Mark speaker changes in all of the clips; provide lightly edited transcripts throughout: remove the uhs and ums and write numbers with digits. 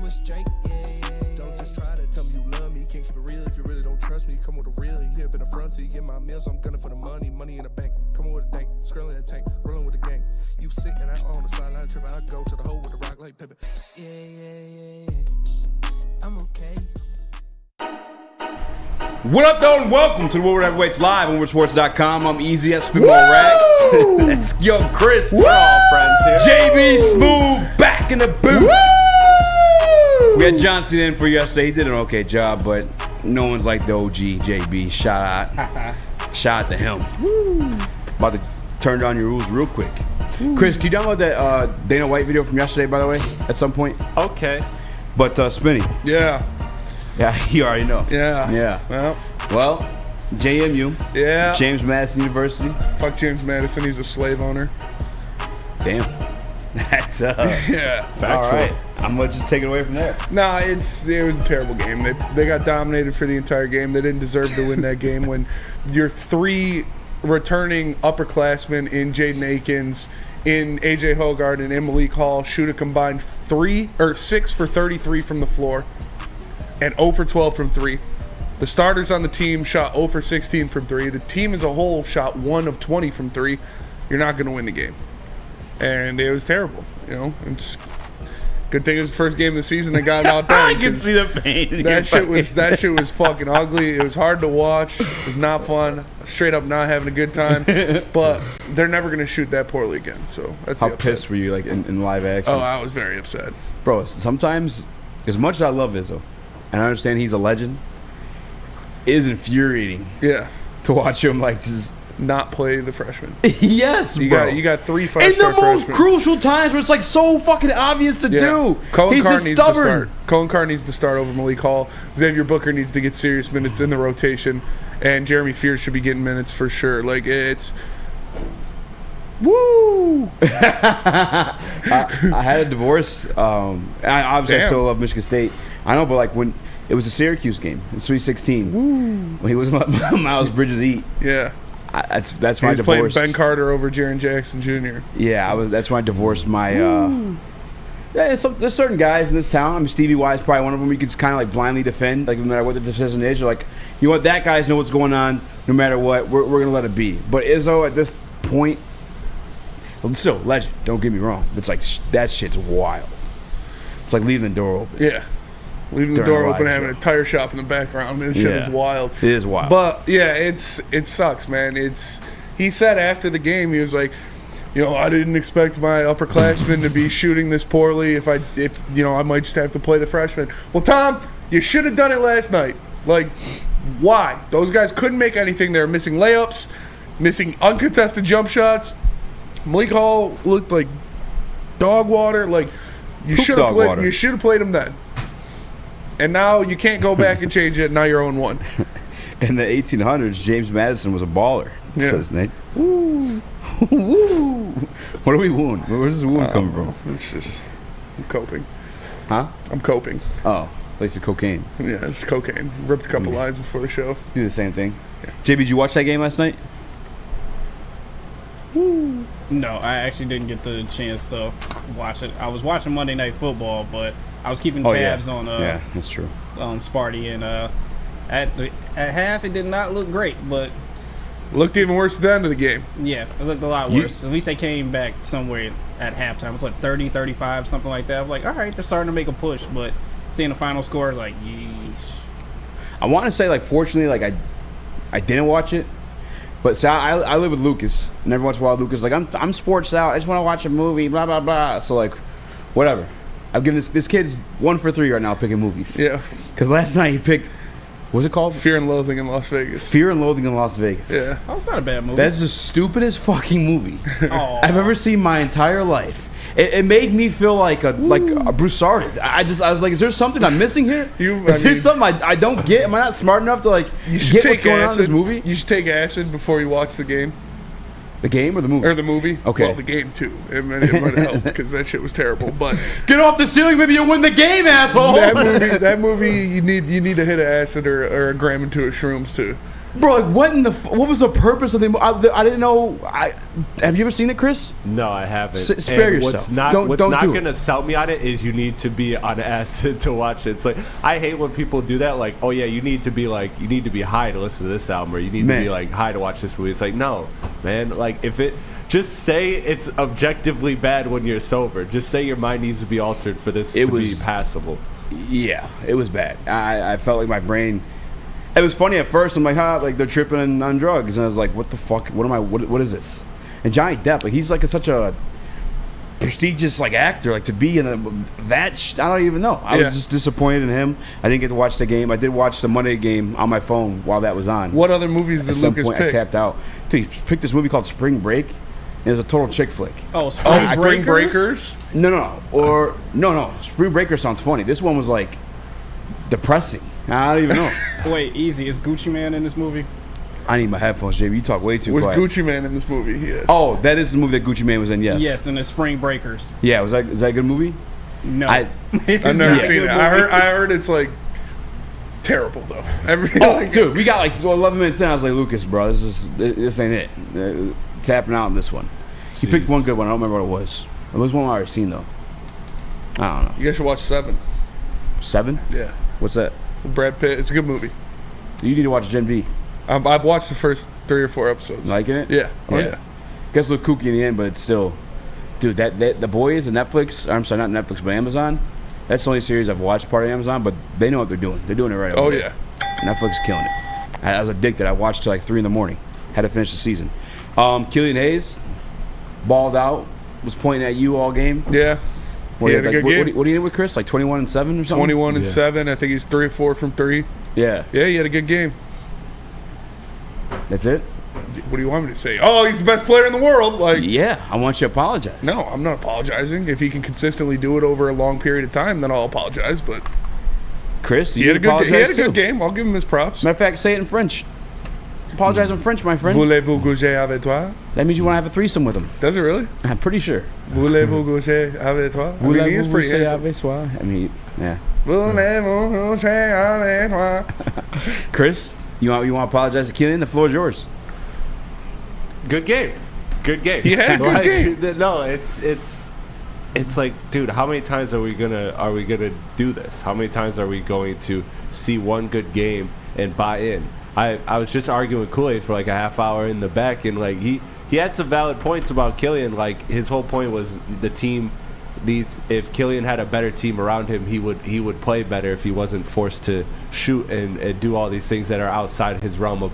Speaker 1: was Drake,
Speaker 2: Don't just try to tell me you love me. Can't keep it real if you really don't trust me. Come with the real. You hip in the front, so you get my meals. I'm gunning for the money. Money in the bank. Come on with a dank. Scrolling in the tank. Rolling with the gang. You sit and I on the sideline tripping. I go to the hole with the rock like Pippin.
Speaker 1: yeah. I'm okay.
Speaker 3: What up, though, and welcome to the Woodward Heavyweights Live on WoodwardSports.com. I'm Easy at Spitball Rax. That's Yo Chris.
Speaker 4: We're all friends here.
Speaker 3: JB Smooth back in the booth. Woo! We had Johnson in for yesterday. He did an okay job, but no one's like the OG JB. Shout out to him. Woo! About to turn down your rules real quick. Woo. Chris, can you download that Dana White video from yesterday, by the way, at some point?
Speaker 4: Okay.
Speaker 3: But Spinny.
Speaker 2: Yeah.
Speaker 3: Yeah, you already know.
Speaker 2: Yeah.
Speaker 3: Well, JMU.
Speaker 2: Yeah.
Speaker 3: James Madison University.
Speaker 2: Fuck James Madison. He's a slave owner.
Speaker 3: Damn. That's
Speaker 2: Yeah.
Speaker 4: Factual.
Speaker 3: all right. I'm gonna just take it away from there.
Speaker 2: Nah, it was a terrible game. They got dominated for the entire game. They didn't deserve to win that game when your three returning upperclassmen in Jaden Akins, in AJ Hogard, and in Malik Hall shoot a combined 6 for 33 from the floor and 0 for 12 from 3. The starters on the team shot 0 for 16 from 3. The team as a whole shot 1 of 20 from 3. You're not going to win the game. And it was terrible, you know. It's good thing it was the first game of the season they got it out there.
Speaker 3: I can see the pain.
Speaker 2: That shit was fucking ugly. It was hard to watch. It was not fun. Straight up not having a good time. But they're never going to shoot that poorly again. So that's
Speaker 3: How
Speaker 2: the upset.
Speaker 3: pissed were you, like, in live action?
Speaker 2: Oh, I was very upset.
Speaker 3: Bro, sometimes, as much as I love Izzo, and I understand he's a legend, it is infuriating
Speaker 2: Yeah.
Speaker 3: to watch him, like, just...
Speaker 2: Not play the freshman.
Speaker 3: Yes, bro.
Speaker 2: You got 3
Speaker 3: in
Speaker 2: five-star
Speaker 3: the most
Speaker 2: freshmen.
Speaker 3: crucial times where it's, like, so fucking obvious to do.
Speaker 2: Cohen
Speaker 3: He's
Speaker 2: Carr
Speaker 3: just
Speaker 2: needs to
Speaker 3: stubborn.
Speaker 2: start. Cohen Carr needs to start over Malik Hall. Xavier Booker needs to get serious minutes in the rotation. And Jeremy Fears should be getting minutes for sure. Like, it's... Woo!
Speaker 3: I had a divorce. I still love Michigan State. I know, but like when it was a Syracuse game in Sweet 16, when he wasn't letting Miles Bridges eat.
Speaker 2: Yeah.
Speaker 3: That's why I
Speaker 2: He's playing
Speaker 3: divorced.
Speaker 2: Ben Carter over Jaren Jackson Jr.
Speaker 3: Yeah, that's why I divorced my. Yeah, there's certain guys in this town. I mean, Stevie Y is probably one of them. You can kind of like blindly defend, like no matter what the decision is. You're like, you know what, that guys know what's going on. No matter what, we're gonna let it be. But Izzo at this point. Well, still, legend, don't get me wrong. It's like, that shit's wild. It's like leaving the door open.
Speaker 2: Yeah. Leaving the
Speaker 3: During
Speaker 2: door
Speaker 3: a
Speaker 2: open,
Speaker 3: live
Speaker 2: having
Speaker 3: show.
Speaker 2: a tire shop in the background. This shit is wild.
Speaker 3: It is wild.
Speaker 2: But, yeah, it sucks, man. He said after the game, he was like, you know, I didn't expect my upperclassmen to be shooting this poorly if I might just have to play the freshmen. Well, Tom, you should have done it last night. Like, why? Those guys couldn't make anything. They were missing layups, missing uncontested jump shots. Malik Hall looked like dog water. Like, you should have played him then. And now you can't go back and change it. Now you're 0-1.
Speaker 3: In the 1800s, James Madison was a baller.
Speaker 2: Yeah.
Speaker 3: Says Nate. Woo. Woo. What are we wooing? Where's this wound coming from?
Speaker 2: It's just, I'm coping.
Speaker 3: Huh?
Speaker 2: I'm coping.
Speaker 3: Oh, place of cocaine.
Speaker 2: Yeah, it's cocaine. Ripped a couple lines before the show.
Speaker 3: Do the same thing. Yeah. JB, did you watch that game last night?
Speaker 4: No, I actually didn't get the chance to watch it. I was watching Monday Night Football, but I was keeping tabs on
Speaker 3: yeah, that's true.
Speaker 4: on Sparty, and at half it did not look great, but
Speaker 2: Looked even worse at the end of the game.
Speaker 4: yeah, it looked a lot worse. At least they came back somewhere at halftime. It was like 30, 35, something like that. I was like, all right, they're starting to make a push, but seeing the final score, like, yeesh.
Speaker 3: I want to say, like, fortunately, like, I didn't watch it. But see, I live with Lucas, and every once in a while Lucas is like, I'm sports out. I just want to watch a movie, blah, blah, blah. So, like, whatever. I'm giving this kid's 1 for 3 right now picking movies.
Speaker 2: Yeah.
Speaker 3: Because last night he picked, what was it called?
Speaker 2: Fear and Loathing in Las Vegas.
Speaker 3: Fear and Loathing in Las Vegas.
Speaker 2: Yeah.
Speaker 4: Oh, it's not a bad movie.
Speaker 3: That's the stupidest fucking movie
Speaker 4: Aw.
Speaker 3: I've ever seen my entire life. It made me feel like a Broussarded. I was like, is there something I'm missing here? Is there something I don't get? Am I not smart enough to like get what's going on in this movie?
Speaker 2: You should take acid before you watch the game.
Speaker 3: The game or the movie?
Speaker 2: Or the movie.
Speaker 3: Okay.
Speaker 2: Well, the game too. It might have helped because that shit was terrible. But
Speaker 3: get off the ceiling, maybe you'll win the game, asshole.
Speaker 2: that movie, you need to hit an acid or a gram into a shrooms too.
Speaker 3: Bro, like what in the what was the purpose of the I didn't know. Have you ever seen it, Chris?
Speaker 5: No, I haven't.
Speaker 3: Spare yourself.
Speaker 5: What's not
Speaker 3: don't
Speaker 5: going to sell me on it is you need to be on acid to watch it. It's like I hate when people do that. Like, oh yeah, you need to be high to listen to this album, or you need to be like high to watch this movie. It's like, no, man. Like just say it's objectively bad when you're sober. Just say your mind needs to be altered for this to be passable.
Speaker 3: Yeah, it was bad. I felt like my brain. It was funny at first. I'm like, like they're tripping on drugs, and I was like, what the fuck? What is this? And Johnny Depp, like he's like such a prestigious like actor, like to be in I don't even know. I was just disappointed in him. I didn't get to watch the game. I did watch the Monday game on my phone while that was on.
Speaker 2: What other movies did Lucas pick?
Speaker 3: I tapped out. Dude, he picked this movie called Spring Break. It was a total chick flick.
Speaker 4: Oh, Spring
Speaker 2: Breakers?
Speaker 3: No. Spring Breakers sounds funny. This one was like depressing. I don't even know.
Speaker 4: Wait, easy. Is Gucci Man in this movie?
Speaker 3: I need my headphones, JB. You talk way too quiet.
Speaker 2: Was Gucci Man in this movie? Yes.
Speaker 3: Oh, that is the movie that Gucci Man was in, yes.
Speaker 4: Yes, and it's Spring Breakers.
Speaker 3: Yeah, is that a good movie?
Speaker 4: No.
Speaker 2: I've never seen it. I heard it's like terrible though.
Speaker 3: Dude, we got like 11 minutes in. I was like, Lucas, bro, this ain't it. Tapping out on this one. He picked one good one. I don't remember what it was. It was one I already seen though. I don't know.
Speaker 2: You guys should watch 7.
Speaker 3: 7?
Speaker 2: Yeah.
Speaker 3: What's that?
Speaker 2: Brad Pitt. It's a good movie.
Speaker 3: You need to watch Gen B.
Speaker 2: I've watched the first 3 or 4 episodes.
Speaker 3: Liking it?
Speaker 2: Yeah. Oh yeah.
Speaker 3: Gets a little kooky in the end, but it's still, dude. That The Boys and Netflix. I'm sorry, not Netflix, but Amazon. That's the only series I've watched part of Amazon, but they know what they're doing. They're doing it right.
Speaker 2: Oh yeah.
Speaker 3: Netflix is killing it. I was addicted. I watched till like 3 a.m. Had to finish the season. Killian Hayes balled out. Was pointing at you all game.
Speaker 2: Yeah. He had a good game.
Speaker 3: What do you need with Chris? Like 21 and 7 or something?
Speaker 2: 21 and 7. I think he's 3 or 4 from 3.
Speaker 3: Yeah.
Speaker 2: Yeah, he had a good game.
Speaker 3: That's it?
Speaker 2: What do you want me to say? Oh, he's the best player in the world. Like,
Speaker 3: yeah, I want you to apologize.
Speaker 2: No, I'm not apologizing. If he can consistently do it over a long period of time, then I'll apologize. But
Speaker 3: Chris,
Speaker 2: he had a good game. I'll give him his props.
Speaker 3: Matter of fact, say it in French. Apologize in French, my friend.
Speaker 2: Voulez-vous coucher avec toi?
Speaker 3: That means you want to have a threesome with him.
Speaker 2: Does it really?
Speaker 3: I'm pretty sure.
Speaker 2: Voulez-vous coucher avec toi? I mean, he is pretty handsome.
Speaker 3: I mean, yeah.
Speaker 2: Voulez-vous coucher avec toi?
Speaker 3: Chris, you want to apologize to Killian? The floor is yours.
Speaker 5: Good game.
Speaker 2: He had a good game.
Speaker 5: No, it's like, dude, how many times are we gonna do this? How many times are we going to see one good game and buy in? I was just arguing with Kool-Aid for like a half hour in the back, and like he had some valid points about Killian. Like his whole point was the team needs. If Killian had a better team around him, he would play better if he wasn't forced to shoot and do all these things that are outside his realm of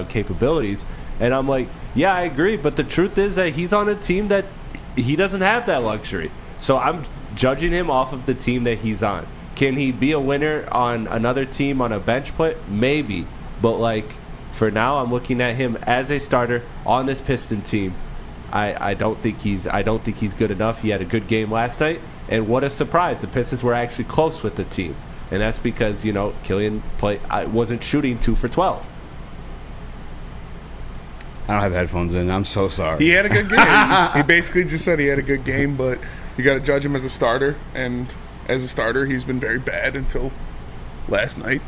Speaker 5: capabilities. And I'm like, yeah, I agree, but the truth is that he's on a team that he doesn't have that luxury. So I'm judging him off of the team that he's on. Can he be a winner on another team on a bench play? Maybe. But like for now, I'm looking at him as a starter on this Piston team. I don't think he's good enough. He had a good game last night, and what a surprise! The Pistons were actually close with the team, and that's because Killian wasn't shooting 2 for 12.
Speaker 3: I don't have headphones in. I'm so sorry.
Speaker 2: He had a good game. He basically just said he had a good game, but you got to judge him as a starter, and as a starter, he's been very bad until last night.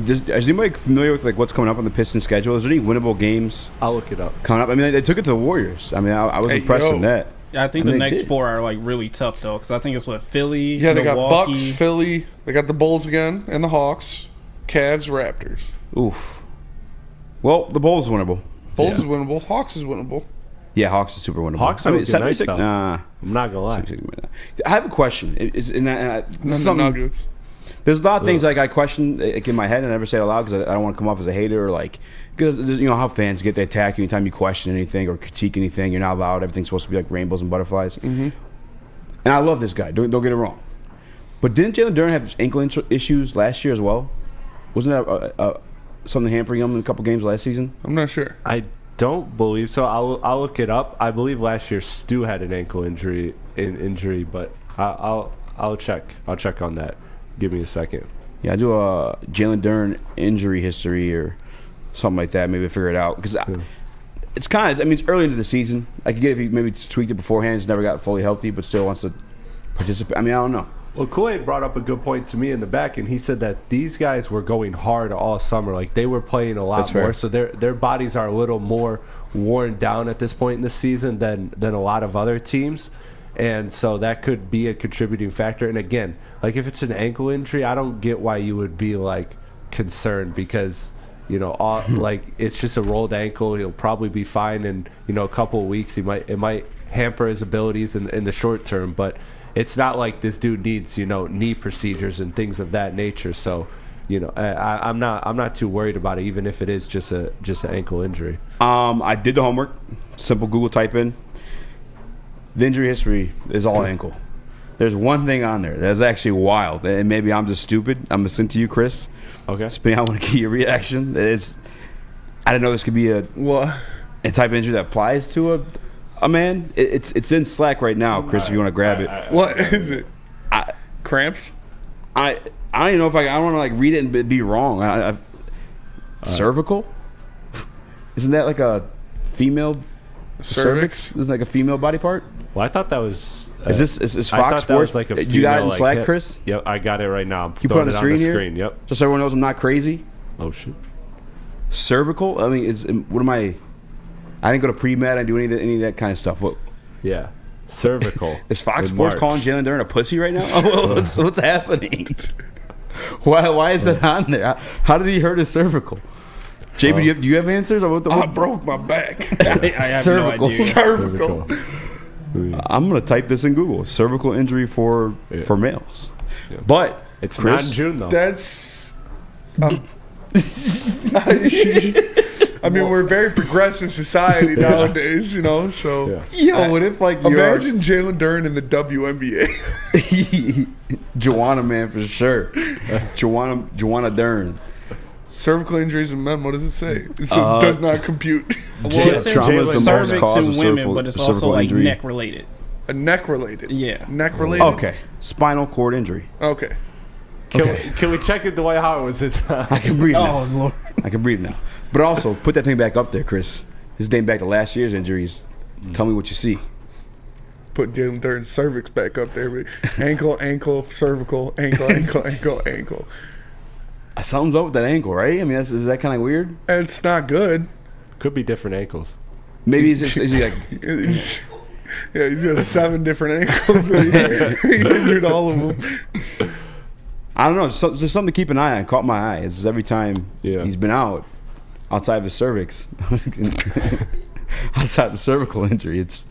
Speaker 3: Is anybody familiar with like what's coming up on the Pistons schedule? Is there any winnable games?
Speaker 5: I'll look it up.
Speaker 3: Coming up. I mean, they took it to the Warriors. I mean, I was impressed in that.
Speaker 4: Yeah, I think the next 4 are like really tough though, because I think it's Philly.
Speaker 2: Yeah, they
Speaker 4: Milwaukee.
Speaker 2: got Bucks, Philly. They got the Bulls again, and the Hawks, Cavs, Raptors.
Speaker 3: Oof. Well, the Bulls is winnable.
Speaker 2: Bulls is winnable. Hawks is winnable.
Speaker 3: Yeah, Hawks is super winnable.
Speaker 5: Hawks are nice though.
Speaker 3: Nah,
Speaker 5: I'm not gonna lie.
Speaker 3: I have a question.
Speaker 2: Nuggets.
Speaker 3: There's a lot of things like I question like, in my head and I never say it aloud because I don't want to come off as a hater or like because how fans get to attack you anytime you question anything or critique anything. You're not allowed. Everything's supposed to be like rainbows and butterflies. Mm-hmm. And I love this guy. Don't get it wrong. But didn't Jalen Duren have ankle issues last year as well? Wasn't that something hampering him in a couple games last season?
Speaker 2: I'm not sure.
Speaker 5: I don't believe so. I'll look it up. I believe last year Stu had an ankle injury, but I'll check. I'll check on that. Give me a second.
Speaker 3: Yeah, I do a Jalen Duren injury history or something like that. Maybe figure it out because it's kind of. I mean, it's early into the season. I could get if he maybe tweaked it beforehand. He's never got fully healthy, but still wants to participate. I mean, I don't know.
Speaker 5: Well, Kool-Aid brought up a good point to me in the back, and he said that these guys were going hard all summer. Like, they were playing a lot
Speaker 3: That's
Speaker 5: more,
Speaker 3: fair.
Speaker 5: so their bodies are a little more worn down at this point in the season than a lot of other teams. And so that could be a contributing factor. And again, like, if it's an ankle injury, I don't get why you would be, like, concerned because, you know, like, it's just a rolled ankle. He'll probably be fine in, you know, a couple of weeks. It might hamper his abilities in the short term, but it's not like this dude needs, you know, knee procedures and things of that nature. So, you know, I'm not too worried about it, even if it is just an ankle injury.
Speaker 3: I did the homework. Simple Google type in. The injury history is all ankle. There's one thing on there that's actually wild, and maybe I'm just stupid. I'm listening to you, Chris.
Speaker 5: Okay.
Speaker 3: Spin, I want to get your reaction. I didn't know this could be a type of injury that applies to a man. It's in Slack right now, Chris. If you want to grab it.
Speaker 2: What is it? Cramps?
Speaker 3: I don't even know if I want to like read it and be wrong. Cervical? Isn't that like a female cervix? Isn't like a female body part?
Speaker 5: Well, I thought that was.
Speaker 3: Is
Speaker 5: I
Speaker 3: Fox
Speaker 5: thought that
Speaker 3: Sports?
Speaker 5: was like a female,
Speaker 3: You got it in
Speaker 5: like,
Speaker 3: Slack,
Speaker 5: hip.
Speaker 3: Chris?
Speaker 5: Yep, I got it right now. I'm
Speaker 3: You put it on the
Speaker 5: throwing
Speaker 3: screen here?
Speaker 5: Yep.
Speaker 3: Just so everyone knows I'm not crazy.
Speaker 5: Oh shit.
Speaker 3: Cervical? I mean, what am I? I didn't go to pre-med. I didn't do any of that kind of stuff. What
Speaker 5: Yeah. Cervical.
Speaker 3: is Fox
Speaker 5: in
Speaker 3: Sports
Speaker 5: March.
Speaker 3: calling Jalen Duren a pussy right now? what's happening? Why is that on there? How did he hurt his cervical? JB, do you have answers? Or
Speaker 2: I broke my back.
Speaker 4: I have
Speaker 3: Cervical.
Speaker 4: no idea.
Speaker 2: Cervical.
Speaker 3: I'm gonna type this in Google. Cervical injury for males. But
Speaker 5: It's
Speaker 3: Chris,
Speaker 5: not in June though.
Speaker 2: That's. I mean, we're a very progressive society nowadays, you know. So,
Speaker 3: yo, what if like
Speaker 2: imagine Jalen Duren in the WNBA.
Speaker 3: Joanna man for sure. Joanna Duren.
Speaker 2: Cervical injuries in men. What does it say? It does not compute.
Speaker 4: Well, it says
Speaker 3: Trauma is the most
Speaker 4: cervix
Speaker 3: cause
Speaker 4: in
Speaker 3: of
Speaker 4: women, but it's also
Speaker 3: cervical
Speaker 4: like
Speaker 3: injury.
Speaker 4: neck related.
Speaker 2: A neck related.
Speaker 4: Yeah.
Speaker 2: Neck related.
Speaker 3: Okay, spinal cord injury.
Speaker 2: Okay.
Speaker 5: Can we check if Dwight Howard was it?
Speaker 3: I can breathe now.
Speaker 4: Oh Lord.
Speaker 3: I can breathe now. But also, put that thing back up there, Chris. This is dating back to last year's injuries. Tell me what you see.
Speaker 2: Put Jalen Duren's cervix back up there. Ankle, cervical, ankle.
Speaker 3: Something's up with that ankle, right? I mean, is that kind of weird?
Speaker 2: It's not good.
Speaker 5: Could be different ankles.
Speaker 3: Maybe is he like
Speaker 2: He's got 7 different ankles. He injured all of them.
Speaker 3: I don't know. Just something to keep an eye on. Caught my eye. It's every time he's been out, outside of his cervix, outside of the cervical injury, it's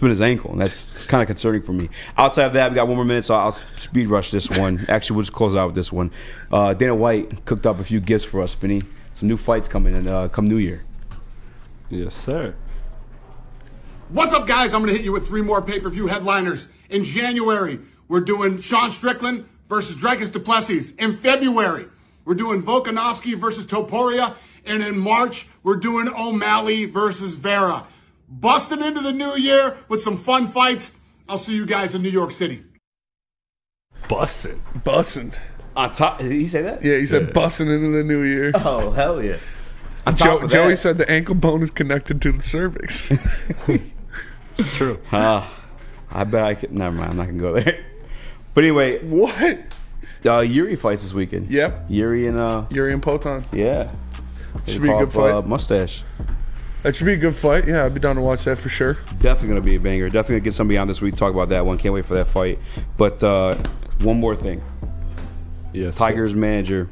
Speaker 3: been his ankle, and that's kind of concerning for me. Outside of that, we got 1 more minute, so I'll speed rush this one. Actually, we'll just close out with this one. Dana White cooked up a few gifts for us, Spinny. Some new fights coming in come New Year.
Speaker 5: Yes, sir.
Speaker 6: What's up, guys? I'm going to hit you with 3 more pay-per-view headliners. In January, we're doing Sean Strickland versus Dricus du Plessis. In February, we're doing Volkanovski versus Topuria. And in March, we're doing O'Malley versus Vera. Busting into the new year with some fun fights. I'll see you guys in New York City.
Speaker 5: Bussin'.
Speaker 3: On top, did he say that?
Speaker 2: Yeah, he said busting into the new year.
Speaker 3: Oh, hell yeah. On top of
Speaker 2: Joey
Speaker 3: that-
Speaker 2: said the ankle bone is connected to the cervix.
Speaker 5: It's true.
Speaker 3: I bet I could. Never mind. I'm not gonna go there. But anyway,
Speaker 2: What?
Speaker 3: Yuri fights this weekend.
Speaker 2: Yep.
Speaker 3: Yuri and
Speaker 2: Yuri and Poton.
Speaker 3: yeah.
Speaker 2: Should be a good fight.
Speaker 3: Mustache.
Speaker 2: That should be a good fight. Yeah, I'd be down to watch that for sure.
Speaker 3: Definitely gonna be a banger. Definitely gonna get somebody on this week to talk about that one. Can't wait for that fight. But one more thing.
Speaker 5: Yes.
Speaker 3: Tigers manager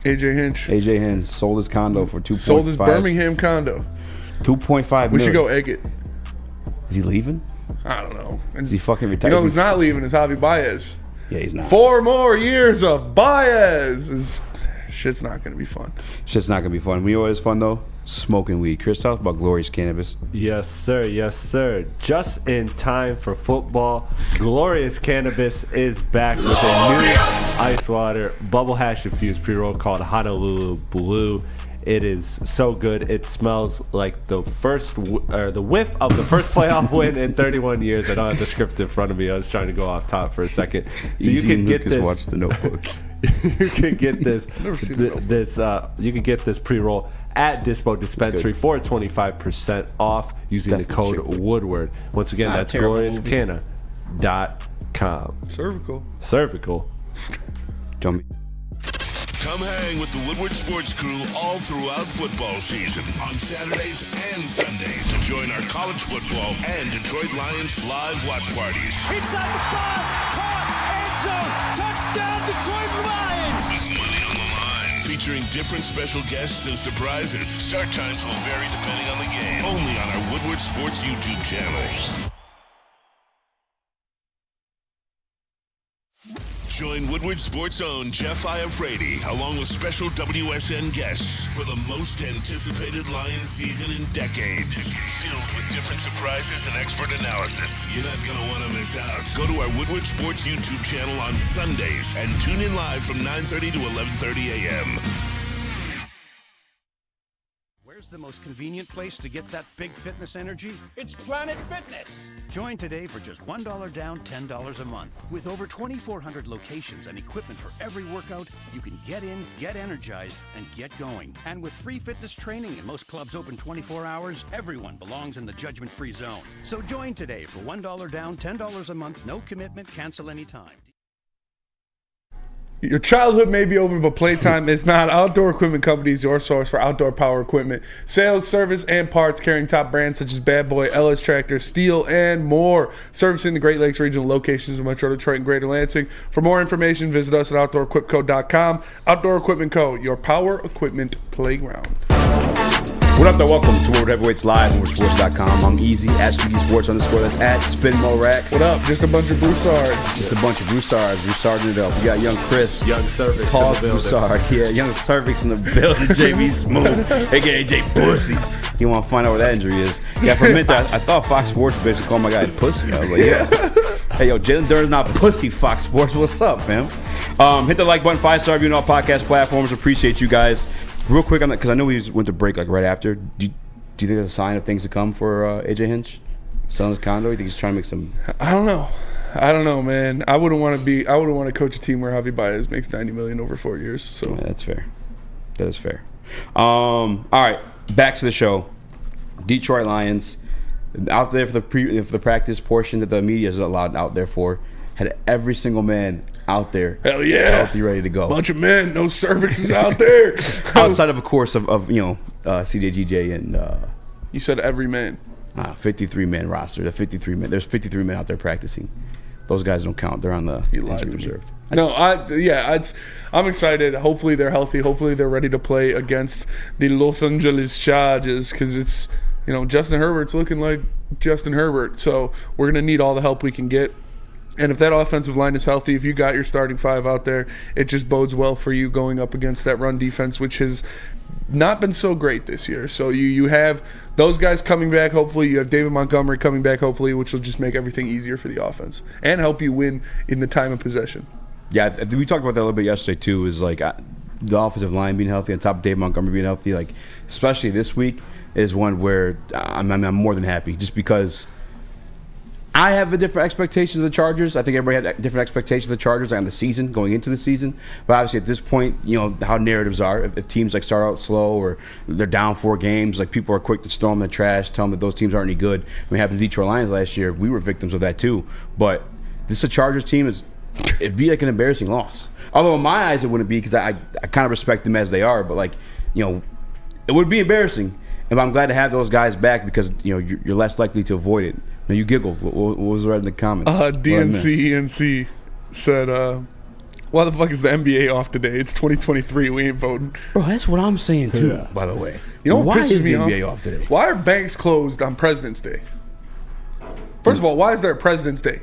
Speaker 2: AJ Hinch
Speaker 3: AJ Hinch sold his condo for 2.5.
Speaker 2: sold his Birmingham condo.
Speaker 3: 2.5
Speaker 2: We
Speaker 3: million.
Speaker 2: should go egg it.
Speaker 3: Is he leaving?
Speaker 2: I don't know.
Speaker 3: Is he fucking
Speaker 2: You
Speaker 3: retired?
Speaker 2: know who's not leaving is Javi Baez.
Speaker 3: Yeah, he's not.
Speaker 2: 4 more years of Baez. Shit's not going to be fun.
Speaker 3: Shit's not gonna be fun. We know what is fun though? Smoking weed. Chris, tell us about Glorious Cannabis.
Speaker 5: Yes, sir. Yes, sir. Just in time for football, Glorious Cannabis is back with a new ice water bubble hash infused pre-roll called Honolulu Blue. It is so good. It smells like the whiff of the first playoff win in 31 years. I don't have the script in front of me. I was trying to go off top for a second. So
Speaker 3: Easy
Speaker 5: you can
Speaker 3: and
Speaker 5: get
Speaker 3: Lucas
Speaker 5: this.
Speaker 3: watch The Notebook.
Speaker 5: You can get this.
Speaker 2: Never seen The Notebook.
Speaker 5: You can get this pre-roll at Dispo Dispensary for 25% off using the
Speaker 3: Definitely
Speaker 5: code
Speaker 3: check it.
Speaker 5: Woodward. Once again,
Speaker 4: not a
Speaker 5: that's
Speaker 4: terrible movie.
Speaker 5: gloriouscanna.com. WoodwardSports.com. Cervical.
Speaker 3: Don't be.
Speaker 7: Come hang with the Woodward Sports crew all throughout football season on Saturdays and Sundays. Join our college football and Detroit Lions live watch parties.
Speaker 8: Inside the 5, caught, end zone, touchdown, Detroit Lions!
Speaker 7: With money on the line. Featuring different special guests and surprises. Start times will vary depending on the game. Only on our Woodward Sports YouTube channel. Join Woodward Sports' own Jeff Iafrate, along with special WSN guests for the most anticipated Lions season in decades. Filled with different surprises and expert analysis. You're not going to want to miss out. Go to our Woodward Sports YouTube channel on Sundays and tune in live from 9:30 to 11:30 a.m.
Speaker 8: Where's the most convenient place to get that big fitness energy?
Speaker 9: It's Planet Fitness.
Speaker 8: Join today for just $1 down, $10 a month. With over 2,400 locations and equipment for every workout, you can get in, get energized, and get going. And with free fitness training and most clubs open 24 hours, everyone belongs in the judgment-free zone. So join today for $1 down, $10 a month, no commitment, cancel anytime.
Speaker 2: Your childhood may be over, but playtime is not. Outdoor Equipment Company is your source for outdoor power equipment, sales, service, and parts, carrying top brands such as Bad Boy, LS Tractor, Steel, and more. Servicing the Great Lakes regional locations of Metro Detroit and Greater Lansing. For more information, visit us at OutdoorEquipCo.com. Outdoor Equipment Co., your power equipment playground.
Speaker 3: What up, though? Welcome to World Heavyweights Live on WoodwardSports.com. I'm Easy, at Speedy Sports _. That's at SpinMoRax.
Speaker 2: What up? Just a bunch of Broussards.
Speaker 3: Just a bunch of Broussards. Broussarding it up. We got young Chris.
Speaker 5: Young Cervix
Speaker 3: Tall
Speaker 5: in the building.
Speaker 3: Broussard. Yeah, young Cervix in the building. JB Smooth, a.k.a. J Pussy. You want to find out what that injury is. Yeah, for a minute, I thought Fox Sports basically called my guy Pussy. I was like, yeah. Hey, yo, Jalen Duren's not Pussy, Fox Sports. What's up, fam? Hit the like button, 5-star review on all podcast platforms. Appreciate you guys. Real quick on that, because I know we just went to break like right after. Do you think there's a sign of things to come for AJ Hinch selling his condo? You think he's trying to make some?
Speaker 2: I don't know, man. I wouldn't want to coach a team where Javi Baez makes $90 million over 4 years. So
Speaker 3: yeah, that's fair. That is fair. All right, back to the show. Detroit Lions out there for the practice portion that the media is allowed out there for. Had every single man out there.
Speaker 2: Hell yeah.
Speaker 3: Healthy, ready to go.
Speaker 2: Bunch of men, no cervixes out there.
Speaker 3: Outside of course of CJGJ and
Speaker 2: you said every man.
Speaker 3: 53-man roster. The 53 men. There's 53 men out there practicing. Those guys don't count. They're on the injury reserve.
Speaker 2: No, I'm excited. Hopefully they're healthy. Hopefully they're ready to play against the Los Angeles Chargers, because it's, Justin Herbert's looking like Justin Herbert. So we're going to need all the help we can get. And if that offensive line is healthy, if you got your starting five out there, it just bodes well for you going up against that run defense, which has not been so great this year. So you have those guys coming back, hopefully. You have David Montgomery coming back, hopefully, which will just make everything easier for the offense and help you win in the time of possession. Yeah,
Speaker 3: we talked about that a little bit yesterday, too, is like the offensive line being healthy on top of David Montgomery being healthy. Like, especially this week is one where I'm more than happy, just because I have a different expectations of the Chargers. I think everybody had different expectations of the Chargers on the season, going into the season. But obviously at this point, how narratives are. If teams like start out slow or they're down 4 games, like people are quick to storm the trash, tell them that those teams aren't any good. When it happened to the Detroit Lions last year, we were victims of that too. But this Chargers team it'd be like an embarrassing loss. Although in my eyes it wouldn't be, because I kind of respect them as they are. But it would be embarrassing. And I'm glad to have those guys back, because you're less likely to avoid it. Now you giggled. What was right in the comments?
Speaker 2: DNC said, why the fuck is the NBA off today? It's 2023. We ain't voting.
Speaker 3: Bro, that's what I'm saying too, by the way.
Speaker 2: Why
Speaker 3: is the NBA off today?
Speaker 2: Why are banks closed on President's Day? First of all, why is there a President's Day?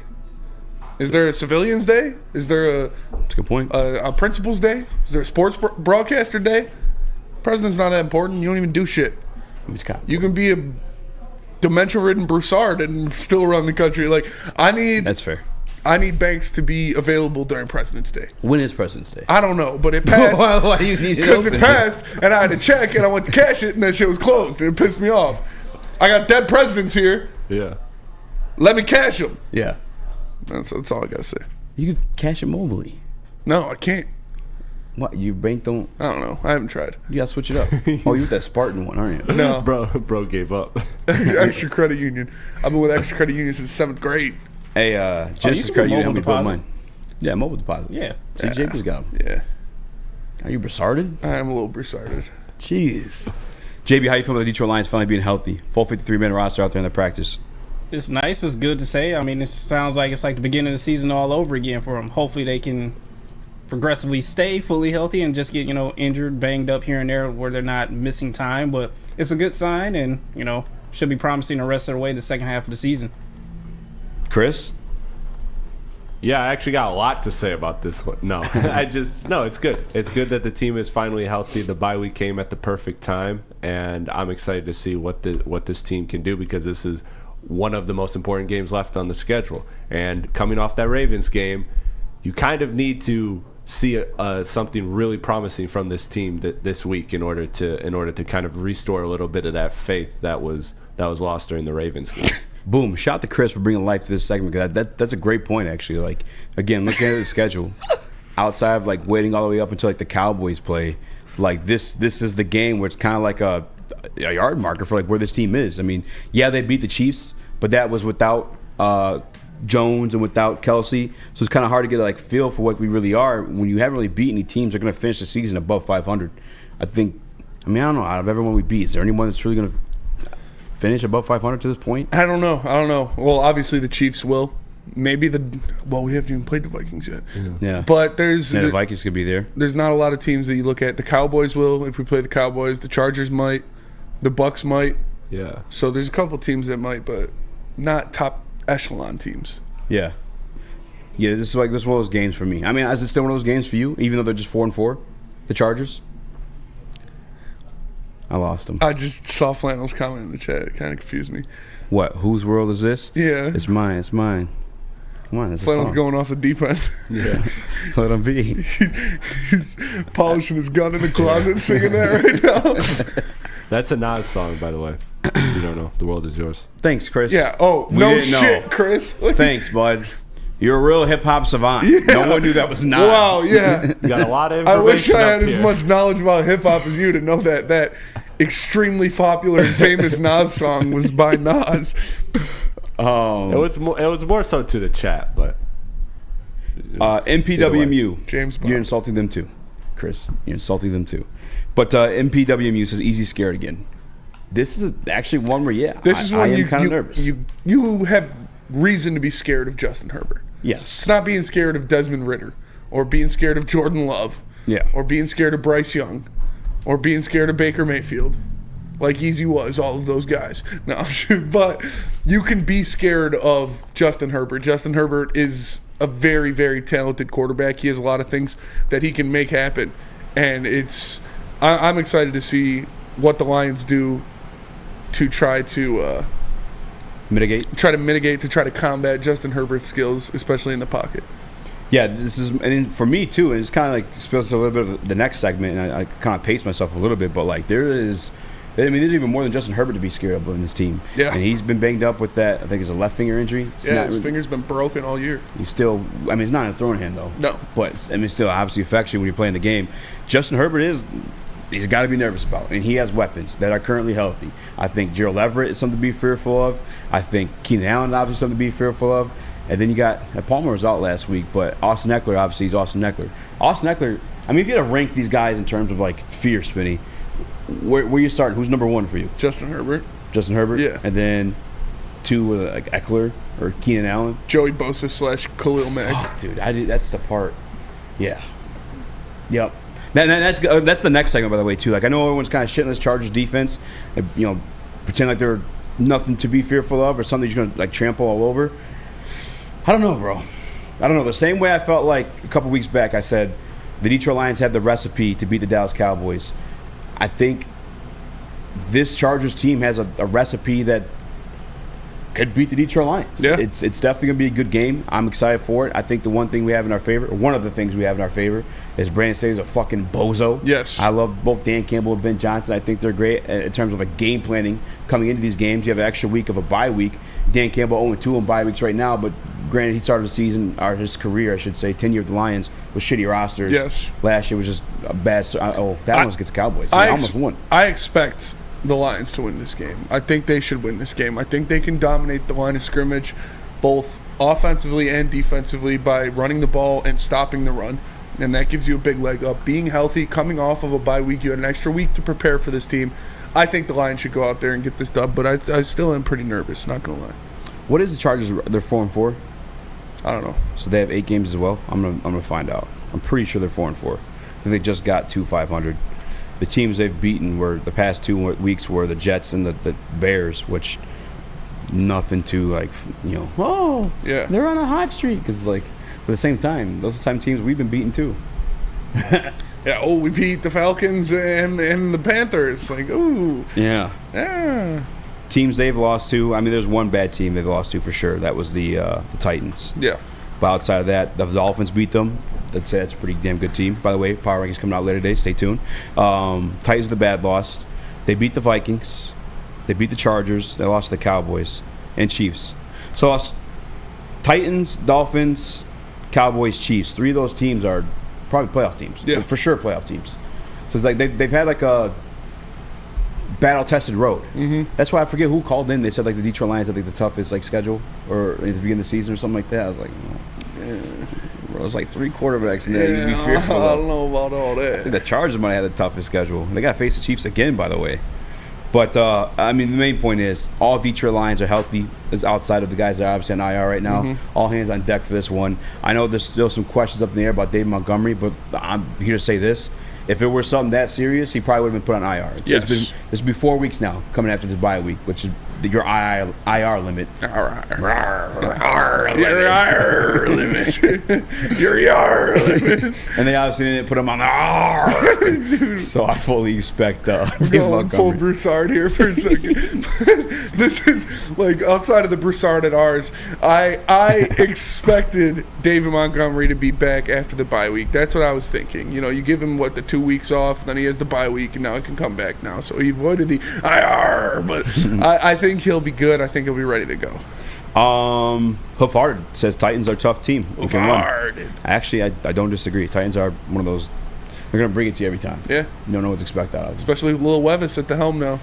Speaker 2: Is there a Civilians Day? Is there
Speaker 3: that's a good point.
Speaker 2: A Principals Day? Is there a Sports Broadcaster Day? President's not that important. You don't even do shit. You can be a dementia-ridden Broussard and still run the country. That's fair. I need banks to be available during President's Day.
Speaker 3: When is President's Day?
Speaker 2: I don't know, but it passed.
Speaker 3: Why do you need it?
Speaker 2: Because it passed, and I had to check, and I went to cash it, and that shit was closed. And it pissed me off. I got dead presidents here.
Speaker 5: Yeah.
Speaker 2: Let me cash them.
Speaker 3: Yeah.
Speaker 2: That's all I gotta say.
Speaker 3: You can cash it mobily.
Speaker 2: No, I can't.
Speaker 3: What, your bank don't?
Speaker 2: I don't know. I haven't tried.
Speaker 3: You gotta switch it up. Oh, you're with that Spartan one, aren't you?
Speaker 2: No.
Speaker 5: Bro gave up.
Speaker 2: Extra Credit Union. I've been with Extra Credit Union since 7th grade.
Speaker 3: Hey, Genesis
Speaker 4: can
Speaker 3: credit,
Speaker 4: do
Speaker 3: you helped
Speaker 4: mobile
Speaker 3: me put
Speaker 4: deposit.
Speaker 3: mine. Yeah, mobile deposit.
Speaker 4: Yeah.
Speaker 3: See, JP's got them.
Speaker 2: Yeah.
Speaker 3: Are you besarded?
Speaker 2: I'm a little besotted.
Speaker 3: Jeez. JB, how you feel about the Detroit Lions finally being healthy? Full 53-man roster out there in the practice.
Speaker 4: It's nice. It's good to say. I mean, it sounds like it's like the beginning of the season all over again for them. Hopefully they can progressively stay fully healthy and just get, injured, banged up here and there where they're not missing time. But it's a good sign and, should be promising the rest of the way the second half of the season.
Speaker 3: Chris?
Speaker 5: Yeah, I actually got a lot to say about this one. No, it's good. It's good that the team is finally healthy. The bye week came at the perfect time, and I'm excited to see what this team can do because this is one of the most important games left on the schedule. And coming off that Ravens game, you kind of need to see something really promising from this team this week in order to kind of restore a little bit of that faith that was lost during the Ravens game.
Speaker 3: Boom. Shout out to Chris for bringing life to this segment. Cause that's a great point, actually. Like, again, looking at the schedule, outside of, like, waiting all the way up until, like, the Cowboys play, like, this is the game where it's kind of like a yard marker for, like, where this team is. I mean, yeah, they beat the Chiefs, but that was without Jones and without Kelsey. So it's kind of hard to get, like, feel for what we really are. When you haven't really beat any teams that are going to finish the season above 500. I don't know. Out of everyone we beat, is there anyone that's really going to finish above 500 to this point?
Speaker 2: I don't know. Well, obviously the Chiefs will. Maybe we haven't even played the Vikings yet.
Speaker 3: Yeah.
Speaker 2: But
Speaker 3: the Vikings could be there.
Speaker 2: There's not a lot of teams that you look at. The Cowboys will if we play the Cowboys. The Chargers might. The Bucks might.
Speaker 5: Yeah.
Speaker 2: So there's a couple teams that might, but not top echelon teams.
Speaker 3: Yeah. Yeah, this is one of those games for me. I mean, is it still one of those games for you, even though they're just 4-4? The Chargers? I lost them.
Speaker 2: I just saw Flannel's comment in the chat. It kind of confused me.
Speaker 3: What? Whose world is this?
Speaker 2: Yeah.
Speaker 3: It's mine. Come on, that's
Speaker 2: Flannel's going off the deep end.
Speaker 3: Yeah. Let him be.
Speaker 2: He's polishing his gun in the closet, singing that right now.
Speaker 5: That's a Nas song, by the way. You don't know. The world is yours.
Speaker 3: Thanks, Chris.
Speaker 2: Yeah. Oh, no shit, Chris.
Speaker 3: Thanks, bud. You're a real hip-hop savant.
Speaker 2: Yeah.
Speaker 3: No one knew that was Nas.
Speaker 2: Wow, yeah.
Speaker 5: You got a lot of
Speaker 2: I
Speaker 5: information
Speaker 2: wish I had
Speaker 5: up
Speaker 2: as
Speaker 5: here.
Speaker 2: much knowledge about hip-hop as you to know that extremely popular and famous Nas song was by Nas.
Speaker 5: It was more so to the chat, but
Speaker 3: MPWMU.
Speaker 2: James Bond.
Speaker 3: You're insulting them too, Chris. You're insulting them too. But MPWMU says easy scared again. This is actually one where I am kind of nervous.
Speaker 2: You have reason to be scared of Justin Herbert.
Speaker 3: Yes.
Speaker 2: It's not being scared of Desmond Ridder or being scared of Jordan Love.
Speaker 3: Yeah.
Speaker 2: Or being scared of Bryce Young or being scared of Baker Mayfield. Like Easy was, all of those guys. No, but you can be scared of Justin Herbert. Justin Herbert is a very, very talented quarterback. He has a lot of things that he can make happen. And I'm excited to see what the Lions do to try to
Speaker 3: mitigate,
Speaker 2: to try to combat Justin Herbert's skills, especially in the pocket.
Speaker 3: Yeah, this is, and for me too, and it's kind of like spills to a little bit of the next segment, and I kind of pace myself a little bit, but like there's even more than Justin Herbert to be scared of in this team.
Speaker 2: Yeah.
Speaker 3: And he's been banged up with that, I think it's a left finger injury.
Speaker 2: His finger's been broken all year.
Speaker 3: He's still, it's not in a throwing hand though.
Speaker 2: No.
Speaker 3: But, still obviously affects you when you're playing the game. Justin Herbert he's got to be nervous about, and he has weapons that are currently healthy. I think Gerald Everett is something to be fearful of. I think Keenan Allen is obviously something to be fearful of. And then you got Palmer was out last week, but Austin Eckler obviously is Austin Eckler. Austin Eckler, if you had to rank these guys in terms of like fear, Spinny, where you starting? Who's number one for you?
Speaker 2: Justin Herbert.
Speaker 3: Justin Herbert?
Speaker 2: Yeah.
Speaker 3: And then two, like Eckler or Keenan Allen?
Speaker 2: Joey Bosa / Khalil Mack.
Speaker 3: Fuck, dude, that's the part. Yeah. Yep. That's the next segment, by the way, too. Like, I know everyone's kind of shitting this Chargers defense, pretend like they're nothing to be fearful of or something you're going to, like, trample all over. I don't know, bro. I don't know. The same way I felt like a couple weeks back, I said the Detroit Lions have the recipe to beat the Dallas Cowboys. I think this Chargers team has a recipe that could beat the Detroit Lions.
Speaker 2: Yeah.
Speaker 3: It's definitely going to be a good game. I'm excited for it. I think the one thing we have in our favor, or one of the things we have in our favor, is Brandon Staley's a fucking bozo.
Speaker 2: Yes.
Speaker 3: I love both Dan Campbell and Ben Johnson. I think they're great in terms of a game planning coming into these games. You have an extra week of a bye week. Dan Campbell 0-2 in bye weeks right now, but granted, he started the season, or his career, I should say, tenure with the Lions with shitty rosters.
Speaker 2: Yes.
Speaker 3: Last year was just a bad start. That almost gets the Cowboys. They almost won.
Speaker 2: I expect the Lions to win this game. I think they should win this game. I think they can dominate the line of scrimmage. both offensively and defensively by running the ball and stopping the run. And that gives you a big leg up. Being healthy, coming off of a bye week, you had an extra week to prepare for this team. I think the Lions should go out there and get this dub, but I still am pretty nervous, not going to lie.
Speaker 3: What is the Chargers? They're 4-4.
Speaker 2: I don't know.
Speaker 3: So they have 8 games as well. I'm gonna find out. I'm pretty sure they're 4-4. I think they just got to 500. The teams they've beaten were the past 2 weeks were the Jets and the Bears, which nothing to like, you know. Oh,
Speaker 2: yeah,
Speaker 3: they're on a hot streak. Because like, but at the same time, those are the same teams we've been beating too.
Speaker 2: Yeah. Oh, we beat the Falcons and the Panthers. Like, ooh.
Speaker 3: Yeah. Teams they've lost to. I mean, there's one bad team they've lost to for sure. That was the Titans.
Speaker 2: Yeah.
Speaker 3: But outside of that, the Dolphins beat them. That's a pretty damn good team. By the way, Power Rankings coming out later today. Stay tuned. Titans the bad lost. They beat the Vikings. They beat the Chargers. They lost to the Cowboys and Chiefs. So us, Titans, Dolphins, Cowboys, Chiefs. 3 of those teams are probably playoff teams.
Speaker 2: Yeah.
Speaker 3: For sure playoff teams. So it's like they've had like a battle-tested road.
Speaker 2: Mm-hmm.
Speaker 3: That's why I forget who called in. They said like the Detroit Lions had like the toughest like schedule or at the beginning of the season or something like that. I was like, bro, it was like 3 quarterbacks in there. You'd be fearful.
Speaker 2: I don't know about all
Speaker 3: I
Speaker 2: that.
Speaker 3: think the Chargers might have the toughest schedule. They got to face the Chiefs again, by the way. But, I mean, the main point is all Detroit Lions are healthy is outside of the guys that are obviously on IR right now.
Speaker 2: Mm-hmm.
Speaker 3: All hands on deck for this one. I know there's still some questions up in the air about David Montgomery, but I'm here to say this. If it were something that serious, he probably would have been put on IR.
Speaker 2: Yes.
Speaker 3: It's been 4 weeks now coming after this bye week, which is your IR limit.
Speaker 2: Your IR limit. Your IR limit.
Speaker 3: And they obviously didn't put him on IR. So I fully expect David
Speaker 2: Going
Speaker 3: Montgomery.
Speaker 2: full Broussard here for a second. This is like outside of the Broussard at ours. I expected David Montgomery to be back after the bye week. That's what I was thinking. You know, you give him the 2 weeks off, then he has the bye week, and now he can come back now. So he avoided the IR, but I think he'll be good. I think he'll be ready to go.
Speaker 3: Huffard says Titans are a tough team.
Speaker 2: Huffard.
Speaker 3: Actually, I don't disagree. Titans are one of those. They're going to bring it to you every time.
Speaker 2: Yeah.
Speaker 3: You don't know what to expect out of them.
Speaker 2: Especially Lil Levis at the helm now.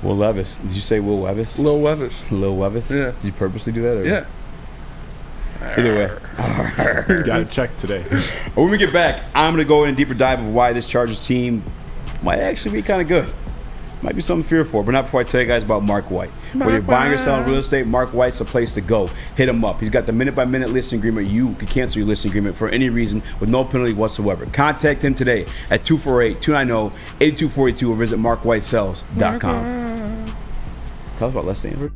Speaker 3: Will Levis. Did you say Will Levis?
Speaker 2: Lil Levis.
Speaker 3: Lil Levis?
Speaker 2: Yeah.
Speaker 3: Did you purposely do that? Or?
Speaker 2: Yeah.
Speaker 3: Either way.
Speaker 5: Got to check today.
Speaker 3: When we get back, I'm going to go in a deeper dive of why this Chargers team might actually be kind of good. Might be something to fear for, but not before I tell you guys about Mark White. Whether you're buying or selling real estate, Mark White's the place to go. Hit him up. He's got the minute-by-minute listing agreement. You can cancel your listing agreement for any reason with no penalty whatsoever. Contact him today at 248-290-8242 or visit markwhitesells.com. Tell us about Les Stanford.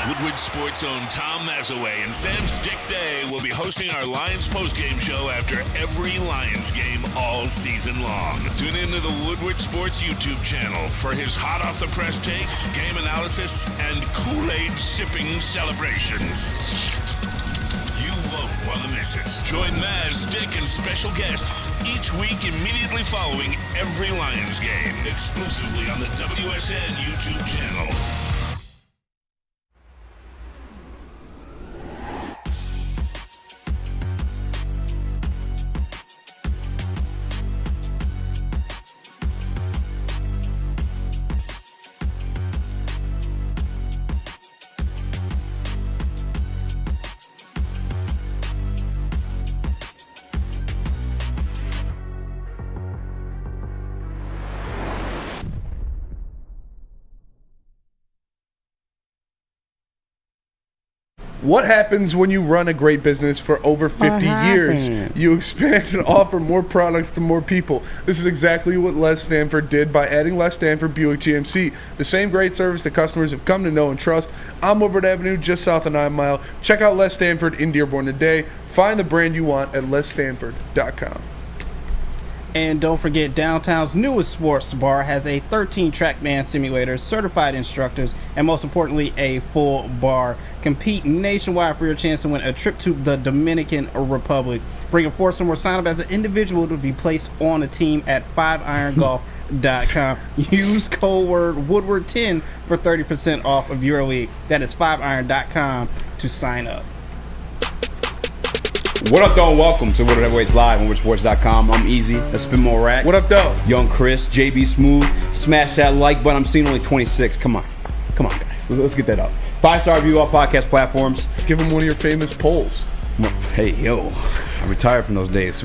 Speaker 7: Woodward Sports' own Tom Mazaway and Sam Stick Day will be hosting our Lions postgame show after every Lions game all season long. Tune into the Woodward Sports YouTube channel for his hot-off-the-press takes, game analysis, and Kool-Aid sipping celebrations. You won't want to miss it. Join Maz, Stick, and special guests each week immediately following every Lions game, exclusively on the WSN YouTube channel.
Speaker 2: What happens when you run a great business for over 50 years? You expand and offer more products to more people. This is exactly what Les Stanford did by adding Les Stanford Buick GMC. The same great service that customers have come to know and trust on Woodward Avenue, just south of 9 Mile. Check out Les Stanford in Dearborn today. Find the brand you want at lesstanford.com.
Speaker 4: And don't forget, downtown's newest sports bar has a 13 TrackMan simulator, certified instructors, and most importantly, a full bar. Compete nationwide for your chance to win a trip to the Dominican Republic. Bring a foursome or sign up as an individual to be placed on a team at 5irongolf.com. Use code word Woodward10 for 30% off of your league. That is 5iron.com to sign up.
Speaker 3: What up, though? Welcome to Woodward Heavyweights Live on WoodSports.com. I'm Easy. Let's spin more racks.
Speaker 2: What up, though?
Speaker 3: Young Chris, JB Smooth. Smash that like button. I'm seeing only 26. Come on, guys. Let's get that up. 5-star review all podcast platforms.
Speaker 2: Give him one of your famous polls.
Speaker 3: Hey, yo. I'm retired from those days.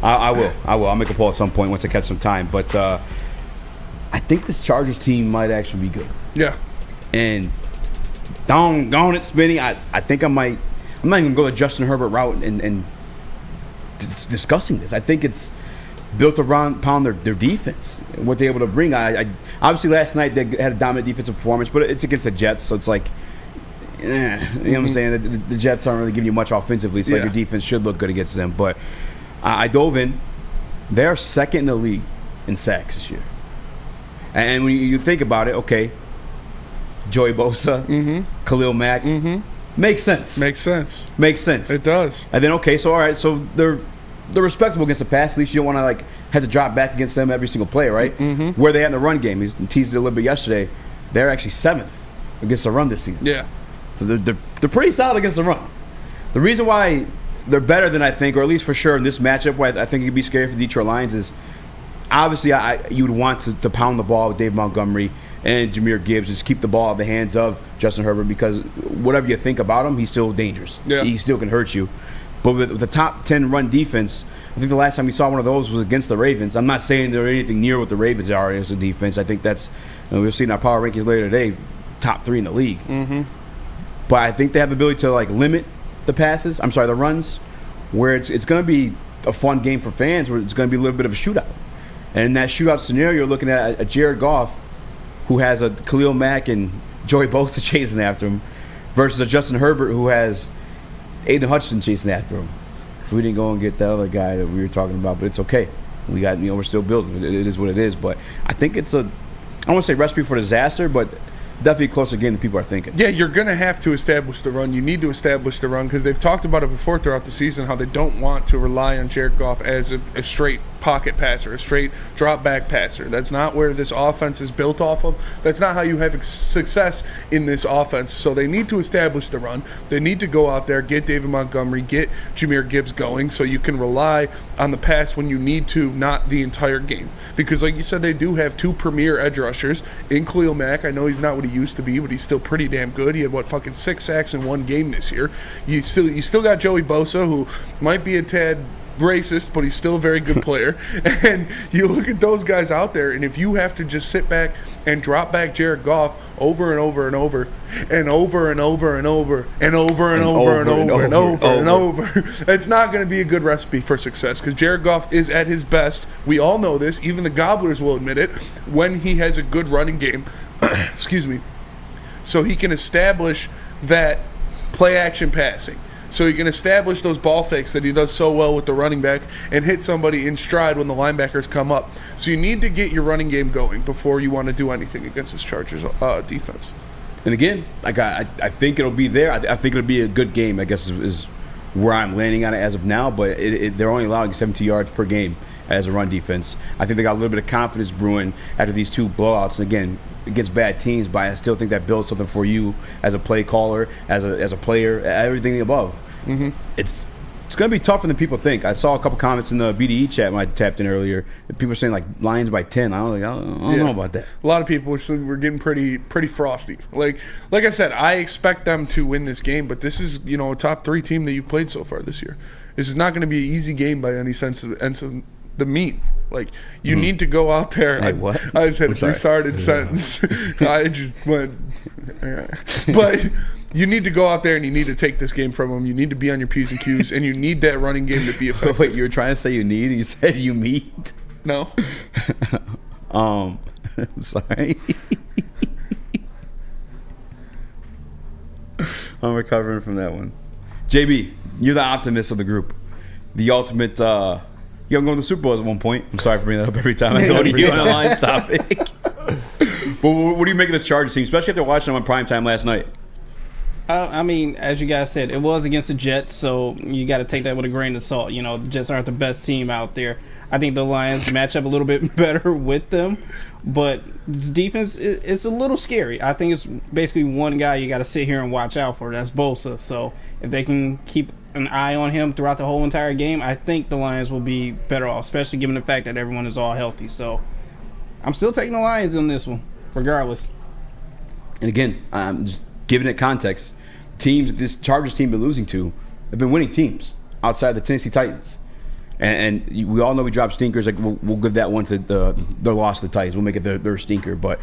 Speaker 3: I will. I'll make a poll at some point once I catch some time. But I think this Chargers team might actually be good.
Speaker 2: Yeah.
Speaker 3: And doggone it, Spinny. I think I'm not even going to go the Justin Herbert route and discussing this. I think it's built around their defense and what they're able to bring. I obviously last night they had a dominant defensive performance, but it's against the Jets, so it's like, you know what I'm saying? The Jets aren't really giving you much offensively, so like your defense should look good against them. But I dove in. They're second in the league in sacks this year. And when you think about it, okay, Joey Bosa, Khalil Mack, makes sense.
Speaker 2: Makes sense. It does.
Speaker 3: And then, okay, so all right, so they're respectable against the pass. At least you don't want to like have to drop back against them every single play, right? Where they at in the run game? He teased it a little bit yesterday. They're actually 7th against the run this season.
Speaker 2: Yeah.
Speaker 3: So they're pretty solid against the run. The reason why they're better than I think, or at least for sure in this matchup, why I think it could be scary for the Detroit Lions is obviously you'd want to pound the ball with Dave Montgomery and Jahmyr Gibbs, just keep the ball out of the hands of Justin Herbert, because whatever you think about him, he's still dangerous. Yeah. He still can hurt you. But with the top 10 run defense, I think the last time we saw one of those was against the Ravens. I'm not saying they're anything near what the Ravens are as a defense. I think that's, we'll see in our power rankings later today, top 3 in the league. But I think they have the ability to like limit the runs, where it's going to be a fun game for fans, where it's going to be a little bit of a shootout. And in that shootout scenario, you're looking at a Jared Goff who has a Khalil Mack and Joey Bosa chasing after him, versus a Justin Herbert who has Aiden Hutchinson chasing after him. So we didn't go and get that other guy that we were talking about, but it's okay. We got, we're still building. It is what it is. But I think it's I don't want to say recipe for disaster, but definitely a closer game than people are thinking.
Speaker 2: Yeah, you're going to have to establish the run. You need to establish the run because they've talked about it before throughout the season, how they don't want to rely on Jared Goff as a straight pocket passer, a straight drop back passer. That's not where this offense is built off of. That's not how you have success in this offense. So they need to establish the run. They need to go out there, get David Montgomery, get Jahmyr Gibbs going so you can rely on the pass when you need to, not the entire game. Because like you said, they do have 2 premier edge rushers in Khalil Mack. I know he's not what he used to be, but he's still pretty damn good. He had 6 sacks in one game this year. You still got Joey Bosa, who might be a tad racist, but he's still a very good player. And you look at those guys out there, and if you have to just sit back and drop back Jared Goff over and over and over and over and over and over and over and over and over and over and over, it's not going to be a good recipe for success, because Jared Goff is at his best. We all know this. Even the Gobblers will admit it, when he has a good running game. Excuse me. So he can establish that play action passing. So he can establish those ball fakes that he does so well with the running back and hit somebody in stride when the linebackers come up. So you need to get your running game going before you want to do anything against this Chargers defense.
Speaker 3: And again, I think it'll be there. I think it'll be a good game, I guess, is where I'm landing on it as of now. But they're only allowing 70 yards per game as a run defense. I think they got a little bit of confidence brewing after these 2 blowouts. And again, against bad teams, but I still think that builds something for you as a play caller, as a player, everything above. It's going to be tougher than people think. I saw a couple comments in the BDE chat when I tapped in earlier. People were saying like Lions by 10. I don't know about that.
Speaker 2: A lot of people were getting pretty frosty. Like I said, I expect them to win this game, but this is a top 3 team that you've played so far this year. This is not going to be an easy game by any sense of the meat. Like, you need to go out there.
Speaker 3: Hey, what?
Speaker 2: I just had a restarted sentence. I just went. But you need to go out there and you need to take this game from them. You need to be on your P's and Q's, and you need that running game to be effective.
Speaker 3: Wait, you were trying to say you need, and you said you meet?
Speaker 2: No.
Speaker 3: I'm sorry. I'm recovering from that one. JB, you're the optimist of the group. The ultimate I'm going to the Super Bowl at one point. I'm sorry for bringing that up every time I go to you on a Lions topic. But what do you make of this Chargers team, especially after watching them on primetime last night?
Speaker 4: I mean, as you guys said, it was against the Jets, so you got to take that with a grain of salt. You know, the Jets aren't the best team out there. I think the Lions match up a little bit better with them, but this defense is a little scary. I think it's basically one guy you got to sit here and watch out for. That's Bosa. So if they can keep an eye on him throughout the whole entire game, I think the Lions will be better off, especially given the fact that everyone is all healthy. So I'm still taking the Lions in this one, regardless.
Speaker 3: And again, I'm just giving it context. Teams this Chargers team been losing to have been winning teams outside the Tennessee Titans. And we all know we dropped stinkers. Like we'll give that one to the loss to the Titans. We'll make it their stinker. But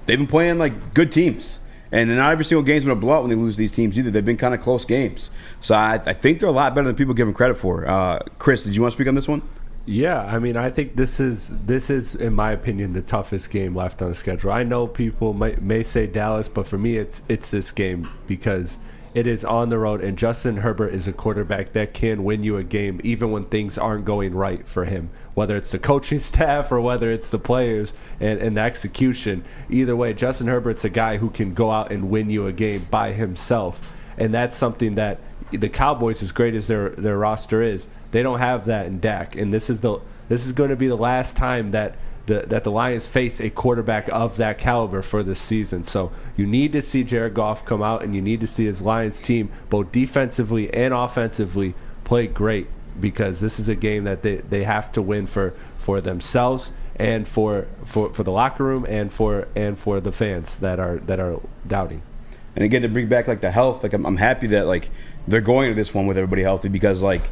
Speaker 3: they've been playing like good teams. And not every single game's been a blowout when they lose these teams either. They've been kind of close games. So I think they're a lot better than people give them credit for. Chris, did you want to speak on this one?
Speaker 5: Yeah, I mean, I think this is, in my opinion, the toughest game left on the schedule. I know people may say Dallas, but for me, it's this game because it is on the road, and Justin Herbert is a quarterback that can win you a game even when things aren't going right for him, whether it's the coaching staff or whether it's the players and the execution. Either way, Justin Herbert's a guy who can go out and win you a game by himself, and that's something that the Cowboys, as great as their roster is, they don't have that in Dak, and this is going to be the last time that the Lions face a quarterback of that caliber for this season. So you need to see Jared Goff come out, and you need to see his Lions team, both defensively and offensively, play great, because this is a game that they have to win for themselves and for the locker room and for the fans that are doubting.
Speaker 3: And again, to bring back like the health, like I'm happy that like they're going to this one with everybody healthy, because like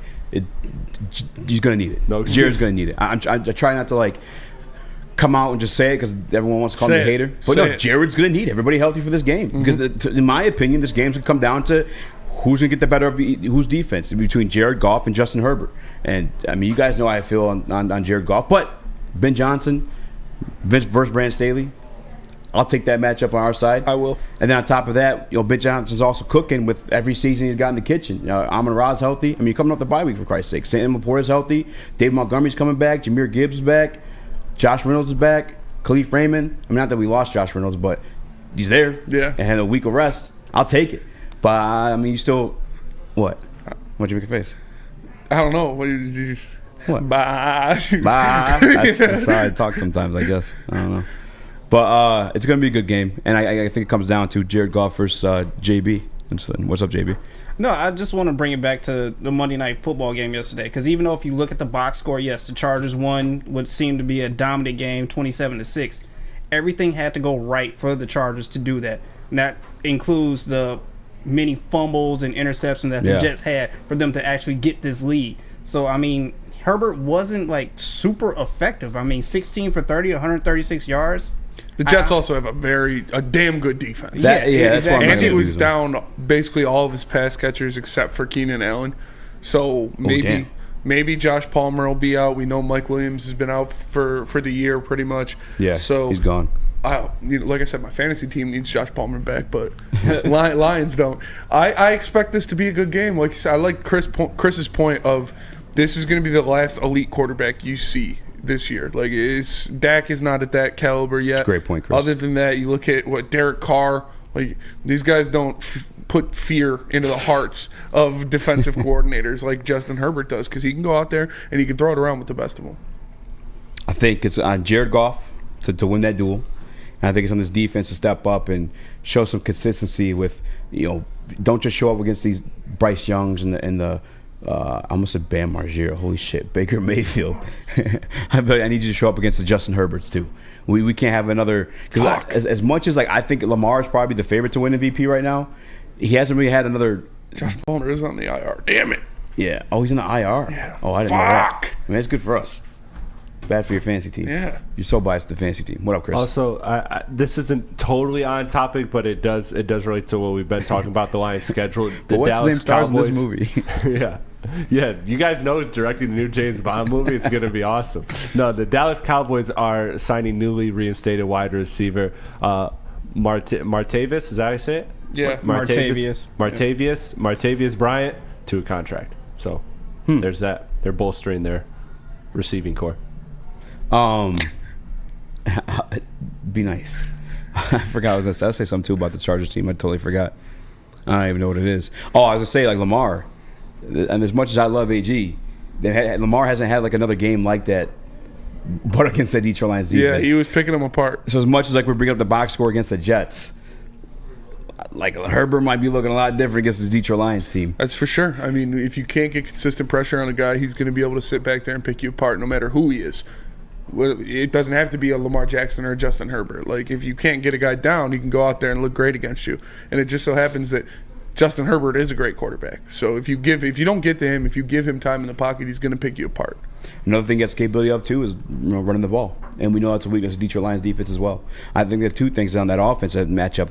Speaker 3: he's gonna need it.
Speaker 5: No,
Speaker 3: Jared's gonna need it. I try not to like come out and just say it because everyone wants to call me a hater. But no, Jared's going to need everybody healthy for this game. Mm-hmm. Because in my opinion, this game's going to come down to who's going to get the better of whose defense between Jared Goff and Justin Herbert. And, I mean, you guys know how I feel on Jared Goff. But Ben Johnson versus Brandon Staley, I'll take that matchup on our side.
Speaker 2: I will. And
Speaker 3: then on top of that, Ben Johnson's also cooking with every season he's got in the kitchen. Amon-Ra's healthy. I mean, you're coming off the bye week, for Christ's sake. Sam Laporta's healthy. Dave Montgomery's coming back. Jahmyr Gibbs is back. Josh Reynolds is back. Khalif Raymond. I mean, not that we lost Josh Reynolds, but he's there.
Speaker 2: Yeah.
Speaker 3: And had a week of rest. I'll take it. But, I mean, you still – what'd you make a face?
Speaker 2: I don't know. What did you –
Speaker 3: What?
Speaker 2: Bye.
Speaker 3: Bye. That's how I talk sometimes, I guess. I don't know. But it's going to be a good game. And I think it comes down to Jared Goff versus JB. What's up, JB?
Speaker 4: No, I just want to bring it back to the Monday Night Football game yesterday, because even though if you look at the box score, yes, the Chargers won what seemed to be a dominant game, 27-6. Everything had to go right for the Chargers to do that. And that includes the many fumbles and interceptions that the Jets had for them to actually get this lead. So, I mean, Herbert wasn't, like, super effective. I mean, 16 for 30, 136 yards.
Speaker 2: The Jets also have a damn good defense.
Speaker 3: That's why
Speaker 2: and he was down basically all of his pass catchers except for Keenan Allen. So maybe Josh Palmer will be out. We know Mike Williams has been out for the year pretty much.
Speaker 3: Yeah,
Speaker 2: so
Speaker 3: he's gone.
Speaker 2: Like I said, my fantasy team needs Josh Palmer back, but Lions don't. I expect this to be a good game. Like you said, I like Chris's point of this is going to be the last elite quarterback you see this year. Like, Dak is not at that caliber yet.
Speaker 3: That's a great point, Chris.
Speaker 2: Other than that, you look at what Derek Carr, like, these guys don't put fear into the hearts of defensive coordinators like Justin Herbert does, because he can go out there and he can throw it around with the best of them.
Speaker 3: I think it's on Jared Goff to win that duel. And I think it's on this defense to step up and show some consistency with, don't just show up against these Bryce Youngs and the I almost said Bam Margera. Holy shit. Baker Mayfield. I need you to show up against the Justin Herberts, too. We can't have another – because as much as, like, I think Lamar is probably the favorite to win MVP right now, he hasn't really had another –
Speaker 2: Josh Palmer is on the IR. Damn it.
Speaker 3: Yeah. Oh, he's on the IR?
Speaker 2: Yeah.
Speaker 3: Oh, I didn't know that. I mean, that's good for us. Bad for your fantasy team.
Speaker 2: Yeah.
Speaker 3: You're so biased to the fantasy team. What up, Chris?
Speaker 5: Also, this isn't totally on topic, but it does relate to what we've been talking about, the Lions schedule. The
Speaker 3: what's
Speaker 5: Dallas
Speaker 3: his name stars
Speaker 5: Cowboys,
Speaker 3: in this movie?
Speaker 5: Yeah. Yeah, you guys know he's directing the new James Bond movie. It's going to be awesome. No, the Dallas Cowboys are signing newly reinstated wide receiver Martavis. Is that how I say it?
Speaker 2: Yeah.
Speaker 5: Martavius Bryant to a contract. So there's that. They're bolstering their receiving core?
Speaker 3: Be nice. I forgot I was going to say something too about the Chargers team. I totally forgot. I don't even know what it is. Oh, I was going to say, like, Lamar. And as much as I love AG, Lamar hasn't had like another game like that, but against the Detroit Lions defense.
Speaker 2: Yeah, he was picking them apart.
Speaker 3: So as much as like we're bringing up the box score against the Jets, like Herbert might be looking a lot different against this Detroit Lions team.
Speaker 2: That's for sure. I mean, if you can't get consistent pressure on a guy, he's going to be able to sit back there and pick you apart no matter who he is. It doesn't have to be a Lamar Jackson or a Justin Herbert. Like, if you can't get a guy down, he can go out there and look great against you. And it just so happens that Justin Herbert is a great quarterback. So if you don't get to him, if you give him time in the pocket, he's going to pick you apart.
Speaker 3: Another thing he has capability of too is running the ball, and we know that's a weakness of Detroit Lions defense as well. I think there are two things on that offense that match up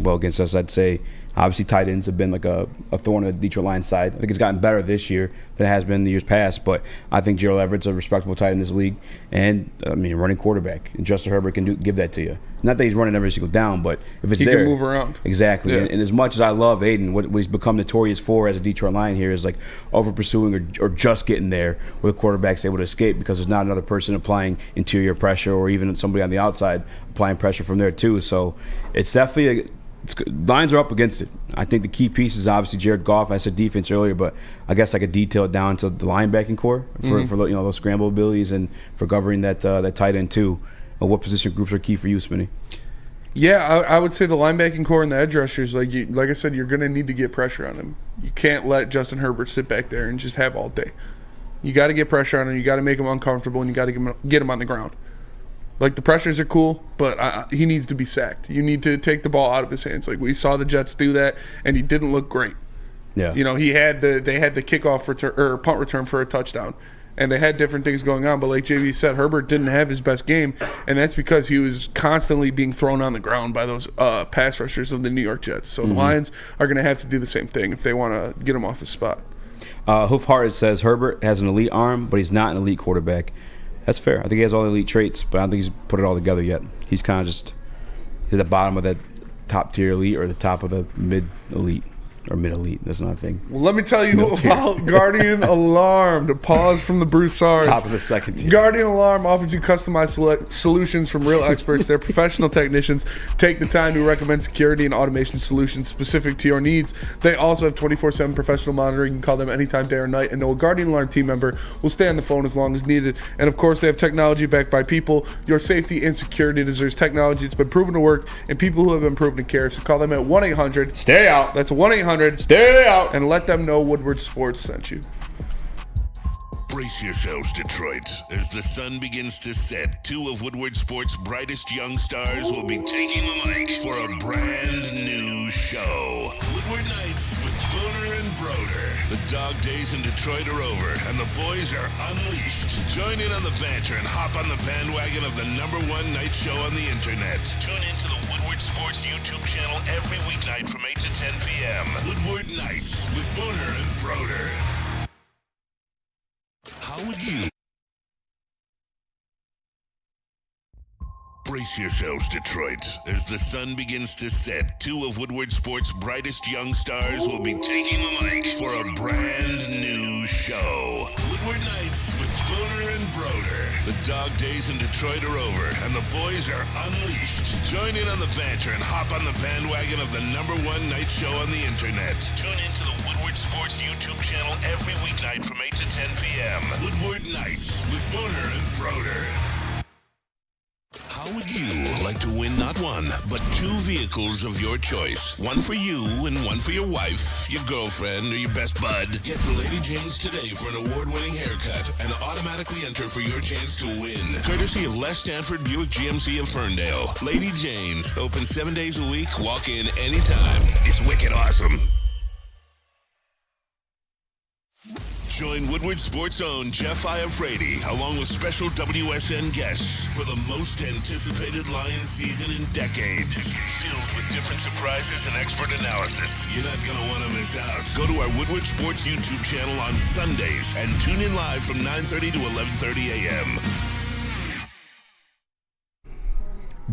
Speaker 3: well against us. I'd say obviously tight ends have been like a thorn on the Detroit Lions side. I think it's gotten better this year than it has been in the years past, but I think Gerald Everett's a respectable tight end in this league, and I mean running quarterback, and Justin Herbert can give that to you. Not that he's running every single down, but if it's
Speaker 2: he
Speaker 3: there,
Speaker 2: can move around.
Speaker 3: Exactly.
Speaker 2: Yeah.
Speaker 3: And as much as I love Aiden, what he's become notorious for as a Detroit Lion here is like over pursuing or just getting there where the quarterback's able to escape because there's not another person applying interior pressure or even somebody on the outside applying pressure from there too. So it's definitely Lions are up against it. I think the key piece is obviously Jared Goff. I said defense earlier, but I guess I could detail it down to the linebacking core for those scramble abilities and for governing that tight end too. What position groups are key for you, Smitty?
Speaker 2: Yeah, I would say the linebacking core and the edge rushers. Like I said, you're going to need to get pressure on him. You can't let Justin Herbert sit back there and just have all day. You got to get pressure on him. You got to make him uncomfortable, and you got to get him on the ground. Like, the pressures are cool, but he needs to be sacked. You need to take the ball out of his hands. Like, we saw the Jets do that, and he didn't look great.
Speaker 3: Yeah,
Speaker 2: they had the kickoff return or punt return for a touchdown. And they had different things going on. But like JB said, Herbert didn't have his best game, and that's because he was constantly being thrown on the ground by those pass rushers of the New York Jets. So the Lions are going to have to do the same thing if they want to get him off the spot.
Speaker 3: Hoofhearted says Herbert has an elite arm, but he's not an elite quarterback. That's fair. I think he has all the elite traits, but I don't think he's put it all together yet. He's kind of just at the bottom of that top-tier elite or the top of the mid-elite. Or mid-elite, that's not a thing.
Speaker 2: Well, let me tell you about Guardian Alarm. To pause from the Broussards.
Speaker 3: Top of the second tier.
Speaker 2: Guardian Alarm offers you customized solutions from real experts. Their professional technicians take the time to recommend security and automation solutions specific to your needs. They also have 24/7 professional monitoring. You can call them anytime, day or night, and know a Guardian Alarm team member will stay on the phone as long as needed. And of course, they have technology backed by people. Your safety and security deserves technology that's been proven to work and people who have been proven to care. So call them at 1-800.
Speaker 3: Stay out.
Speaker 2: That's 1-800.
Speaker 3: Stay out.
Speaker 2: And let them know Woodward Sports sent you.
Speaker 7: Brace yourselves, Detroit. As the sun begins to set, two of Woodward Sports' brightest young stars will be taking the mic for a brand new show. Woodward Nights with Spooner and Broder. The dog days in Detroit are over, and the boys are unleashed. Join in on the banter and hop on the bandwagon of the #1 night show on the internet. Tune into the Woodward Sports YouTube channel every weeknight from 8 to 10 p.m. Woodward Nights with Spooner and Broder. How would you... Brace yourselves, Detroit. As the sun begins to set, two of Woodward Sports' brightest young stars will be taking the mic for a brand new show. Woodward Nights with Spooner and Broder. The dog days in Detroit are over, and the boys are unleashed. Join in on the banter and hop on the bandwagon of the #1 night show on the internet. Tune into the Woodward Sports YouTube channel every weeknight from 8 to 10 p.m. Woodward Nights with Spooner and Broder. How would you like to win not one, but two vehicles of your choice? One for you and one for your wife, your girlfriend, or your best bud. Get to Lady Jane's today for an award-winning haircut and automatically enter for your chance to win. Courtesy of Les Stanford Buick GMC of Ferndale. Lady Jane's, open 7 days a week, walk in anytime. It's wicked awesome. Join Woodward Sports' own Jeff Iafrate, along with special WSN guests for the most anticipated Lions season in decades. Filled with different surprises and expert analysis. You're not going to want to miss out. Go to our Woodward Sports YouTube channel on Sundays and tune in live from 9:30 to 11:30 a.m.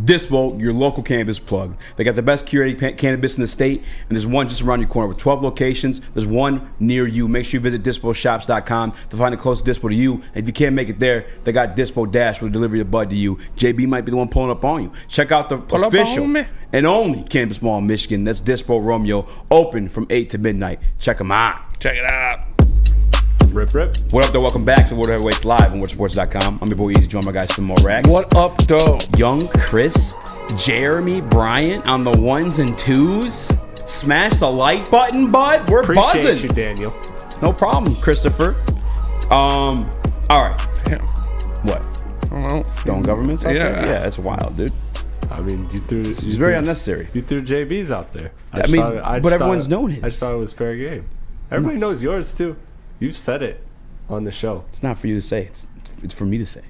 Speaker 3: Dispo, your local cannabis plug. They got the best curated cannabis in the state, and there's one just around your corner with 12 locations. There's one near you. Make sure you visit disposhops.com to find the closest Dispo to you. And if you can't make it there, they got Dispo Dash will deliver your bud to you. JB might be the one pulling up on you. Check out the official and only cannabis mall in Michigan. That's Dispo Romeo, open from 8 to midnight. Check them out.
Speaker 2: Check it out.
Speaker 5: Rip, rip.
Speaker 3: What up, though? Welcome back to World Heavyweights Live on WorldSports.com. I'm your boy Easy, joined by guys some more Rax.
Speaker 2: What up, though?
Speaker 3: Young Chris, Jeremy Bryant on the ones and twos. Smash the like button, bud. We're
Speaker 5: Appreciate
Speaker 3: buzzing.
Speaker 5: you, Daniel.
Speaker 3: No problem, Christopher. All right.
Speaker 2: Yeah.
Speaker 3: What?
Speaker 2: I don't know.
Speaker 3: Throwing governments out there?
Speaker 2: Yeah.
Speaker 3: Yeah, that's wild, dude.
Speaker 5: I mean, you threw.
Speaker 3: It's very unnecessary.
Speaker 5: You threw JB's out there.
Speaker 3: I mean, but everyone's known his.
Speaker 5: I just thought it was fair game. Everybody knows yours too. You've said it on the show.
Speaker 3: It's not for you to say. It's for me to say.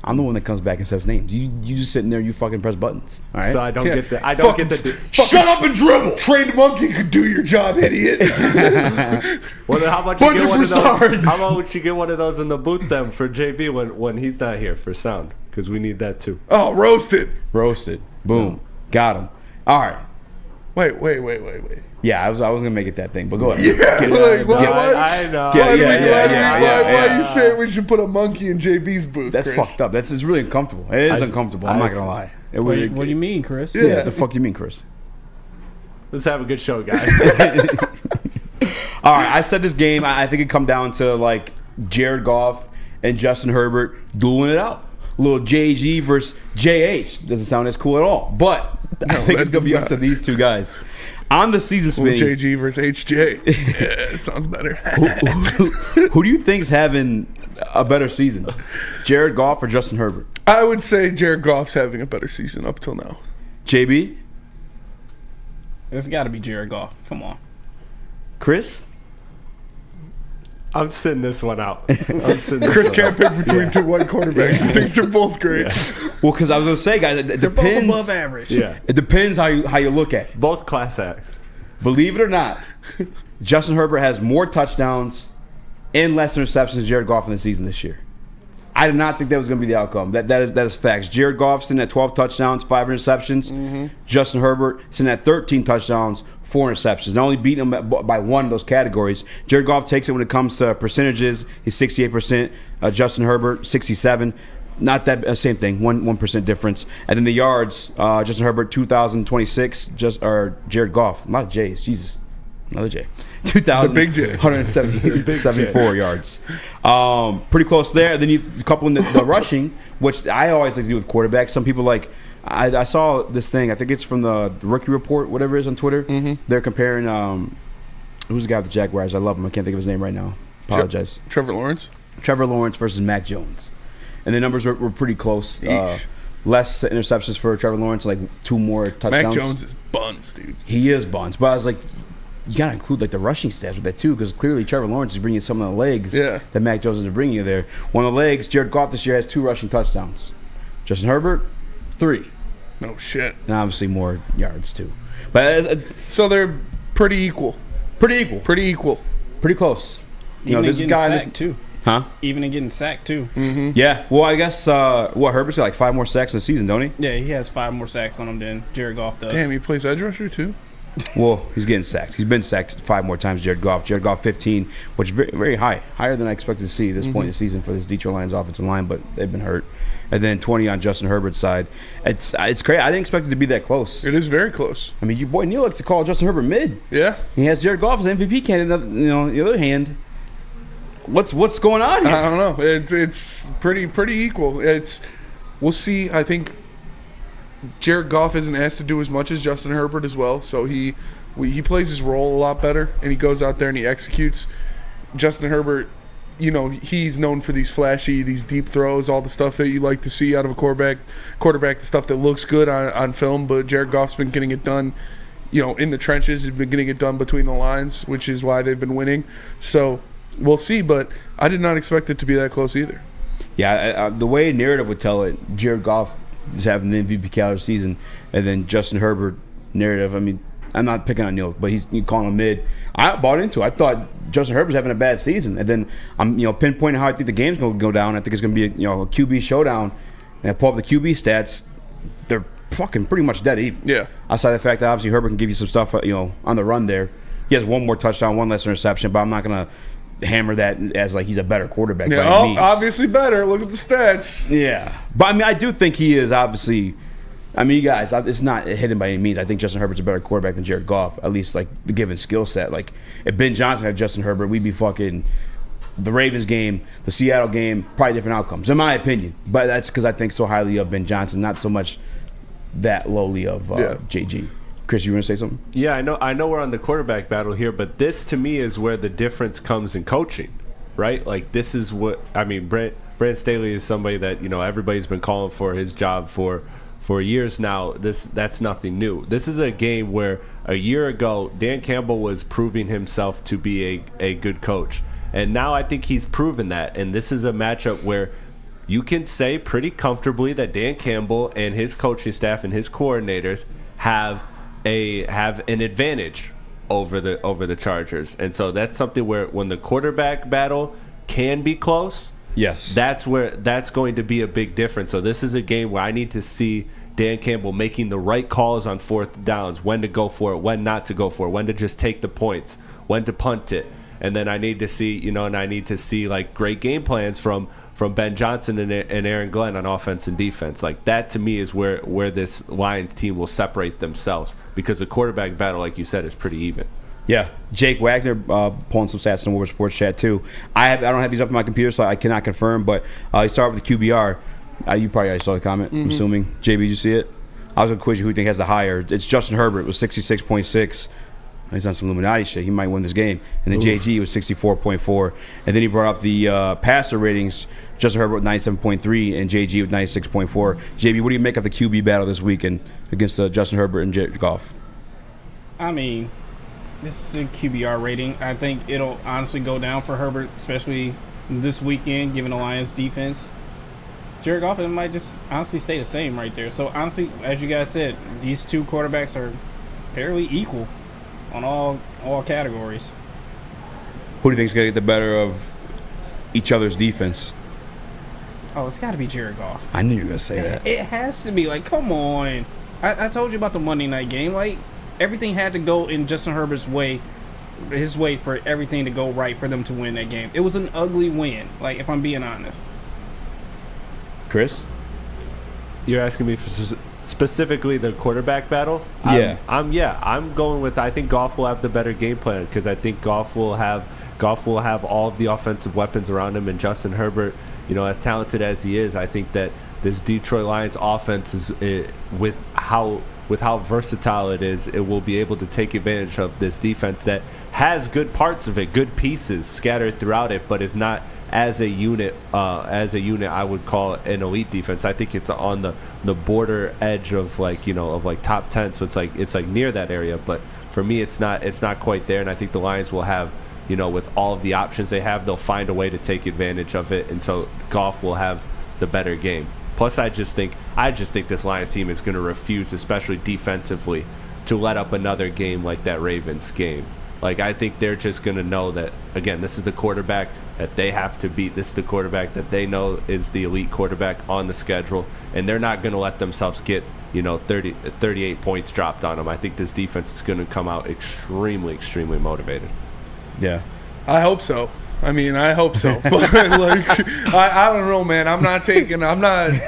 Speaker 3: I'm the one that comes back and says names. You just sitting there, you fucking press buttons. All right.
Speaker 5: So I don't
Speaker 2: Yeah.
Speaker 5: get the. I don't get the.
Speaker 3: Shut up and dribble.
Speaker 2: Trained monkey could do your job, idiot.
Speaker 5: Well, then how about
Speaker 3: Bunch
Speaker 5: you
Speaker 3: of
Speaker 5: get one of
Speaker 3: Broussards.
Speaker 5: those? How about you get one of those in the booth then for JB when he's not here for sound, because we need that too.
Speaker 2: Oh, roasted.
Speaker 3: Roasted. Boom. Got him. All right.
Speaker 2: Wait.
Speaker 3: Yeah, I was gonna make it that thing, but go ahead.
Speaker 2: Yeah,
Speaker 3: Get it
Speaker 2: like,
Speaker 3: out.
Speaker 2: why-
Speaker 5: I know.
Speaker 3: Yeah,
Speaker 2: Why
Speaker 3: yeah.
Speaker 2: you saying we should put a monkey in JB's booth,
Speaker 3: That's
Speaker 2: Chris?
Speaker 3: fucked up. It's really uncomfortable. It is uncomfortable. I'm not gonna lie.
Speaker 4: What do you mean, Chris?
Speaker 3: Yeah. The fuck you mean, Chris?
Speaker 5: Let's have a good show, guys.
Speaker 3: All right, I said this game. I think it come down to like Jared Goff and Justin Herbert dueling it out. A little JG versus JH doesn't sound as cool at all, but I think it's gonna be up to these two guys. On the season spinning,
Speaker 2: JG versus HJ. Yeah, it sounds better.
Speaker 3: who do you think's having a better season, Jared Goff or Justin Herbert?
Speaker 2: I would say Jared Goff's having a better season up till now.
Speaker 3: JB,
Speaker 4: It's got to be Jared Goff. Come on.
Speaker 3: Chris.
Speaker 5: I'm sitting this one out.
Speaker 2: Chris can't pick between two white quarterbacks. He thinks they're both great.
Speaker 3: Well, because I was gonna say, guys, it
Speaker 4: They're both
Speaker 3: depends.
Speaker 4: above average.
Speaker 5: Yeah,
Speaker 3: It depends how you look at it.
Speaker 5: both class acts.
Speaker 3: Believe it or not, Justin Herbert has more touchdowns and less interceptions than Jared Goff in the season this year. I did not think that was going to be the outcome. That is facts. Jared Goff's in at 12 touchdowns, 5 interceptions. Justin Herbert is in at 13 touchdowns, 4 interceptions. Not only beating him by one of those categories. Jared Goff takes it when it comes to percentages. He's 68%. Justin Herbert, 67%. Not that same thing, 1% difference. And then the yards, Justin Herbert 2,026, Jared Goff, a lot of J's, Jesus, another J, 2,174 yards. Pretty close there. And then you couple in the rushing, which I always like to do with quarterbacks. Some people like. I saw this thing. I think it's from the Rookie Report, whatever it is on Twitter. They're comparing. Who's the guy with the Jaguars? I love him. I can't think of his name right now. Apologize.
Speaker 2: Trevor Lawrence
Speaker 3: versus Mac Jones. And the numbers were pretty close.
Speaker 2: Eesh.
Speaker 3: Less interceptions for Trevor Lawrence, like 2 more touchdowns.
Speaker 2: Mac Jones is buns, dude.
Speaker 3: He is buns. But I was like, you got to include like the rushing stats with that too, because clearly Trevor Lawrence is bringing some of the legs that Mac Jones is bringing you there. One of the legs, Jared Goff this year has 2 rushing touchdowns. Justin Herbert, 3.
Speaker 2: No shit.
Speaker 3: And obviously more yards too. But
Speaker 2: So they're pretty equal.
Speaker 3: pretty equal.
Speaker 2: Pretty
Speaker 3: close. You know,
Speaker 4: Even
Speaker 3: this
Speaker 4: in
Speaker 3: guy.
Speaker 4: getting sacked, too.
Speaker 3: Huh?
Speaker 4: Even in getting sacked, too.
Speaker 3: Yeah. Well, I guess, Herbert's got like 5 more sacks in the season, don't he?
Speaker 4: Yeah, he has 5 more sacks on him than Jared Goff does.
Speaker 2: Damn, he plays edge rusher too?
Speaker 3: Well, he's getting sacked. He's been sacked 5 more times, Jared Goff. Jared Goff 15, which is very, very high. Higher than I expected to see at this point in the season for this Detroit Lions offensive line, but they've been hurt. And then 20 on Justin Herbert's side. It's crazy. I didn't expect it to be that close.
Speaker 2: It is very close.
Speaker 3: I mean, your boy Neil likes to call Justin Herbert mid.
Speaker 2: Yeah.
Speaker 3: He has Jared Goff as MVP candidate. You know, on the other hand, what's going on here?
Speaker 2: I don't know. It's pretty equal. We'll see. I think Jared Goff isn't asked to do as much as Justin Herbert as well, so he plays his role a lot better, and he goes out there and he executes. Justin Herbert, you know, he's known for these flashy, these deep throws, all the stuff that you like to see out of a quarterback, the stuff that looks good on film, but Jared Goff's been getting it done, you know, in the trenches. He's been getting it done between the lines, which is why they've been winning. So we'll see, but I did not expect it to be that close either.
Speaker 3: Yeah, the way narrative would tell it, Jared Goff is having the MVP caliber season, and then Justin Herbert narrative. I mean, I'm not picking on Neil, but you calling him mid. I bought into it. I thought Justin Herbert's having a bad season, and then I'm pinpointing how I think the game's going to go down. I think it's going to be a QB showdown, and I pull up the QB stats. They're fucking pretty much dead even.
Speaker 2: Yeah.
Speaker 3: Outside the fact that obviously Herbert can give you some stuff, on the run there. He has one more touchdown, one less interception, but I'm not gonna hammer that as like he's a better quarterback.
Speaker 2: Yeah,
Speaker 3: by any means.
Speaker 2: Obviously better. Look at the stats.
Speaker 3: Yeah, but I mean, I do think he is obviously. I mean, you guys, it's not hidden by any means. I think Justin Herbert's a better quarterback than Jared Goff, at least like the given skill set. Like if Ben Johnson had Justin Herbert, we'd be fucking the Ravens game, the Seattle game, probably different outcomes, in my opinion. But that's because I think so highly of Ben Johnson, not so much that lowly of JG. Chris, you want to say something?
Speaker 5: Yeah, I know we're on the quarterback battle here, but this to me is where the difference comes in coaching, right? Like this is what I mean. Brent Staley is somebody that everybody's been calling for his job for years now. That's nothing new. This is a game where a year ago Dan Campbell was proving himself to be a good coach, and now I think he's proven that. And this is a matchup where you can say pretty comfortably that Dan Campbell and his coaching staff and his coordinators have an advantage over the Chargers. And so that's something where when the quarterback battle can be close,
Speaker 3: yes,
Speaker 5: that's going to be a big difference. So this is a game where I need to see Dan Campbell making the right calls on fourth downs, when to go for it, when not to go for it, when to just take the points, when to punt it. And then I need to see like great game plans from Ben Johnson and Aaron Glenn on offense and defense. Like that to me is where this Lions team will separate themselves, because the quarterback battle, like you said, is pretty even.
Speaker 3: Yeah, Jake Wagner pulling some stats in the Woodward Sports Chat too. I don't have these up on my computer, so I cannot confirm. But he started with the QBR. You probably already saw the comment. I'm assuming. JB, did you see it? I was gonna quiz you who you think has the higher. It's Justin Herbert with 66.6. He's on some Illuminati shit. He might win this game. And then JG was 64.4. And then he brought up the passer ratings. Justin Herbert with 97.3 and JG with 96.4. JB, what do you make of the QB battle this weekend against Justin Herbert and Jared Goff?
Speaker 4: I mean, this is a QBR rating. I think it'll honestly go down for Herbert, especially this weekend, given the Lions defense. Jared Goff might just honestly stay the same right there. So honestly, as you guys said, these two quarterbacks are fairly equal on all categories.
Speaker 3: Who do you think is going to get the better of each other's defense?
Speaker 4: Oh, it's got to be Jared Goff.
Speaker 3: I knew you were going to say that.
Speaker 4: It has to be. Like, come on. I told you about the Monday night game. Like, everything had to go in Justin Herbert's way, his way, for everything to go right for them to win that game. It was an ugly win, like, if I'm being honest.
Speaker 3: Chris?
Speaker 5: You're asking me for specifically the quarterback battle?
Speaker 3: Yeah.
Speaker 5: I'm going with, I think Goff will have the better game plan, because I think Goff will have all of the offensive weapons around him, and Justin Herbert, as talented as he is, I think that this Detroit Lions offense is with how versatile it is, it will be able to take advantage of this defense that has good parts of it, good pieces scattered throughout it, but is not as a unit. I would call it an elite defense. I think it's on the border edge of top 10. So it's like near that area, but for me, it's not quite there. And I think the Lions will have, with all of the options they have, they'll find a way to take advantage of it. And so Goff will have the better game. Plus, I just think this Lions team is going to refuse, especially defensively, to let up another game like that Ravens game. Like, I think they're just going to know that, again, this is the quarterback that they have to beat. This is the quarterback that they know is the elite quarterback on the schedule, and they're not going to let themselves get 38 points dropped on them. I think this defense is going to come out extremely, extremely motivated.
Speaker 3: Yeah.
Speaker 2: I hope so. I hope so. But I don't know, man.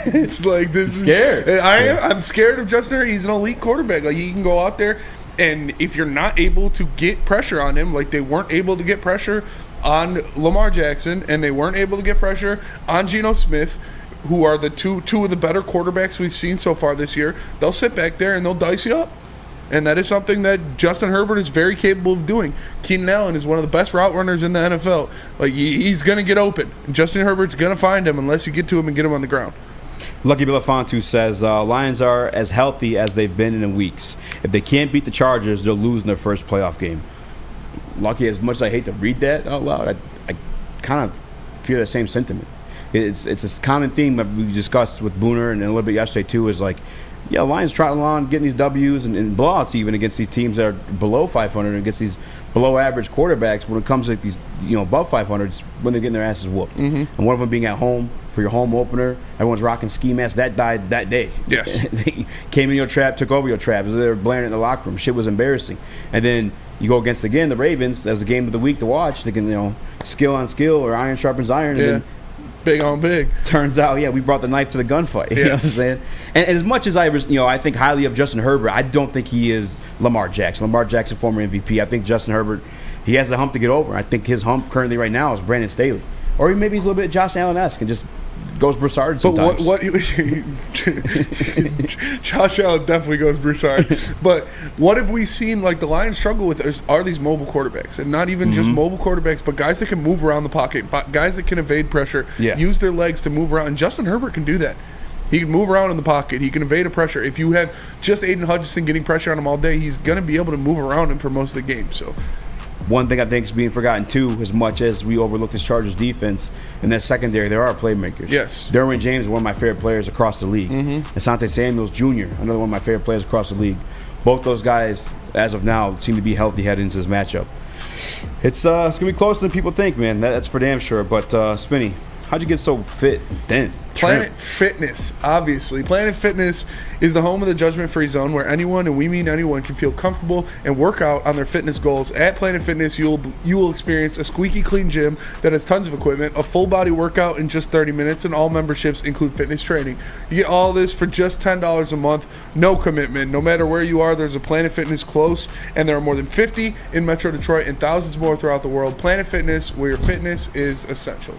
Speaker 2: It's like this.
Speaker 3: Scared.
Speaker 2: I'm scared of Justin Herbert. He's an elite quarterback. Like, he can go out there, and if you're not able to get pressure on him, like they weren't able to get pressure on Lamar Jackson, and they weren't able to get pressure on Geno Smith, who are the two of the better quarterbacks we've seen so far this year, they'll sit back there and they'll dice you up. And that is something that Justin Herbert is very capable of doing. Keenan Allen is one of the best route runners in the NFL. Like, he's going to get open. And Justin Herbert's going to find him unless you get to him and get him on the ground.
Speaker 3: Lucky Belafonte says, Lions are as healthy as they've been in weeks. If they can't beat the Chargers, they'll lose in their first playoff game. Lucky, as much as I hate to read that out loud, I kind of feel the same sentiment. It's a common theme that we discussed with Booner and a little bit yesterday too, is like Yeah, Lions trotting along, getting these W's and blowouts even against these teams that are below 500 and against these below average quarterbacks. When it comes to like these, above 500, it's when they're getting their asses whooped. And one of them being at home for your home opener. Everyone's rocking ski masks. That died that day.
Speaker 2: Yes.
Speaker 3: They came in your trap, took over your trap. They were blaring it in the locker room. Shit was embarrassing. And then you go against, again, the Ravens as a game of the week to watch. They can, skill on skill or iron sharpens iron. And then
Speaker 2: big on big.
Speaker 3: Turns out, we brought the knife to the gunfight. You know what I'm saying? And as much as I think highly of Justin Herbert, I don't think he is Lamar Jackson. Lamar Jackson, former MVP. I think Justin Herbert, he has a hump to get over. I think his hump currently right now is Brandon Staley. Or maybe he's a little bit Josh Allen-esque and just goes Broussard sometimes.
Speaker 2: But Josh Allen definitely goes Broussard. But what have we seen like the Lions struggle with are these mobile quarterbacks, and not even just mobile quarterbacks, but guys that can move around the pocket, guys that can evade pressure, use their legs to move around. And Justin Herbert can do that. He can move around in the pocket. He can evade a pressure. If you have just Aiden Hutchinson getting pressure on him all day, he's going to be able to move around him for most of the game. So
Speaker 3: one thing I think is being forgotten too, as much as we overlook this Chargers defense, in that secondary, there are playmakers.
Speaker 2: Yes.
Speaker 3: Derwin James is one of my favorite players across the league. Asante Samuels Jr., another one of my favorite players across the league. Both those guys, as of now, seem to be healthy heading into this matchup. It's going to be closer than people think, man. That's for damn sure. But, Spinny, how'd you get so fit then?
Speaker 2: Planet Fitness, obviously. Planet Fitness is the home of the judgment-free zone where anyone, and we mean anyone, can feel comfortable and work out on their fitness goals. At Planet Fitness, you will experience a squeaky clean gym that has tons of equipment, a full-body workout in just 30 minutes, and all memberships include fitness training. You get all this for just $10 a month, no commitment. No matter where you are, there's a Planet Fitness close, and there are more than 50 in Metro Detroit and thousands more throughout the world. Planet Fitness, where your fitness is essential.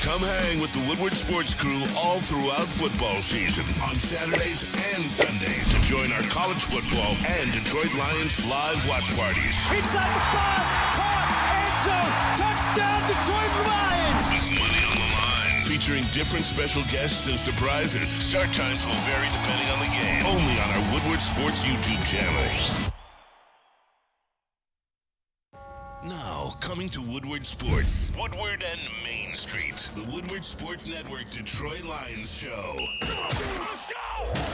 Speaker 7: Come hang with the Woodward Sports Crew all throughout football season on Saturdays and Sundays. Join our college football and Detroit Lions live watch parties.
Speaker 9: Inside the 5, caught, end zone, touchdown Detroit Lions!
Speaker 7: With money on the line. Featuring different special guests and surprises. Start times will vary depending on the game. Only on our Woodward Sports YouTube channel. Now, coming to Woodward Sports, Woodward and Main Street, the Woodward Sports Network Detroit Lions Show. Let's go!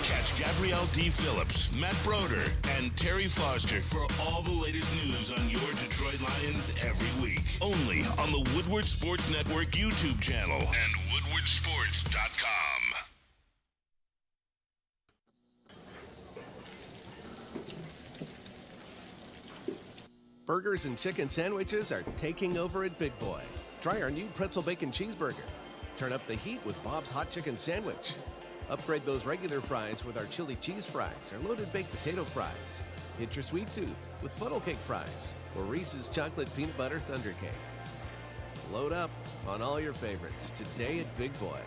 Speaker 7: Catch Gabrielle D. Phillips, Matt Broder, and Terry Foster for all the latest news on your Detroit Lions every week. Only on the Woodward Sports Network YouTube channel and woodwardsports.com.
Speaker 10: Burgers and chicken sandwiches are taking over at Big Boy. Try our new pretzel bacon cheeseburger. Turn up the heat with Bob's Hot Chicken Sandwich. Upgrade those regular fries with our chili cheese fries or loaded baked potato fries. Hit your sweet tooth with funnel cake fries or Reese's chocolate peanut butter thunder cake. Load up on all your favorites today at Big Boy.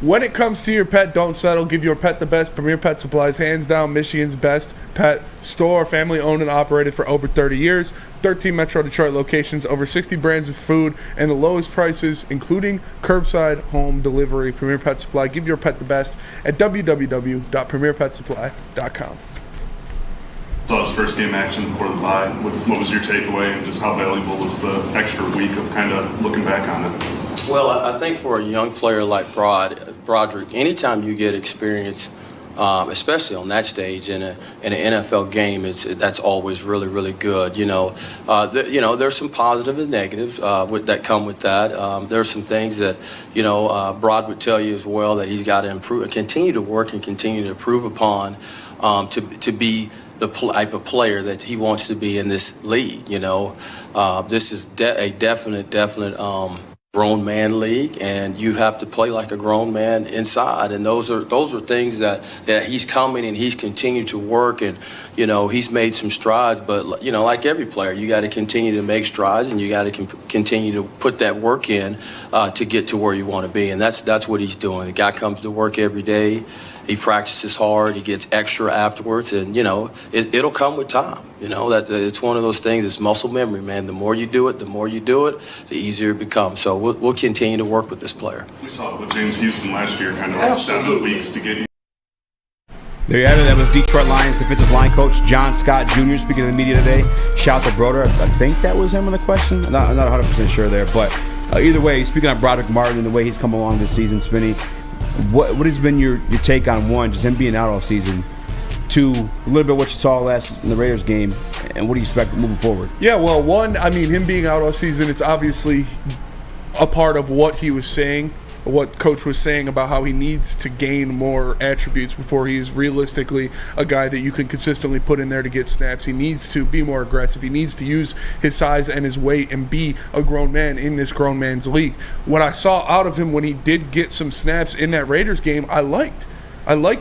Speaker 2: When it comes to your pet, don't settle. Give your pet the best. Premier Pet Supplies, hands down, Michigan's best pet store. Family owned and operated for over 30 years. 13 Metro Detroit locations, over 60 brands of food, and the lowest prices, including curbside home delivery. Premier Pet Supply. Give your pet the best at www.premierpetsupply.com.
Speaker 11: Saw his first game action before the bye. What was your takeaway, and just how valuable was the extra week of kind of looking back on it?
Speaker 12: Well, I think for a young player like Broderick, anytime you get experience, especially on that stage in an NFL game, that's always really, really good. There's some positive and negatives that come with that. There's some things that Brod would tell you as well that he's got to improve, continue to work and continue to improve upon to be the type of player that he wants to be in this league. This is a definite grown man league, and you have to play like a grown man inside. And those are things that he's coming and he's continued to work, and he's made some strides. But like every player, you got to continue to make strides, and you got to continue to put that work in to get to where you want to be. And that's what he's doing. The guy comes to work every day. He practices hard. He gets extra afterwards, and it'll come with time. That it's one of those things. It's muscle memory, man. The more you do it, the easier it becomes. So we'll continue to work with this player.
Speaker 11: We saw it with James Houston last year, kind of like 7 weeks to get.
Speaker 3: There you have it. That was Detroit Lions defensive line coach John Scott Jr. speaking to the media today. Shout out to Broder. I think that was him on the question. I'm not 100% sure there, but Either way, speaking of Broderick Martin and the way he's come along this season, Spinny, what has been your take on, one, just him being out all season, two, a little bit what you saw last in the Raiders game, and what do you expect moving forward?
Speaker 2: Yeah, well, one, I mean, him being out all season, it's obviously a part of what he was saying, what Coach was saying about how he needs to gain more attributes before he is realistically a guy that you can consistently put in there to get snaps. He needs to be more aggressive. He needs to use his size and his weight and be a grown man in this grown man's league. What I saw out of him when he did get some snaps in that Raiders game, I liked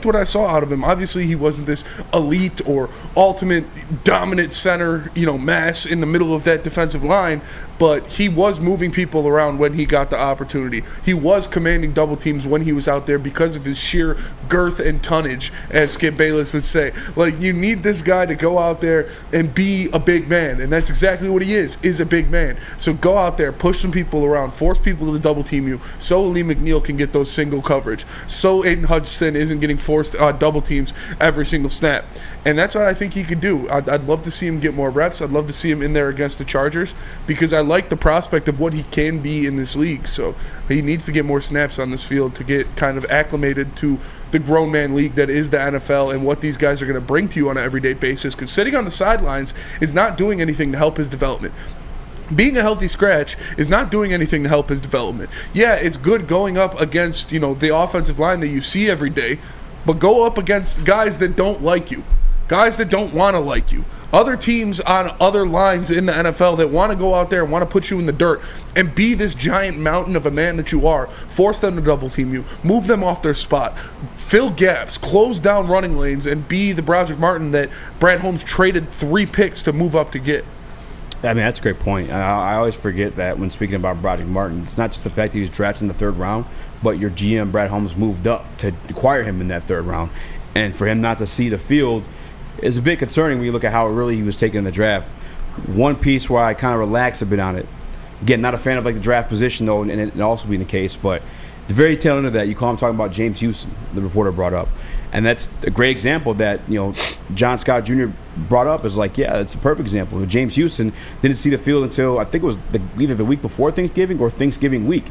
Speaker 2: what I saw out of him. Obviously, he wasn't this elite or ultimate dominant center, mass in the middle of that defensive line, but he was moving people around when he got the opportunity. He was commanding double teams when he was out there because of his sheer girth and tonnage, as Skip Bayless would say. Like, you need this guy to go out there and be a big man, and that's exactly what he is a big man. So go out there, push some people around, force people to double team you, so Lee McNeil can get those single coverage, so Aiden Hutchinson isn't getting forced double teams every single snap. And that's what I think he could do. I'd love to see him get more reps. I'd love to see him in there against the Chargers because I like the prospect of what he can be in this league. So he needs to get more snaps on this field to get kind of acclimated to the grown man league that is the NFL and what these guys are going to bring to you on an everyday basis, because sitting on the sidelines is not doing anything to help his development. Being a healthy scratch is not doing anything to help his development. Yeah, it's good going up against, the offensive line that you see every day, but go up against guys that don't like you, guys that don't want to like you, other teams on other lines in the NFL that want to go out there and want to put you in the dirt and be this giant mountain of a man that you are. Force them to double team you, move them off their spot, fill gaps, close down running lanes, and be the Broderick Martin that Brad Holmes traded 3 picks to move up to get.
Speaker 3: I mean, that's a great point. I always forget that when speaking about Broderick Martin. It's not just the fact that he was drafted in the 3rd round, but your GM, Brad Holmes, moved up to acquire him in that 3rd round. And for him not to see the field is a bit concerning when you look at how early he was taken in the draft. One piece where I kind of relax a bit on it, again, not a fan of the draft position, though, and it also being the case, but the very tail end of that, you call him talking about James Houston, the reporter brought up. And that's a great example that, John Scott Jr. brought up is it's a perfect example. James Houston didn't see the field until, I think it was either the week before Thanksgiving or Thanksgiving week.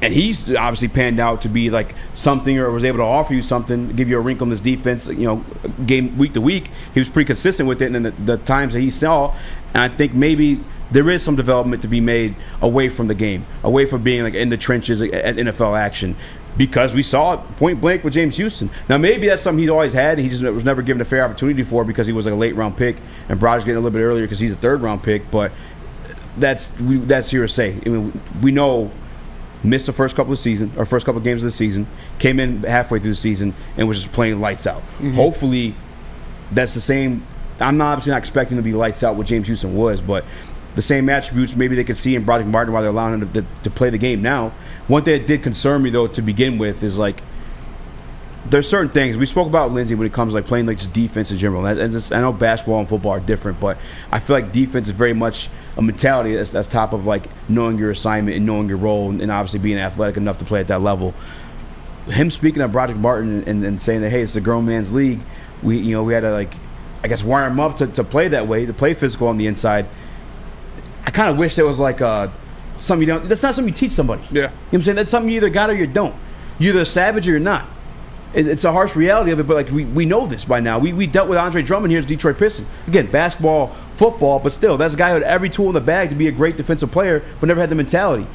Speaker 3: And he's obviously panned out to be something, or was able to offer you something, give you a wrinkle in this defense, game week to week. He was pretty consistent with it in the times that he saw. And I think maybe there is some development to be made away from the game, away from being in the trenches at NFL action. Because we saw it point blank with James Houston. Now, maybe that's something he's always had. He just was never given a fair opportunity for because he was a late-round pick, and Broderick's getting a little bit earlier because he's a 3rd-round pick. But that's hearsay. I mean, we know missed the first couple of games of the season, came in halfway through the season, and was just playing lights out. Mm-hmm. Hopefully, that's the same. I'm obviously not expecting to be lights out what James Houston was, but the same attributes maybe they could see in Broderick Martin while they're allowing him to play the game now. One thing that did concern me, though, to begin with is there's certain things. We spoke about Lindsey when it comes to playing just defense in general. And I know basketball and football are different, but I feel like defense is very much a mentality that's top of knowing your assignment and knowing your role and obviously being athletic enough to play at that level. Him speaking of Broderick Martin and saying that, hey, it's a grown man's league, we had to wire him up to play that way, to play physical on the inside. I kind of wish there was something you don't. That's not something you teach somebody. Yeah, you know what I'm saying? That's something you either got or you don't. You're either a savage or you're not. It's a harsh reality of it, but we know this by now. We dealt with Andre Drummond here as Detroit Pistons. Again, basketball, football, but still, that's a guy who had every tool in the bag to be a great defensive player, but never had the mentality.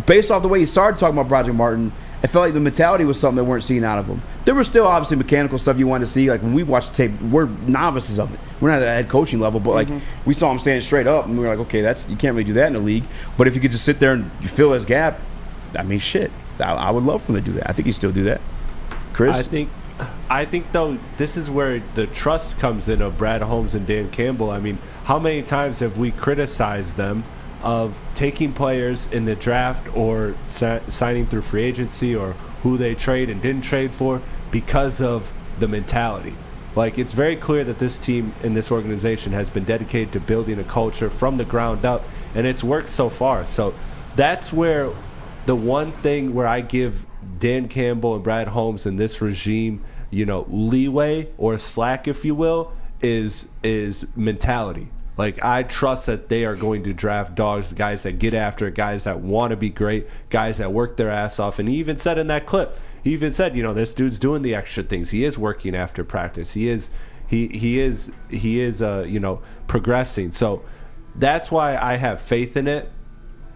Speaker 3: Based off the way he started talking about Broderick Martin, I felt like the mentality was something that weren't seeing out of him. There was still obviously mechanical stuff you wanted to see. When we watched the tape, we're novices of it. We're not at a head coaching level, but we saw him standing straight up, and we were like, okay, you can't really do that in the league. But if you could just sit there and you fill his gap, I mean, shit, I would love for him to do that. I think he still do that. Chris?
Speaker 5: I think though this is where the trust comes in of Brad Holmes and Dan Campbell. I mean, how many times have we criticized them of taking players in the draft or signing through free agency or who they trade and didn't trade for because of the mentality? It's very clear that this team and this organization has been dedicated to building a culture from the ground up, and it's worked so far. So that's where the one thing where I give Dan Campbell and Brad Holmes and this regime, leeway or slack, if you will, is mentality. Like, I trust that they are going to draft dogs, guys that get after it, guys that want to be great, guys that work their ass off. And he even said in that clip, this dude's doing the extra things. He is working after practice. He is progressing. So that's why I have faith in it.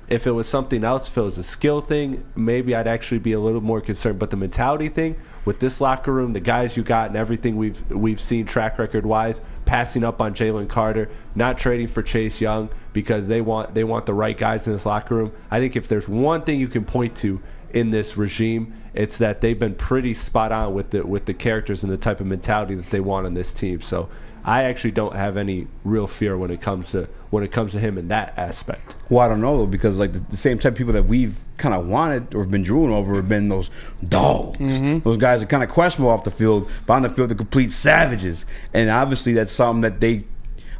Speaker 5: If it was something else, if it was a skill thing, maybe I'd actually be a little more concerned. But the mentality thing with this locker room, the guys you got, and everything we've seen track record wise, passing up on Jalen Carter, not trading for Chase Young because they want the right guys in this locker room. I think if there's one thing you can point to in this regime, it's that they've been pretty spot on with the characters and the type of mentality that they want on this team. So I actually don't have any real fear when it comes to him in that aspect.
Speaker 3: Well, I don't know, though, because like the same type of people that we've kind of wanted or been drooling over have been those dogs. Those guys are kind of questionable off the field, but on the field they're complete savages. And obviously that's something that they, I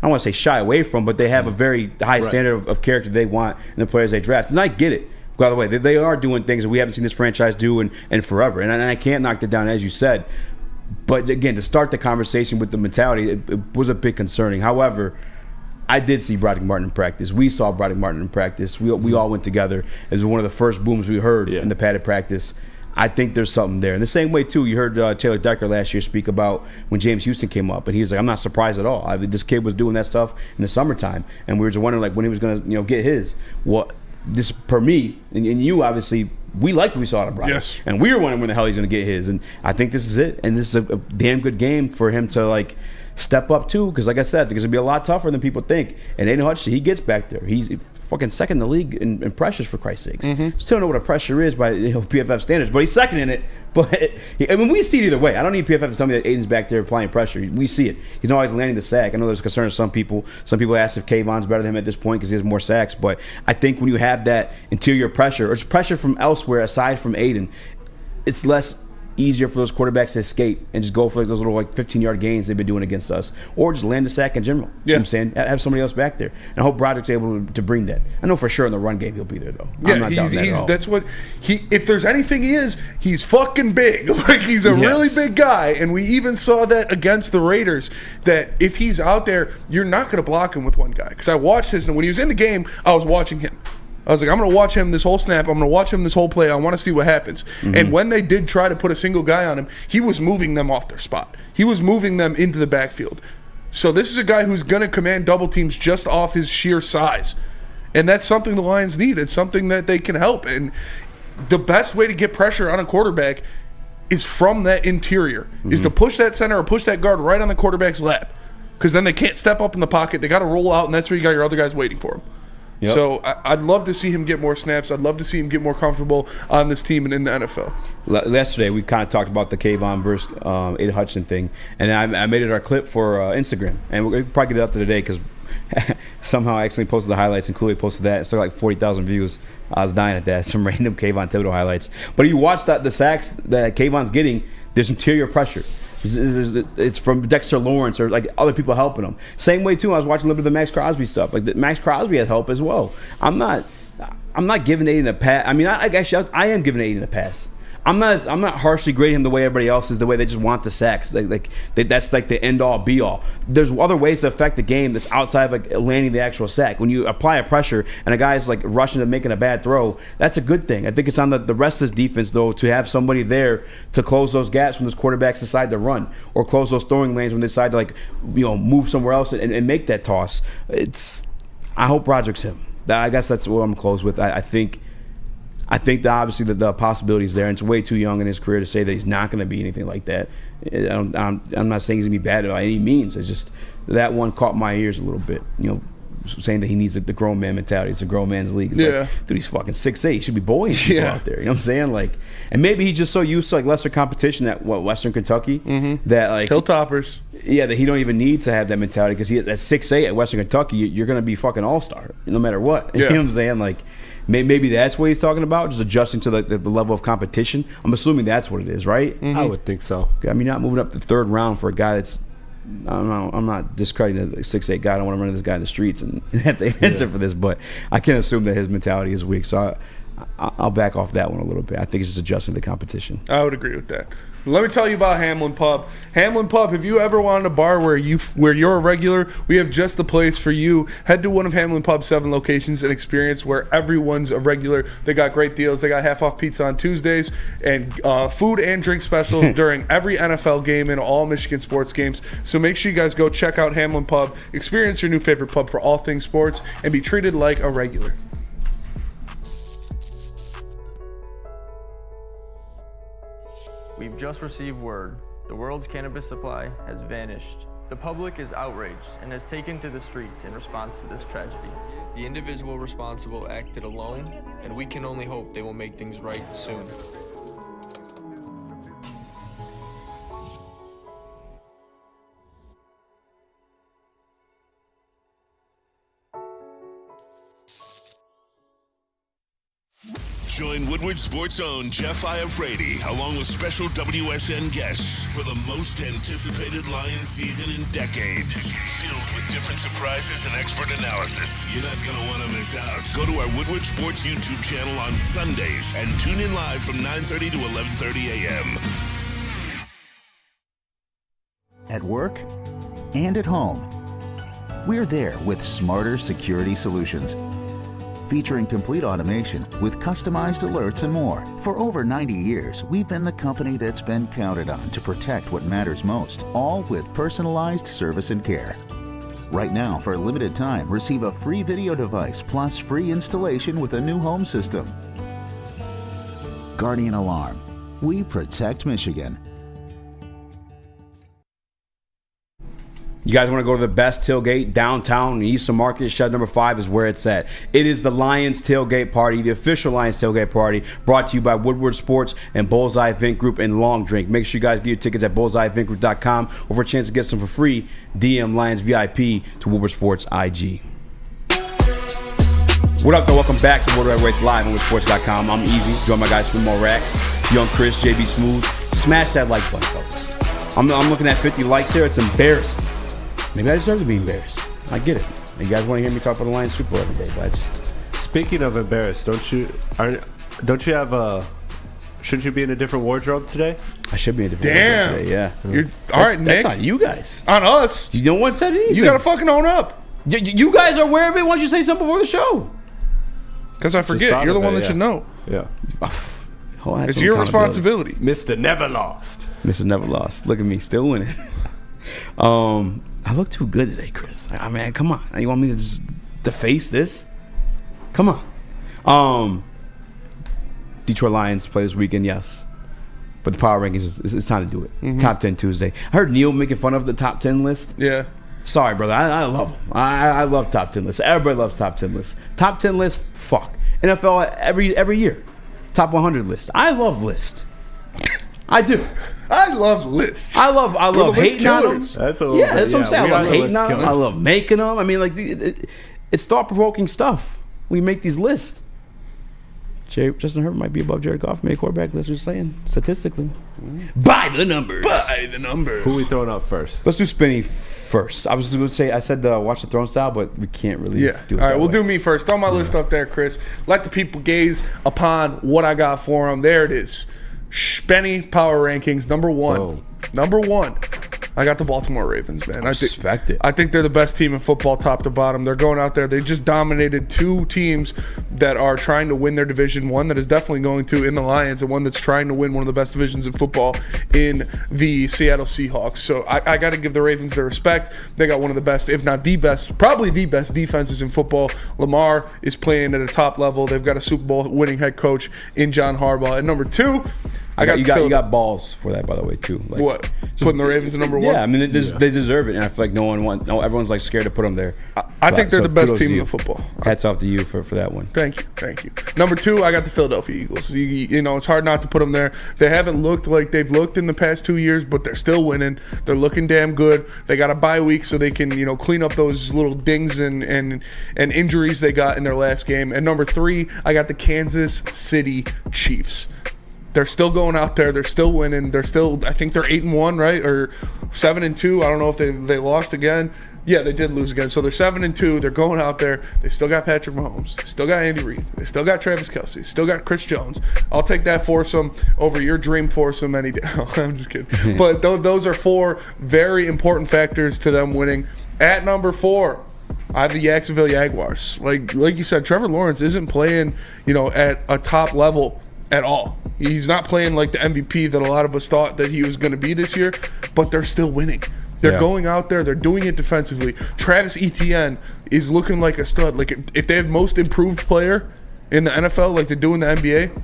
Speaker 3: don't want to say shy away from, but they have a very high standard of character they want in the players they draft. And I get it. By the way, they are doing things that we haven't seen this franchise do in forever. And I can't knock that down, as you said. But again, to start the conversation with the mentality, it was a bit concerning. However, I did see Broderick Martin in practice. We saw Broderick Martin in practice. We all went together. It was one of the first booms we heard in the padded practice. I think there's something there. In the same way, too, you heard Taylor Decker last year speak about when James Houston came up, and he was like, I'm not surprised at all. This kid was doing that stuff in the summertime, and we were just wondering like when he was going to get his. Well, this, per me, and you obviously, we liked what we saw out of Broderick.
Speaker 2: Yes.
Speaker 3: And we were wondering when the hell he's going to get his. And I think this is it. And this is a damn good game for him to, like, step up, too. Because, like I said, I think it's going to be a lot tougher than people think. And Aiden Hutchinson, he gets back there. He's fucking second in the league in pressures, for Christ's sakes. Still don't know what a pressure is by PFF standards, but he's second in it. But, I mean, we see it either way. I don't need PFF to tell me that Aiden's back there applying pressure. We see it. He's not always landing the sack. I know there's concern of some people. Some people ask if Kayvon's better than him at this point because he has more sacks. But I think when you have that interior pressure, or just pressure from elsewhere aside from Aiden, it's less easier for those quarterbacks to escape and just go for those little 15-yard gains they've been doing against us, or just land the sack in general. You know what I'm saying? Have somebody else back there. And I hope Broderick's able to bring that. I know for sure in the run game he'll be there, though.
Speaker 2: Yeah,
Speaker 3: I'm not doubting that at all.
Speaker 2: That's what if there's anything he's fucking big. Like, he's a really big guy, and we even saw that against the Raiders, that if he's out there, you're not going to block him with one guy. Because I watched his, and when he was in the game, I was watching him. I was like, I'm going to watch him this whole snap. I'm going to watch him this whole play. I want to see what happens. And when they did try to put a single guy on him, he was moving them off their spot. He was moving them into the backfield. So this is a guy who's going to command double teams just off his sheer size. And that's something the Lions need. It's something that they can help. And the best way to get pressure on a quarterback is from that interior, is to push that center or push that guard right on the quarterback's lap. Because then they can't step up in the pocket. They got to roll out, and that's where you got your other guys waiting for him. Yep. So I'd love to see him get more snaps. I'd love to see him get more comfortable on this team and in the NFL.
Speaker 3: Yesterday, we kind of talked about the Kayvon versus Aiden Hutchinson thing, and I made it our clip for Instagram. And we'll probably get it up to today because somehow I accidentally posted the highlights and Kool-Aid posted that. It still got like 40,000 views. I was dying at that. Some random Kayvon Thibodeau highlights. But if you watch the sacks that Kayvon's getting, there's interior pressure. It's from Dexter Lawrence or like other people helping him. Same way too. I was watching a little bit of the Max Crosby stuff. Like Max Crosby had help as well. I'm not giving Aiden a pass. I mean, I am giving Aiden a pass. I'm not harshly grading him the way everybody else is, the way they just want the sacks. That's like the end all be all. There's other ways to affect the game that's outside of like landing the actual sack. When you apply a pressure and a guy's like rushing to making a bad throw, that's a good thing. I think it's on the rest of this defense though to have somebody there to close those gaps when those quarterbacks decide to run, or close those throwing lanes when they decide to move somewhere else and make that toss. I hope Broderick's him. I guess that's what I'm close with. I think that obviously the possibility is there, and it's way too young in his career to say that he's not going to be anything like that. I'm not saying he's going to be bad by any means. It's just that one caught my ears a little bit. Saying that he needs the grown man mentality. It's a grown man's league. It's like, dude, he's fucking 6'8". He should be bullying people out there. You know what I'm saying? Like, and maybe he's just so used to lesser competition at Western Kentucky that like
Speaker 2: Hilltoppers. Yeah,
Speaker 3: that he don't even need to have that mentality because at 6'8" at Western Kentucky, you're going to be fucking all-star no matter what. You know what I'm saying? Like, maybe that's what he's talking about, just adjusting to the level of competition. I'm assuming that's what it is, right?
Speaker 5: I would think so.
Speaker 3: I mean, not moving up the third round for a guy that's, I'm not discrediting a 6'8" guy. I don't want to run this guy in the streets and have to answer for this, but I can't assume that his mentality is weak. So I'll back off that one a little bit. I think it's just adjusting the competition.
Speaker 2: I would agree with that. Let me tell you about Hamlin Pub. Hamlin Pub, if you ever wanted a bar where you're a regular, we have just the place for you. Head to one of Hamlin Pub's 7 locations and experience where everyone's a regular. They got great deals. They got half off pizza on Tuesdays and food and drink specials during every NFL game and all Michigan sports games. So make sure you guys go check out Hamlin Pub, experience your new favorite pub for all things sports, and be treated like a regular.
Speaker 13: We've just received word. The world's cannabis supply has vanished. The public is outraged and has taken to the streets in response to this tragedy. The individual responsible acted alone, and we can only hope they will make things right soon.
Speaker 7: Join Woodward Sports' own Jeff Iafrate, along with special WSN guests for the most anticipated Lions season in decades. Filled with different surprises and expert analysis. You're not going to want to miss out. Go to our Woodward Sports YouTube channel on Sundays and tune in live from 9:30 to 11:30 a.m.
Speaker 14: At work and at home, we're there with smarter security solutions. Featuring complete automation with customized alerts and more. For over 90 years, we've been the company that's been counted on to protect what matters most, all with personalized service and care. Right now, for a limited time, receive a free video device plus free installation with a new home system. Guardian Alarm. We protect Michigan.
Speaker 3: You guys want to go to the best tailgate downtown in Eastern Market? Shed number 5 is where it's at. It is the Lions Tailgate Party, the official Lions Tailgate Party, brought to you by Woodward Sports and Bullseye Event Group and Long Drink. Make sure you guys get your tickets at bullseyeeventgroup.com or for a chance to get some for free. DM Lions VIP to Woodward Sports IG. What up, though? Welcome back to Woodward Rates Live on WoodwardSports.com. I'm Easy. Join my guys from Rax, Young Chris, JB Smooth. Smash that like button, folks. I'm looking at 50 likes here. It's embarrassing. Maybe I deserve to be embarrassed. I get it. You guys want to hear me talk about the Lions Super Bowl every day, but I just...
Speaker 5: Speaking of embarrassed, don't you have a... Shouldn't you be in a different wardrobe today?
Speaker 3: I should be in a different wardrobe today, yeah.
Speaker 2: All right, Nick.
Speaker 3: That's on you guys.
Speaker 2: On us.
Speaker 3: You no one said anything.
Speaker 2: You got to fucking own up.
Speaker 3: You guys are aware of it. Why don't you say something before the show?
Speaker 2: Because I forget. You're the one that should know.
Speaker 5: Yeah.
Speaker 2: It's your responsibility.
Speaker 5: Mr. Never Lost.
Speaker 3: Mr. Never Lost. Look at me, still winning. I look too good today, Chris. I mean, come on. You want me to just deface this? Come on. Detroit Lions play this weekend, yes. But the power rankings, it's time to do it. Mm-hmm. Top 10 Tuesday. I heard Neil making fun of the top 10 list.
Speaker 2: Yeah.
Speaker 3: Sorry, brother. I love them. I love top 10 lists. Everybody loves top 10 lists. Top 10 lists, fuck. NFL every year. Top 100 list. I love lists. I do.
Speaker 2: I love lists.
Speaker 3: I love hating on them.
Speaker 5: That's what
Speaker 3: I'm saying. I love hating on them. I love making them. I mean, like, it's thought-provoking stuff. We make these lists. Justin Herbert might be above Jared Goff, made quarterback list. We're saying statistically. By the numbers.
Speaker 5: Who are we throwing out first?
Speaker 3: Let's do Spinny first. I was going to say, I said watch the throne style, but we can't really do it.
Speaker 2: All right, we'll do me first. Throw my list up there, Chris. Let the people gaze upon what I got for them. There it is. Spenny Power Rankings, number 1.
Speaker 5: Whoa.
Speaker 2: Number 1. I got the Baltimore Ravens, man.
Speaker 3: I respect it.
Speaker 2: I think they're the best team in football, top to bottom. They're going out there. They just dominated 2 teams that are trying to win their division. One that is definitely going to in the Lions, and one that's trying to win one of the best divisions in football in the Seattle Seahawks. So I got to give the Ravens their respect. They got one of the best, if not the best, probably the best defenses in football. Lamar is playing at a top level. They've got a Super Bowl winning head coach in John Harbaugh. And number 2, you
Speaker 3: got balls for that, by the way, too. Like,
Speaker 2: what? Putting the Ravens at number 1?
Speaker 3: Yeah, I mean, they deserve it, and I feel like everyone's like scared to put them there.
Speaker 2: I think they're the best team in football.
Speaker 3: Hats off to you for that one.
Speaker 2: Thank you. Number 2, I got the Philadelphia Eagles. You know, it's hard not to put them there. They haven't looked like they've looked in the past 2 years, but they're still winning. They're looking damn good. They got a bye week so they can, clean up those little dings and injuries they got in their last game. And number 3, I got the Kansas City Chiefs. They're still going out there. They're still winning. I think they're 8-1, right? Or 7-2. I don't know if they lost again. Yeah, they did lose again. So they're 7-2. They're going out there. They still got Patrick Mahomes. They still got Andy Reid. They still got Travis Kelce. Still got Chris Jones. I'll take that foursome over your dream foursome any day. I'm just kidding. But those are 4 very important factors to them winning. At number 4, I have the Jacksonville Jaguars. Like you said, Trevor Lawrence isn't playing, at a top level at all. He's not playing like the MVP that a lot of us thought that he was going to be this year, but they're still winning. They're going out there. They're doing it defensively. Travis Etienne is looking like a stud. Like, if they have most improved player in the NFL like they do in the NBA,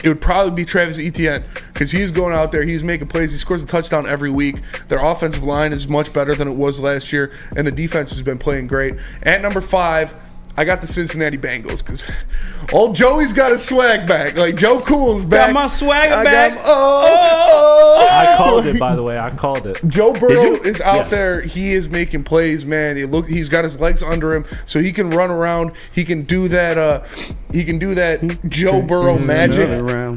Speaker 2: it would probably be Travis Etienne because he's going out there. He's making plays. He scores a touchdown every week. Their offensive line is much better than it was last year, and the defense has been playing great. At number 5, I got the Cincinnati Bengals because old Joey's got his swag back. Like, Joe Cool's back.
Speaker 4: Got my swag back.
Speaker 5: I called it, by the way. I called it.
Speaker 2: Joe Burrow is out there. He is making plays, man. He's got his legs under him, so he can run around. He can do that. He can do that Joe Burrow magic.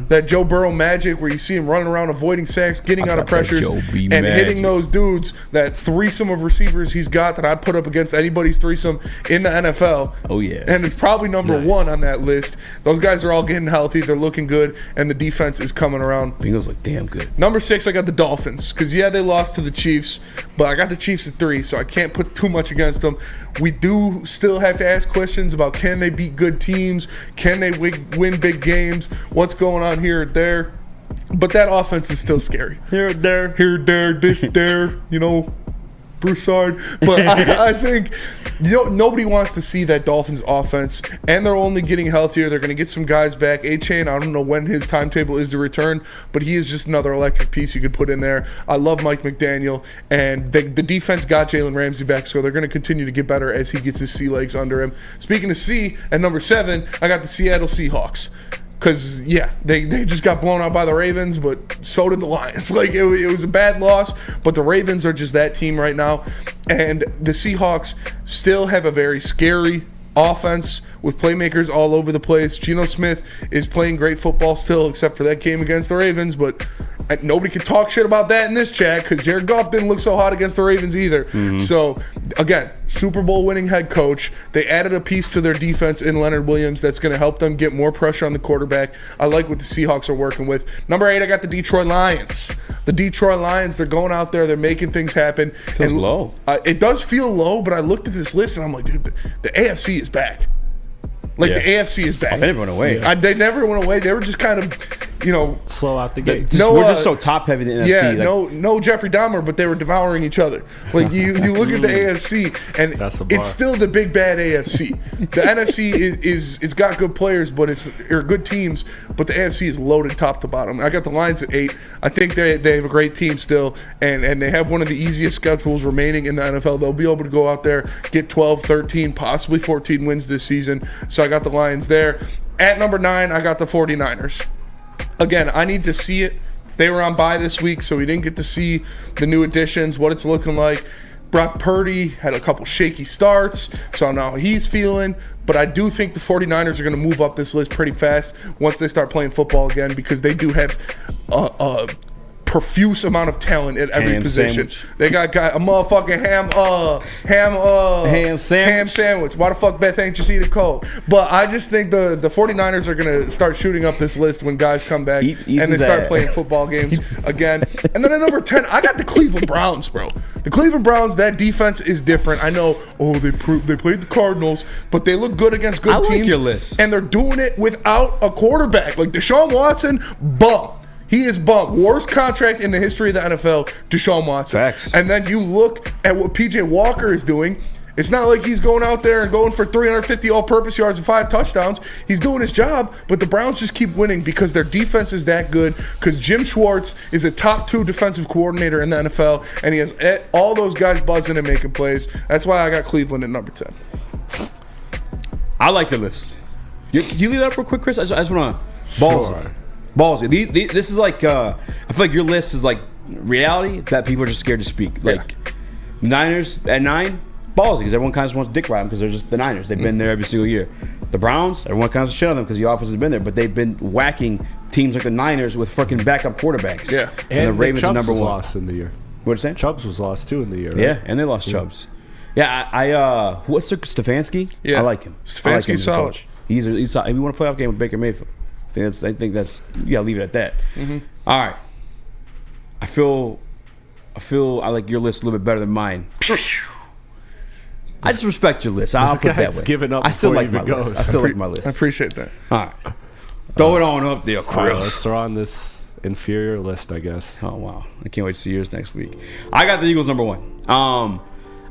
Speaker 2: That Joe Burrow magic where you see him running around, avoiding sacks, getting out of pressures, and hitting those dudes. That threesome of receivers he's got that I'd put up against anybody's threesome in the NFL.
Speaker 3: Oh, yeah.
Speaker 2: And it's probably number 1 on that list. Those guys are all getting healthy. They're looking good, and the defense is coming around.
Speaker 3: Bengals look damn good.
Speaker 2: Number 6, I got the Dolphins because, they lost to the Chiefs, but I got the Chiefs at 3, so I can't put too much against them. We do still have to ask questions about can they beat good teams? Can they win big games? What's going on here or there? But that offense is still scary.
Speaker 4: Here or there.
Speaker 2: Here, there, this, there, Broussard. But I think nobody wants to see that Dolphins offense, and they're only getting healthier. They're going to get some guys back. A-Chain, I don't know when his timetable is to return, but he is just another electric piece you could put in there. I love Mike McDaniel, and the defense got Jalen Ramsey back, so they're going to continue to get better as he gets his sea legs under him. Speaking of C, at number 7, I got the Seattle Seahawks. Because, they just got blown out by the Ravens, but so did the Lions. Like, it was a bad loss, but the Ravens are just that team right now. And the Seahawks still have a very scary offense with playmakers all over the place. Geno Smith is playing great football still, except for that game against the Ravens, but nobody can talk shit about that in this chat because Jared Goff didn't look so hot against the Ravens either. So, again, Super Bowl winning head coach. They added a piece to their defense in Leonard Williams that's going to help them get more pressure on the quarterback. I like what the Seahawks are working with. Number 8, I got the Detroit Lions. The Detroit Lions, they're going out there. They're making things happen.
Speaker 3: Feels low.
Speaker 2: It does feel low, but I looked at this list and I'm like, dude, the AFC is back. The AFC is back.
Speaker 3: They never went away.
Speaker 2: They never went away. They were just kind of,
Speaker 5: slow out the gate.
Speaker 3: We're just so top heavy in the NFC.
Speaker 2: Yeah, no Jeffrey Dahmer, but they were devouring each other. Like you look at the AFC, and it's still the big bad AFC. The NFC is got good players, but or good teams, but the AFC is loaded top to bottom. I got the Lions at 8. I think they have a great team still, and they have one of the easiest schedules remaining in the NFL. They'll be able to go out there, get 12, 13, possibly 14 wins this season. So I got the Lions there. At number 9, I got the 49ers. Again, I need to see it. They were on bye this week, so we didn't get to see the new additions, what it's looking like. Brock Purdy had a couple shaky starts, so now he's feeling. But I do think the 49ers are going to move up this list pretty fast once they start playing football again because they do have a profuse amount of talent at every position.
Speaker 3: Sandwich.
Speaker 2: They got a motherfucking ham sandwich. Why the fuck Beth ain't just eat it cold? But I just think the 49ers are going to start shooting up this list when guys come back and they start playing football games again. And then at number 10, I got the Cleveland Browns, bro. The Cleveland Browns, that defense is different. I know, they played the Cardinals, but they look good against good teams. I like
Speaker 3: your list.
Speaker 2: And they're doing it without a quarterback. Like Deshaun Watson, bum. He is bummed. Worst contract in the history of the NFL, Deshaun Watson.
Speaker 3: Facts.
Speaker 2: And then you look at what P.J. Walker is doing. It's not like he's going out there and going for 350 all-purpose yards and 5 touchdowns. He's doing his job, but the Browns just keep winning because their defense is that good, because Jim Schwartz is a top 2 defensive coordinator in the NFL, and he has all those guys buzzing and making plays. That's why I got Cleveland at number 10.
Speaker 3: I like your list. Can you leave that up real quick, Chris? I just want to balls. Sure. Ballsy. This is like I feel like your list is like reality that people are just scared to speak. Like Niners at 9, ballsy because everyone kind of wants to dick ride them because they're just the Niners. They've been there every single year. The Browns, everyone kind of shit on them because the offense has been there, but they've been whacking teams like the Niners with freaking backup quarterbacks.
Speaker 2: Yeah,
Speaker 3: and the Ravens are number 1.
Speaker 5: Lost in the year.
Speaker 3: What'd you say?
Speaker 5: Chubbs was lost too in the year. Right?
Speaker 3: Yeah, and they lost Chubbs. Yeah, I what's Stefanski?
Speaker 2: Yeah.
Speaker 3: I like him.
Speaker 2: Stefanski's
Speaker 3: as a
Speaker 2: solid.
Speaker 3: coach. He's solid. If you want a playoff game with Baker Mayfield, I think that's you gotta leave it at that. All right. I feel I like your list a little bit better than mine. I just respect your list. I'll put it that way.
Speaker 5: Giving up
Speaker 3: I still
Speaker 5: before
Speaker 3: like
Speaker 5: he
Speaker 3: my
Speaker 5: even
Speaker 3: list.
Speaker 5: goes.
Speaker 3: I still like my list.
Speaker 2: I appreciate that.
Speaker 3: All right. Throw it on up there, Chris.
Speaker 5: All right, let's throw on this inferior list, I guess.
Speaker 3: Oh, wow. I can't wait to see yours next week. I got the Eagles number 1.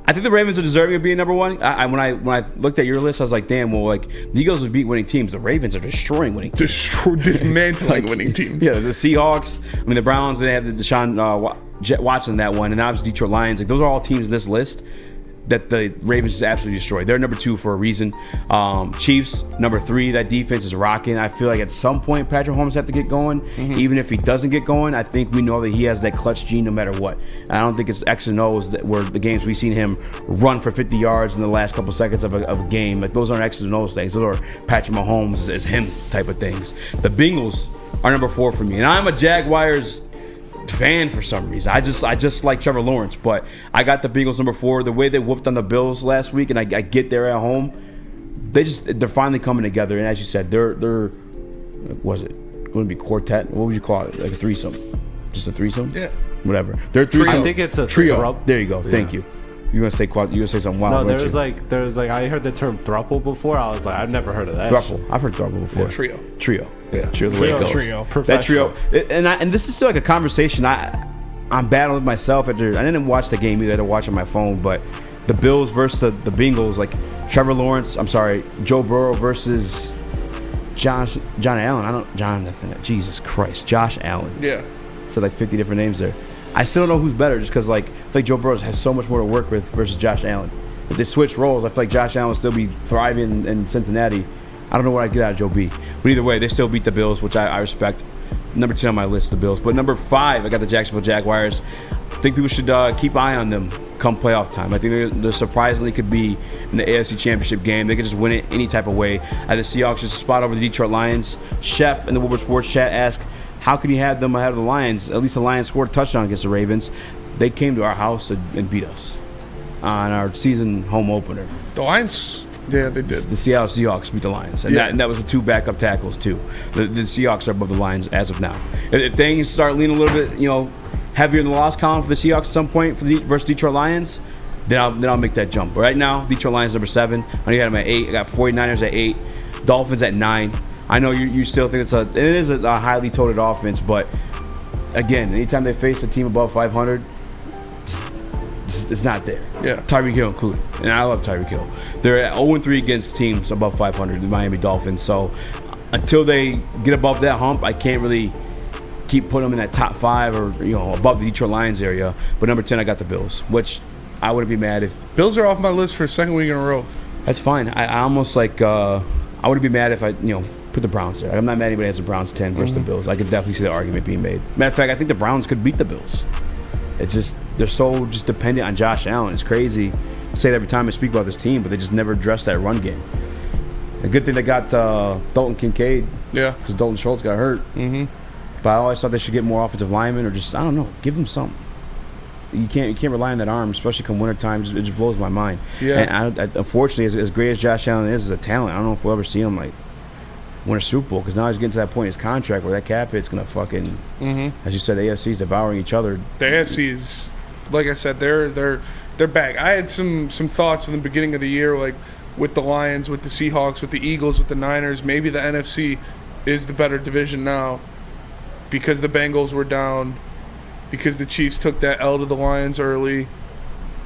Speaker 3: I think the Ravens are deserving of being number 1. When I looked at your list, I was like, damn, well, like, the Eagles would beat winning teams. The Ravens are destroying winning teams.
Speaker 2: Dismantling winning teams.
Speaker 3: Yeah, the Seahawks. I mean, the Browns, they have the Deshaun Watson in that one. And obviously Detroit Lions. Like, those are all teams in this list that the Ravens just absolutely destroyed. They're number 2 for a reason. Chiefs, number 3. That defense is rocking. I feel like at some point Patrick Mahomes have to get going. Even if he doesn't get going, I think we know that he has that clutch gene no matter what. I don't think it's X and O's that were the games we've seen him run for 50 yards in the last couple seconds of a game. Like, those aren't X and O's things. Those are Patrick Mahomes as him type of things. The Bengals are number 4 for me. And I'm a Jaguars fan for some reason. I just like Trevor Lawrence, but I got the Bengals number 4. The way they whooped on the Bills last week, and I get there at home, they're finally coming together. And as you said, they're was it going to be quartet? What would you call it? Like a threesome? Just a threesome?
Speaker 2: Yeah.
Speaker 3: Whatever. They're threesome.
Speaker 5: I think it's a
Speaker 3: trio. There you go. Yeah. Thank you. You're gonna say something wild.
Speaker 5: No, there's like I heard the term thruple before. I was like, I've never heard of that.
Speaker 3: Thruple. I've heard thruple before.
Speaker 2: Yeah, trio.
Speaker 3: Yeah, trio. The way it goes.
Speaker 4: Trio.
Speaker 3: That trio. And this is still like a conversation. I'm battling with myself after. I didn't watch the game either. I had to watch on my phone. But the Bills versus the Bengals, like Trevor Lawrence. I'm sorry, Joe Burrow versus John Allen. Jesus Christ, Josh Allen.
Speaker 2: Yeah.
Speaker 3: So like 50 different names there. I still don't know who's better, just because like I feel like Joe Burrow has so much more to work with versus Josh Allen. If they switch roles, I feel like Josh Allen will still be thriving in Cincinnati. I don't know what I get out of Joe B. But either way, they still beat the Bills, which I respect. Number 10 on my list, the Bills. But number 5, I got the Jacksonville Jaguars. I think people should keep an eye on them come playoff time. I think they surprisingly could be in the AFC Championship game. They could just win it any type of way. The Seahawks just spot over the Detroit Lions. Chef in the Woodward Sports chat asked, how can you have them ahead of the Lions? At least the Lions scored a touchdown against the Ravens. They came to our house and beat us on our season home opener.
Speaker 2: The Lions, yeah, they did.
Speaker 3: The Seattle Seahawks beat the Lions, and that was with 2 backup tackles too. The Seahawks are above the Lions as of now. If things start leaning a little bit, heavier in the loss column for the Seahawks at some point versus Detroit Lions, then I'll make that jump. But right now, Detroit Lions number 7. I know you had them at 8. I got 49ers at 8. Dolphins at 9. I know you still think it is a highly touted offense, but again, anytime they face a team above 500, it's not there.
Speaker 2: Yeah.
Speaker 3: Tyreek Hill included, and I love Tyreek Hill. They're at 0-3 against teams above 500, the Miami Dolphins. So until they get above that hump, I can't really keep putting them in that top 5 or above the Detroit Lions area. But number 10, I got the Bills, which I wouldn't be mad if
Speaker 2: Bills are off my list for a second week in a row.
Speaker 3: That's fine. I almost like I wouldn't be mad if I put the Browns there. I'm not mad anybody has the Browns 10 versus the Bills. I could definitely see the argument being made. Matter of fact, I think the Browns could beat the Bills. It's just they're so just dependent on Josh Allen. It's crazy. I say it every time I speak about this team, but they just never address that run game. A good thing they got Dalton Kincaid.
Speaker 2: Yeah.
Speaker 3: Because Dalton Schultz got hurt. Mm-hmm. But I always thought they should get more offensive linemen or just, I don't know, give them something. You can't rely on that arm, especially come wintertime. It just blows my mind.
Speaker 2: Yeah.
Speaker 3: And unfortunately, as great as Josh Allen is as a talent, I don't know if we'll ever see him win a Super Bowl, because now he's getting to that point in his contract where that cap hit's going to fucking, as you said, the AFC is devouring each other.
Speaker 2: The AFC is, like I said, they're back. I had some thoughts in the beginning of the year, like with the Lions, with the Seahawks, with the Eagles, with the Niners. Maybe the NFC is the better division now because the Bengals were down, because the Chiefs took that L to the Lions early.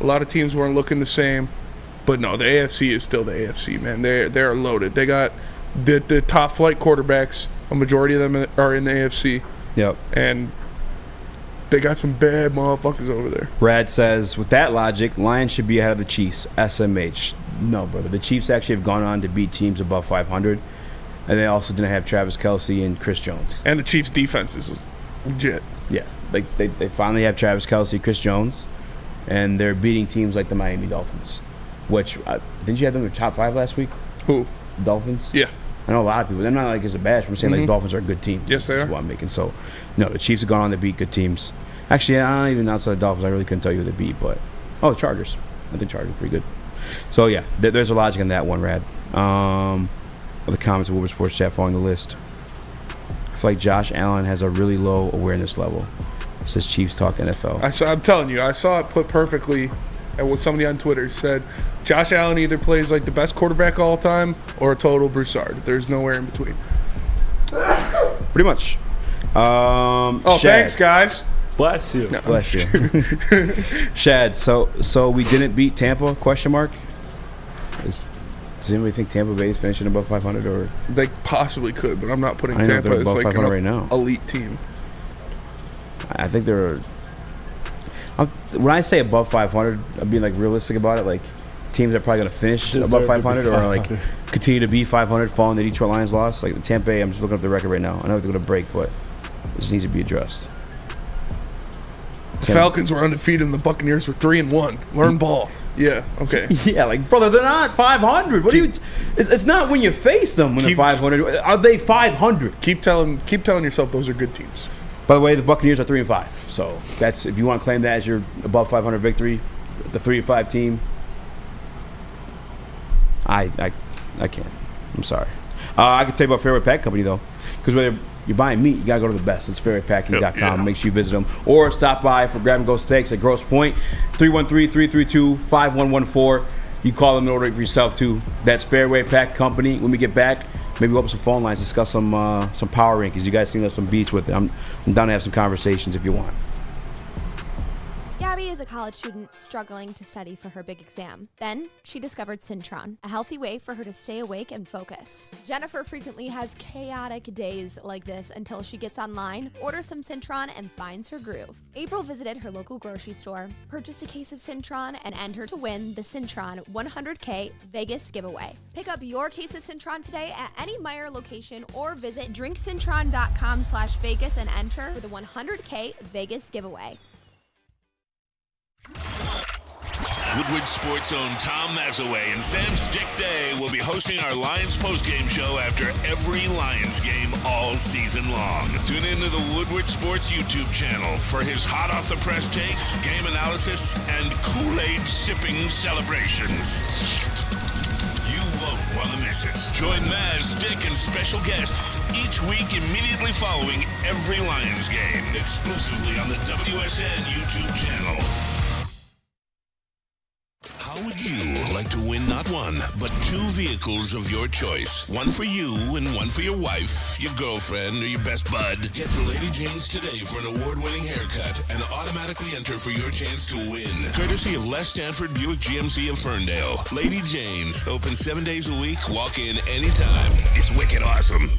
Speaker 2: A lot of teams weren't looking the same. But no, the AFC is still the AFC, man. They're loaded. They got the top flight quarterbacks. A majority of them are in the AFC.
Speaker 3: Yep.
Speaker 2: And they got some bad motherfuckers over there.
Speaker 3: Brad says, with that logic, Lions should be ahead of the Chiefs. SMH. No, brother. The Chiefs actually have gone on to beat teams above 500. And they also didn't have Travis Kelce and Chris Jones.
Speaker 2: And the Chiefs' defense is legit.
Speaker 3: Yeah. They finally have Travis Kelce, Chris Jones, and they're beating teams like the Miami Dolphins. Which, didn't you have them in the top 5 last week?
Speaker 2: Who?
Speaker 3: Dolphins?
Speaker 2: Yeah.
Speaker 3: I know a lot of people. They're not like as a bash. I'm saying like Dolphins are a good team.
Speaker 2: Yes, they are.
Speaker 3: That's what I'm making. So, no, the Chiefs have gone on to beat good teams. Actually, not even outside the Dolphins. I really couldn't tell you who they beat, but the Chargers. I think Chargers are pretty good. So, yeah, there's a logic in that one, Rad. The comments of Woodward Sports Chat following the list. I feel like Josh Allen has a really low awareness level. Says Chiefs Talk NFL.
Speaker 2: I'm telling you, I saw it put perfectly at what somebody on Twitter said. Josh Allen either plays like the best quarterback of all time or a total Broussard. There's nowhere in between.
Speaker 3: Pretty much. Shad.
Speaker 2: Thanks, guys.
Speaker 5: Bless you.
Speaker 3: No, bless you. Shad, so we didn't beat Tampa, question mark? Does anybody think Tampa Bay is finishing above 500? Or
Speaker 2: they possibly could, but I'm not putting
Speaker 3: Tampa
Speaker 2: Tampa as like an
Speaker 3: right now.
Speaker 2: Elite team.
Speaker 3: I think they're. When I say above 500, I'm being like realistic about it. Like teams are probably going to finish above 500 or like continue to be 500 following the Detroit Lions loss. Like the Tampa Bay, I'm just looking up the record right now. I know they're going to break, but it just needs to be addressed.
Speaker 2: The Falcons were undefeated and the Buccaneers were 3-1. Learn ball. Yeah, okay.
Speaker 3: Yeah, like, brother, they're not 500. What do you... It's not when you face them when they're 500. Are they 500?
Speaker 2: Keep telling yourself those are good teams.
Speaker 3: By the way, the Buccaneers are 3-5. So that's, if you want to claim that as your above 500 victory, the 3-5 team, I can't. I'm sorry. I can tell you about Fairway Pack Company, though. Because whether you're buying meat, you got to go to the best. It's fairwaypacking.com.
Speaker 2: Yeah.
Speaker 3: Make sure you visit them. Or stop by for grab-and-go steaks at Grosse Pointe, 313-332-5114. You call them and order it for yourself, too. That's Fairway Pack Company. When we get back, maybe we'll open some phone lines, discuss some power rankings. You guys think there's some beats with it. I'm down to have some conversations if you want.
Speaker 15: Gabby is a college student struggling to study for her big exam. Then she discovered Syntron, a healthy way for her to stay awake and focus. Jennifer frequently has chaotic days like this until she gets online, orders some Syntron, and finds her groove. April visited her local grocery store, purchased a case of Syntron, and entered to win the Syntron 100K Vegas giveaway. Pick up your case of Syntron today at any Meijer location or visit drinksyntron.com/Vegas and enter for the 100K Vegas giveaway.
Speaker 7: Woodward Sports' own Tom Mazaway and Sam Stick Day will be hosting our Lions postgame show after every Lions game all season long. Tune into the Woodward Sports YouTube channel for his hot off the press takes, game analysis, and Kool-Aid sipping celebrations. You won't want to miss it. Join Maz, Stick, and special guests each week immediately following every Lions game, exclusively on the WSN YouTube channel. How would you like to win not one, but two vehicles of your choice? One for you and one for your wife, your girlfriend, or your best bud. Get to Lady Jane's today for an award-winning haircut and automatically enter for your chance to win. Courtesy of Les Stanford Buick GMC of Ferndale. Lady Jane's, open 7 days a week, walk in anytime. It's wicked awesome.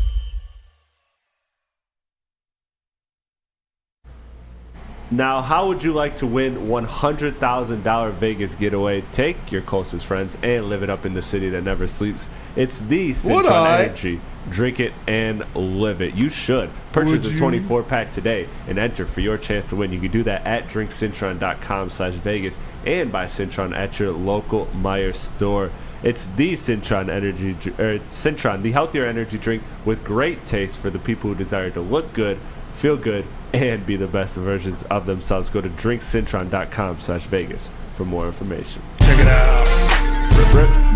Speaker 5: Now, how would you like to win $100,000 Vegas getaway? Take your closest friends and live it up in the city that never sleeps. It's the Syntron Energy. Drink it and live it. You should. Purchase a 24-pack today and enter for your chance to win. You can do that at drinksyntron.com/Vegas and buy Syntron at your local Meijer store. It's the Syntron Energy, Syntron, the healthier energy drink with great taste for the people who desire to look good, feel good, and be the best versions of themselves. Go to drinksyntron.com/Vegas for more information.
Speaker 2: Check it out.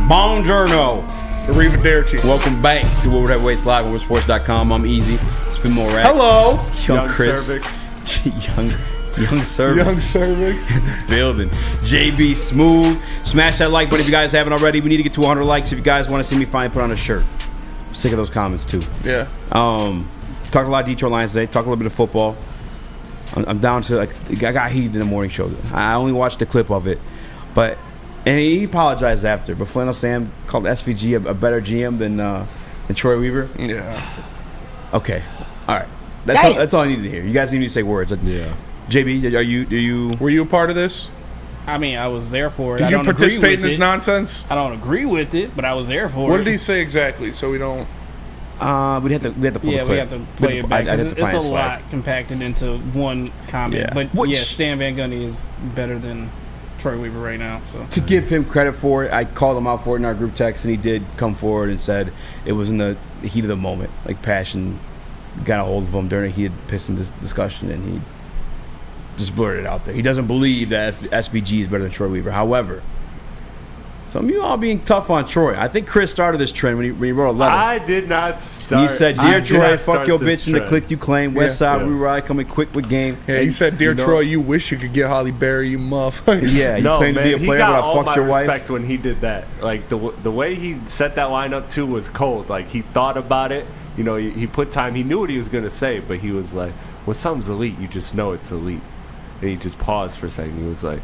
Speaker 3: Buongiorno.
Speaker 2: Arrivederci.
Speaker 3: Welcome back to Woodward Heavyweights Live, WoodwardSports.com. I'm Easy. It's been more rap.
Speaker 2: Hello.
Speaker 3: Young Chris.
Speaker 5: Cervix.
Speaker 3: Young Cervix.
Speaker 2: Young Cervix.
Speaker 3: In the building. JB Smooth. Smash that like button if you guys haven't already. We need to get to 100 likes if you guys want to see me finally put on a shirt. I'm sick of those comments too.
Speaker 2: Yeah.
Speaker 3: Talked a lot of Detroit Lions today. Talked a little bit of football. I'm down to, like, I got heated in the morning show. I only watched the clip of it. And he apologized after. But Flannel Sam called SVG a better GM than Troy Weaver.
Speaker 2: Yeah.
Speaker 3: Okay. All right. That's all I needed to hear. You guys need me to say words.
Speaker 5: Yeah.
Speaker 3: JB, are you?
Speaker 2: Were you a part of this?
Speaker 4: I mean, I was there for it.
Speaker 2: Did you participate in this nonsense?
Speaker 4: I don't agree with it, but I was there for it.
Speaker 2: What did he say exactly? So we don't.
Speaker 3: We have to pull the clip.
Speaker 4: Yeah, we have to play it back. It's a lot compacted into one comment.
Speaker 3: Yeah.
Speaker 4: But Stan Van Gundy is better than Troy Weaver right now. So
Speaker 3: to give him credit for it, I called him out for it in our group text, and he did come forward and said it was in the heat of the moment, like passion got a hold of him during a heated Pistons discussion, and he just blurted it out there. He doesn't believe that SBG is better than Troy Weaver. However, Some of you all being tough on Troy. I think Chris started this trend when he wrote a letter.
Speaker 5: I did not start.
Speaker 3: He said, "Dear Troy, fuck your bitch in the
Speaker 5: trend.
Speaker 3: click you claim. West Side, we ride coming quick with game."
Speaker 2: Yeah, he said, "Dear Troy, you wish you could get Holly Berry, you motherfucker."
Speaker 3: Yeah, you claim to be a player, but I fucked your wife.
Speaker 5: Respect when he did that. Like the way he set that line up too was cold. Like he thought about it. You know, he put time. He knew what he was gonna say, but he was like, "When something's elite, you just know it's elite." And he just paused for a second. He was like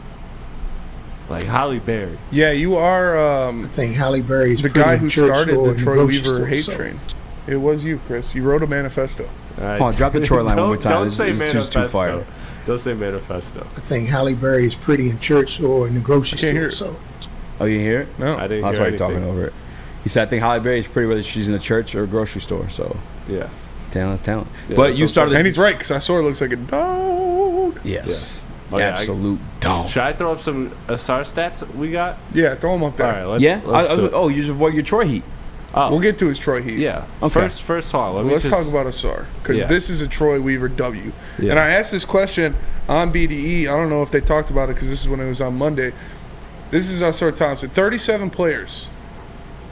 Speaker 5: Holly Berry.
Speaker 2: Yeah, you are.
Speaker 16: I think Holly Berry is
Speaker 2: the guy who started the Troy Weaver hate train. It was you, Chris. You wrote a manifesto.
Speaker 3: Hold on, drop the Troy line one more time.
Speaker 5: Don't say
Speaker 3: this is too fire.
Speaker 5: manifesto. Don't say manifesto.
Speaker 16: I think Holly Berry is pretty in church or in the grocery store.
Speaker 2: Hear it.
Speaker 16: So.
Speaker 3: Oh, you didn't hear it?
Speaker 2: No.
Speaker 5: I didn't
Speaker 3: That's
Speaker 5: hear
Speaker 3: why you're talking
Speaker 5: anything.
Speaker 3: over it. He said, "I think Holly Berry is pretty whether she's in a church or a grocery store." So
Speaker 5: Yeah.
Speaker 3: talent's talent.
Speaker 5: Yeah,
Speaker 3: But
Speaker 5: that's
Speaker 3: you
Speaker 5: what
Speaker 3: started.
Speaker 2: And he's right, because I saw it looks like a dog.
Speaker 3: Yes.
Speaker 5: Oh, yeah,
Speaker 3: Absolute dog.
Speaker 5: Should I throw up some Asar stats we got?
Speaker 2: Yeah, throw him up there.
Speaker 5: All right, let's.
Speaker 3: Yeah.
Speaker 5: Let's do it.
Speaker 3: You just avoid your Troy heat.
Speaker 5: Oh,
Speaker 2: We'll get to his Troy heat.
Speaker 5: yeah.
Speaker 3: Okay.
Speaker 5: First of all,
Speaker 2: Let's talk about Asar, because
Speaker 5: Yeah.
Speaker 2: this is a Troy Weaver W.
Speaker 5: Yeah.
Speaker 2: And I asked this question on BDE. I don't know if they talked about it, because this is when it was on Monday. This is Asar Thompson. 37 players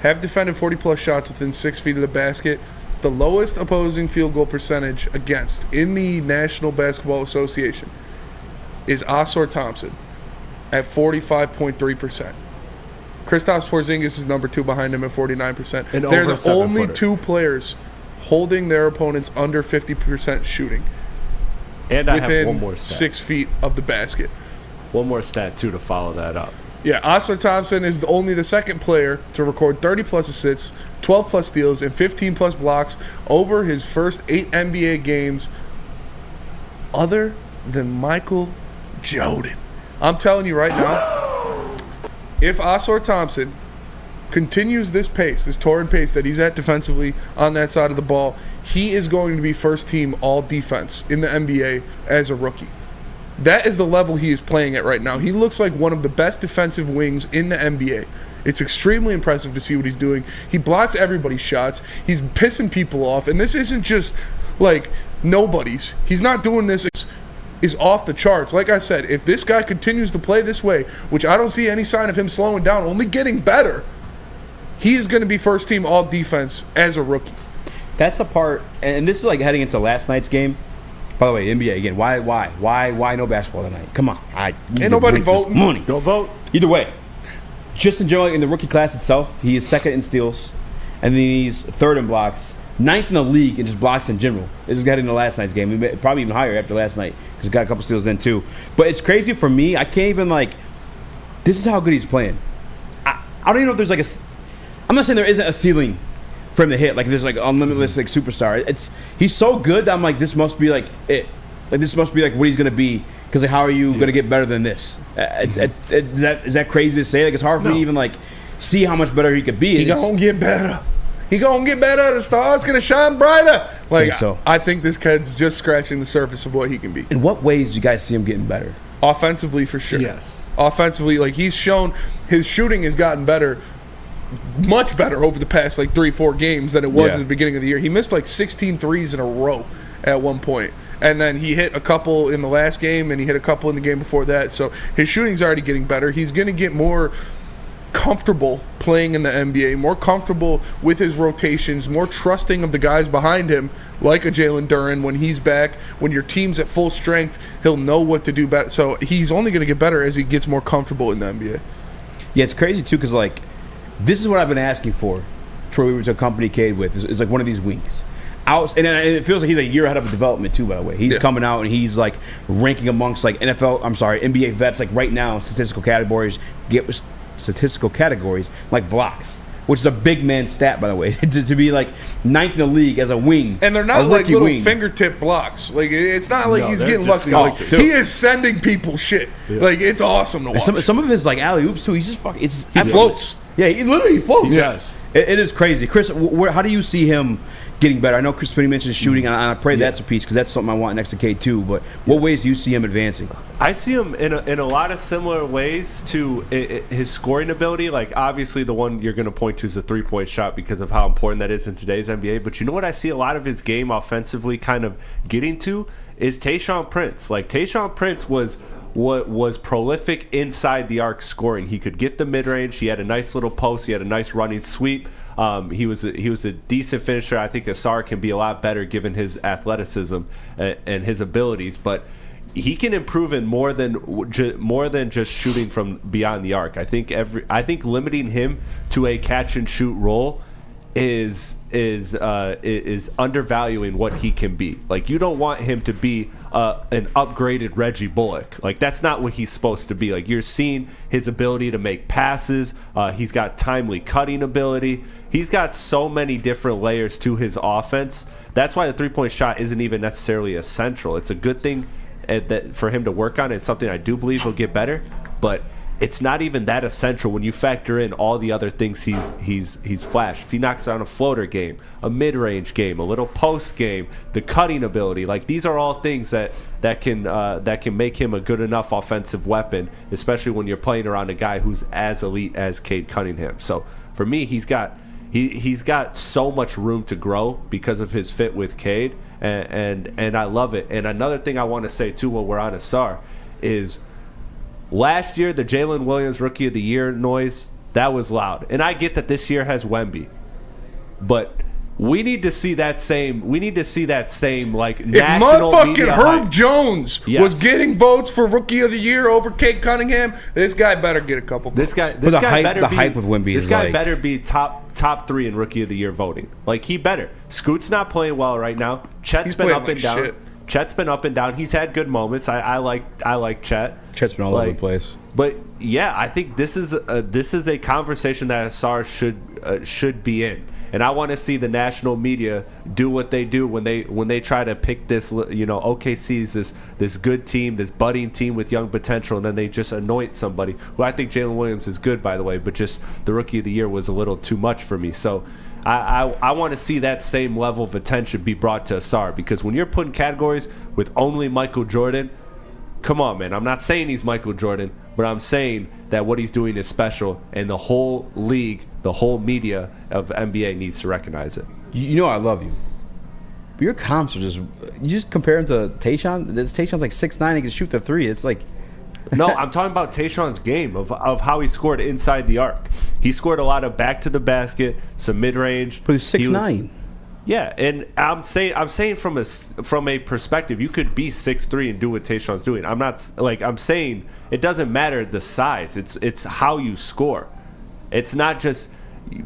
Speaker 2: have defended 40-plus shots within 6 feet of the basket. The lowest opposing field goal percentage against in the National Basketball Association is Asar Thompson at 45.3%. Kristaps Porzingis is number 2 behind him at 49%.
Speaker 5: And
Speaker 2: They're
Speaker 5: over
Speaker 2: the only
Speaker 5: 7-footer.
Speaker 2: 2 players holding their opponents under 50% shooting
Speaker 5: And I have
Speaker 2: within
Speaker 5: one more stat.
Speaker 2: 6 feet of the basket.
Speaker 5: One more stat too to follow that up.
Speaker 2: Yeah, Asar Thompson is only the second player to record 30-plus assists, 12-plus steals, and 15-plus blocks over his first 8 NBA games other than Michael Jordan. I'm telling you right now, if Asar Thompson continues this pace, this torrid pace that he's at defensively on that side of the ball, he is going to be first team all defense in the NBA as a rookie. That is the level he is playing at right now. He looks like one of the best defensive wings in the NBA. It's extremely impressive to see what he's doing. He blocks everybody's shots. He's pissing people off. And this isn't just like nobody's. He's not doing this. Is off the charts. Like I said, if this guy continues to play this way, which I don't see any sign of him slowing down, only getting better, he is going to be first team all defense as a rookie.
Speaker 3: That's the part, and this is like heading into last night's game. By the way, NBA again. Why no basketball tonight? Come on,
Speaker 2: Ain't nobody voting.
Speaker 3: Money.
Speaker 5: Don't vote.
Speaker 3: Either way, just in general in the rookie class itself, he is second in steals, and then he's third in blocks, 9th in the league in just blocks in general. This is heading into last night's game. Probably even higher after last night because he got a couple steals then too. But it's crazy for me. I can't even This is how good he's playing. I don't even know if there's like a. I'm not saying there isn't a ceiling for him to hit. Like there's like unlimited superstar. He's so good that I'm like, this must be like it. Like this must be like what he's gonna be. Because how are you gonna get better than this? Is that crazy to say? Like it's hard for me to even see how much better he could be.
Speaker 2: He gonna get better. He gonna get better. The star's gonna shine brighter. I think this kid's just scratching the surface of what he can be.
Speaker 3: In what ways do you guys see him getting better?
Speaker 2: Offensively, for sure.
Speaker 5: Yes.
Speaker 2: Offensively, he's shown his shooting has gotten better. Much better over the past 3-4 games than it was at the beginning of the year. He missed 16 threes in a row at one point. And then he hit a couple in the last game, and he hit a couple in the game before that. So his shooting's already getting better. He's going to get more comfortable playing in the NBA, more comfortable with his rotations, more trusting of the guys behind him, like a Jalen Duren when he's back. When your team's at full strength, he'll know what to do better. So he's only going to get better as he gets more comfortable in the NBA.
Speaker 3: Yeah, it's crazy, too, because, this is what I've been asking for Troy Weaver to accompany Cade with, is one of these wings. And it feels like he's a year ahead of development too. By the way, he's coming out and he's ranking amongst NBA vets right now in statistical categories like blocks, which is a big man stat, by the way, to be 9th in the league as a wing.
Speaker 2: And they're not little fingertip blocks. It's not he's getting lucky. He is sending people shit. Yeah. It's awesome to watch.
Speaker 3: Some of his alley oops too. He's just fucking. He
Speaker 2: floats.
Speaker 3: Yeah, he literally floats.
Speaker 5: Yes,
Speaker 3: it is crazy. Chris, how do you see him getting better? I know Chris Spinney mentioned shooting, and I pray that's a piece because that's something I want next to K too. But what ways do you see him advancing?
Speaker 5: I see him in a lot of similar ways to his scoring ability. Obviously, the one you're going to point to is a 3-point shot because of how important that is in today's NBA. But you know what I see a lot of his game offensively kind of getting to is Tayshaun Prince. Tayshaun Prince was was prolific inside the arc scoring. He could get the mid-range. He had a nice little post. He had a nice running sweep. He was a decent finisher. I think Ausar can be a lot better given his athleticism and his abilities, but he can improve in more than just shooting from beyond the arc. I think limiting him to a catch and shoot role is undervaluing what he can be. Like, you don't want him to be an upgraded Reggie Bullock. Like, that's not what he's supposed to be. Like, you're seeing his ability to make passes. He's got timely cutting ability. He's got so many different layers to his offense. That's why the three-point shot isn't even necessarily essential. It's a good thing that for him to work on. It's something I do believe he'll get better, but it's not even that essential when you factor in all the other things he's flashed. If he knocks down a floater game, a mid-range game, a little post game, the cutting ability, like, these are all things that can make him a good enough offensive weapon, especially when you're playing around a guy who's as elite as Cade Cunningham. So for me, he's got so much room to grow because of his fit with Cade, and I love it. And another thing I want to say too, while we're on Ausar, is last year the Jalen Williams Rookie of the Year noise, that was loud. And I get that this year has Wemby, but we need to see that same like national
Speaker 2: motherfucking
Speaker 5: media
Speaker 2: Herb
Speaker 5: hype.
Speaker 2: Jones was getting votes for Rookie of the Year over Cade Cunningham, this guy better get a couple votes.
Speaker 5: This guy better be
Speaker 3: hype with Wemby
Speaker 5: This
Speaker 3: is
Speaker 5: guy
Speaker 3: like,
Speaker 5: better be top 3 in Rookie of the Year voting. Like, he better. Scoot's not playing well right now. Chet's been up and down. Chet's been up and down. He's had good moments. I like Chet.
Speaker 3: Chet's been all over the place.
Speaker 5: But yeah, I think this is a conversation that Ausar should be in. And I want to see the national media do what they do when they try to pick this, OKC's this good team, this budding team with young potential, and then they just anoint somebody who I think Jalen Williams is good, by the way, but just the Rookie of the Year was a little too much for me. So I want to see that same level of attention be brought to Ausar, because when you're putting categories with only Michael Jordan, come on, man. I'm not saying he's Michael Jordan, but I'm saying that what he's doing is special, and the whole league, the whole media of NBA needs to recognize it.
Speaker 3: You know I love you. But your comps are you just compare him to Tayshaun. Tayshaun's like 6'9", he can shoot the three. It's like...
Speaker 5: No, I'm talking about Tayshaun's game, of how he scored inside the arc. He scored a lot of back to the basket, some mid-range.
Speaker 3: But he's 6'9".
Speaker 5: Yeah, and I'm saying from a perspective, you could be 6'3" and do what Tayshaun's doing. I'm saying it doesn't matter the size. It's how you score. It's not just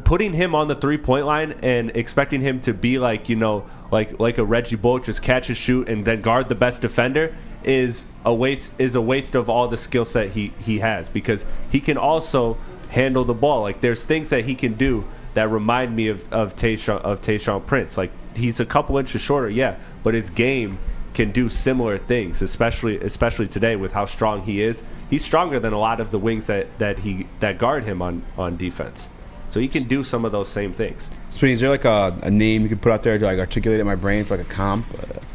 Speaker 5: putting him on the 3-point line and expecting him to be like a Reggie Bullock, just catch and shoot and then guard the best defender is a waste of all the skill set he has, because he can also handle the ball. Like, there's things that he can do that remind me of Tayshaun Prince. Like, he's a couple inches shorter, yeah, but his game can do similar things, especially today with how strong he is. He's stronger than a lot of the wings that guard him on defense. So he can do some of those same things.
Speaker 3: Spinny, is there like a name you could put out there to like articulate in my brain for like a comp?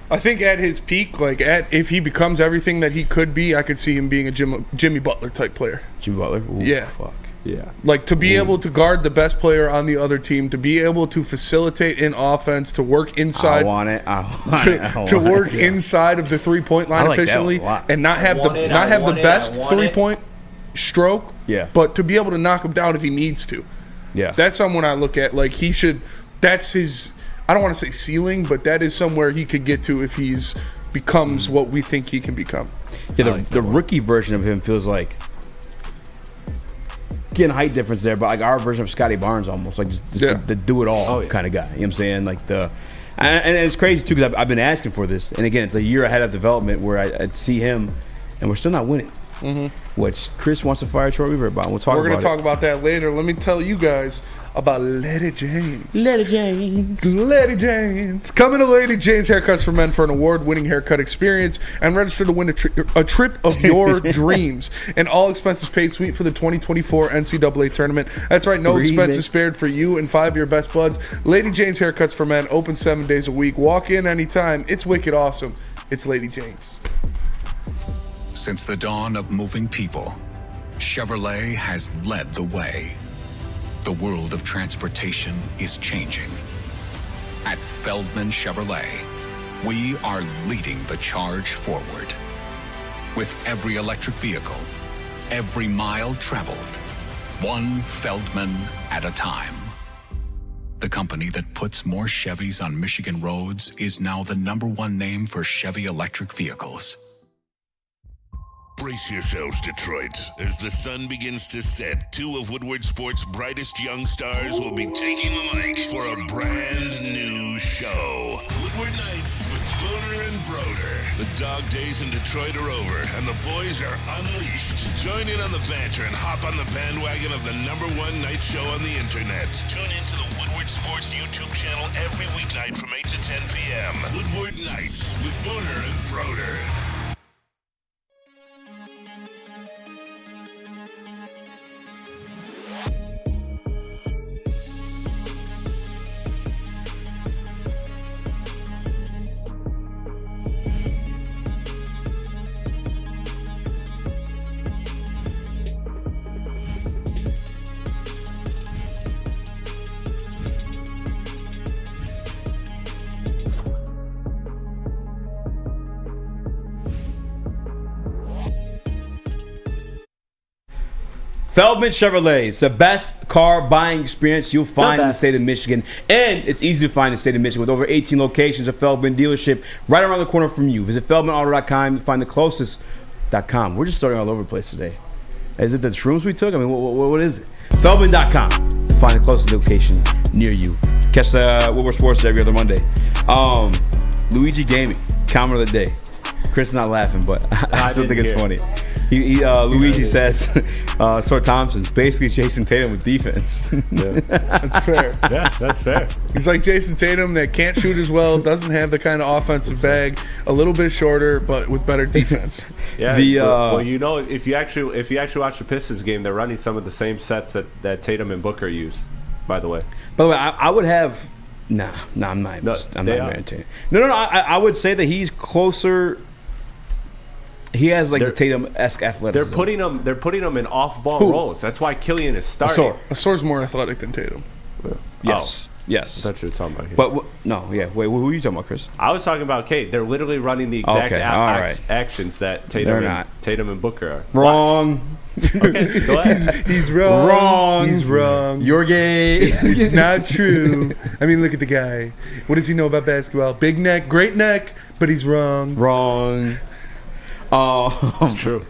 Speaker 2: I think at his peak, if he becomes everything that he could be, I could see him being a Jimmy Butler type player.
Speaker 3: Jimmy Butler? Ooh,
Speaker 2: yeah.
Speaker 3: Fuck.
Speaker 5: Yeah.
Speaker 2: Like, to be able to guard the best player on the other team, to be able to facilitate in offense, to work inside. To work inside of the 3-point line efficiently, and not have the best 3-point stroke.
Speaker 3: Yeah.
Speaker 2: But to be able to knock him down if he needs to.
Speaker 3: Yeah.
Speaker 2: That's someone I look at. Like, he should. That's his. I don't want to say ceiling, but that is somewhere he could get to if he's becomes what we think he can become.
Speaker 3: Yeah. The rookie version of him feels like. Getting height difference there, but like our version of Scotty Barnes almost, like just the do it all kind of guy. You know what I'm saying? Like and it's crazy too, because I've been asking for this, and again, it's a year ahead of development where I'd see him, and we're still not winning. Mm-hmm. Which Chris wants to fire Troy Weaver about. We're going to
Speaker 2: talk about that later. Let me tell you guys about Lady Jane's.
Speaker 3: Lady Jane's.
Speaker 2: Lady Jane's. Coming to Lady Jane's Haircuts for Men for an award-winning haircut experience, and register to win a trip of your dreams. An all-expenses paid suite for the 2024 NCAA tournament. That's right, no expenses spared for you and 5 of your best buds. Lady Jane's Haircuts for Men, open 7 days a week. Walk in anytime. It's wicked awesome. It's Lady Jane's.
Speaker 17: Since the dawn of moving people, Chevrolet has led the way. The world of transportation is changing. At Feldman Chevrolet, we are leading the charge forward. with every electric vehicle, every mile traveled, one Feldman at a time. The company that puts more Chevys on Michigan roads is now the #1 name for Chevy electric vehicles.
Speaker 7: Brace yourselves, Detroit. As the sun begins to set, 2 of Woodward Sports' brightest young stars will be taking the mic for a brand new show. Woodward Nights with Spooner and Broder. The dog days in Detroit are over, and the boys are unleashed. Join in on the banter and hop on the bandwagon of the #1 night show on the internet. Tune into the Woodward Sports YouTube channel every weeknight from 8 to 10 p.m. Woodward Nights with Spooner and Broder.
Speaker 3: Feldman Chevrolet. It's the best car buying experience you'll find in the state of Michigan. And it's easy to find in the state of Michigan with over 18 locations of Feldman dealership right around the corner from you. Visit feldmanauto.com to find the closest.com. We're just starting all over the place today. Is it the shrooms we took? I mean, what is it? Feldman.com to find the closest location near you. Catch the Woodward Sports every other Monday. Luigi Gaming, comment of the day. Chris is not laughing, but I still think it's funny. Luigi says, Sor Thompson's basically Jason Tatum with defense.
Speaker 5: Yeah.
Speaker 2: That's fair.
Speaker 5: Yeah, that's fair.
Speaker 2: He's like Jason Tatum that can't shoot as well, doesn't have the kind of offensive bag, a little bit shorter, but with better defense.
Speaker 5: Yeah. Well, you know, if you actually watch the Pistons game, they're running some of the same sets that Tatum and Booker use. By the way,
Speaker 3: I would have. I'm not. I'm not entertaining. No. I would say that he's closer. He has like the Tatum-esque athleticism.
Speaker 5: They're putting him in off-ball roles. That's why Killian is starting.
Speaker 2: Asor's more athletic than Tatum.
Speaker 3: Yes.
Speaker 5: I thought you were talking about him.
Speaker 3: But wait, who are you talking about, Chris?
Speaker 5: I was talking about Kate. They're literally running the exact actions that Tatum and Booker are.
Speaker 3: Wrong.
Speaker 5: Okay, go ahead.
Speaker 2: He's wrong. He's wrong.
Speaker 3: You're gay.
Speaker 2: It's not true. I mean, look at the guy. What does he know about basketball? Big neck, great neck, but he's wrong.
Speaker 3: Wrong.
Speaker 5: It's true.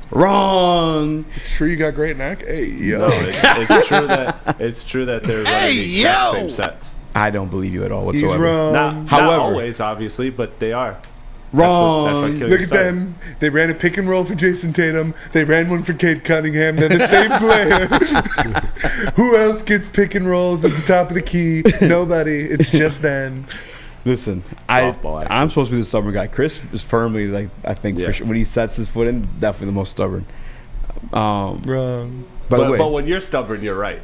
Speaker 3: Wrong.
Speaker 2: It's true you got great neck? Hey, yo.
Speaker 5: No, it's true that they're running the exact same sets.
Speaker 3: I don't believe you at all whatsoever.
Speaker 2: He's wrong.
Speaker 5: Not always, obviously, but they are.
Speaker 3: Wrong.
Speaker 5: That's what
Speaker 2: Look at them. They ran a pick and roll for Jason Tatum. They ran one for Cade Cunningham. They're the same player. Who else gets pick and rolls at the top of the key? Nobody. It's just them.
Speaker 3: Listen, I'm supposed to be the stubborn guy. Chris is firmly, like, I think, for sure, when he sets his foot in, definitely the most stubborn.
Speaker 2: Wrong.
Speaker 5: But when you're stubborn, you're right.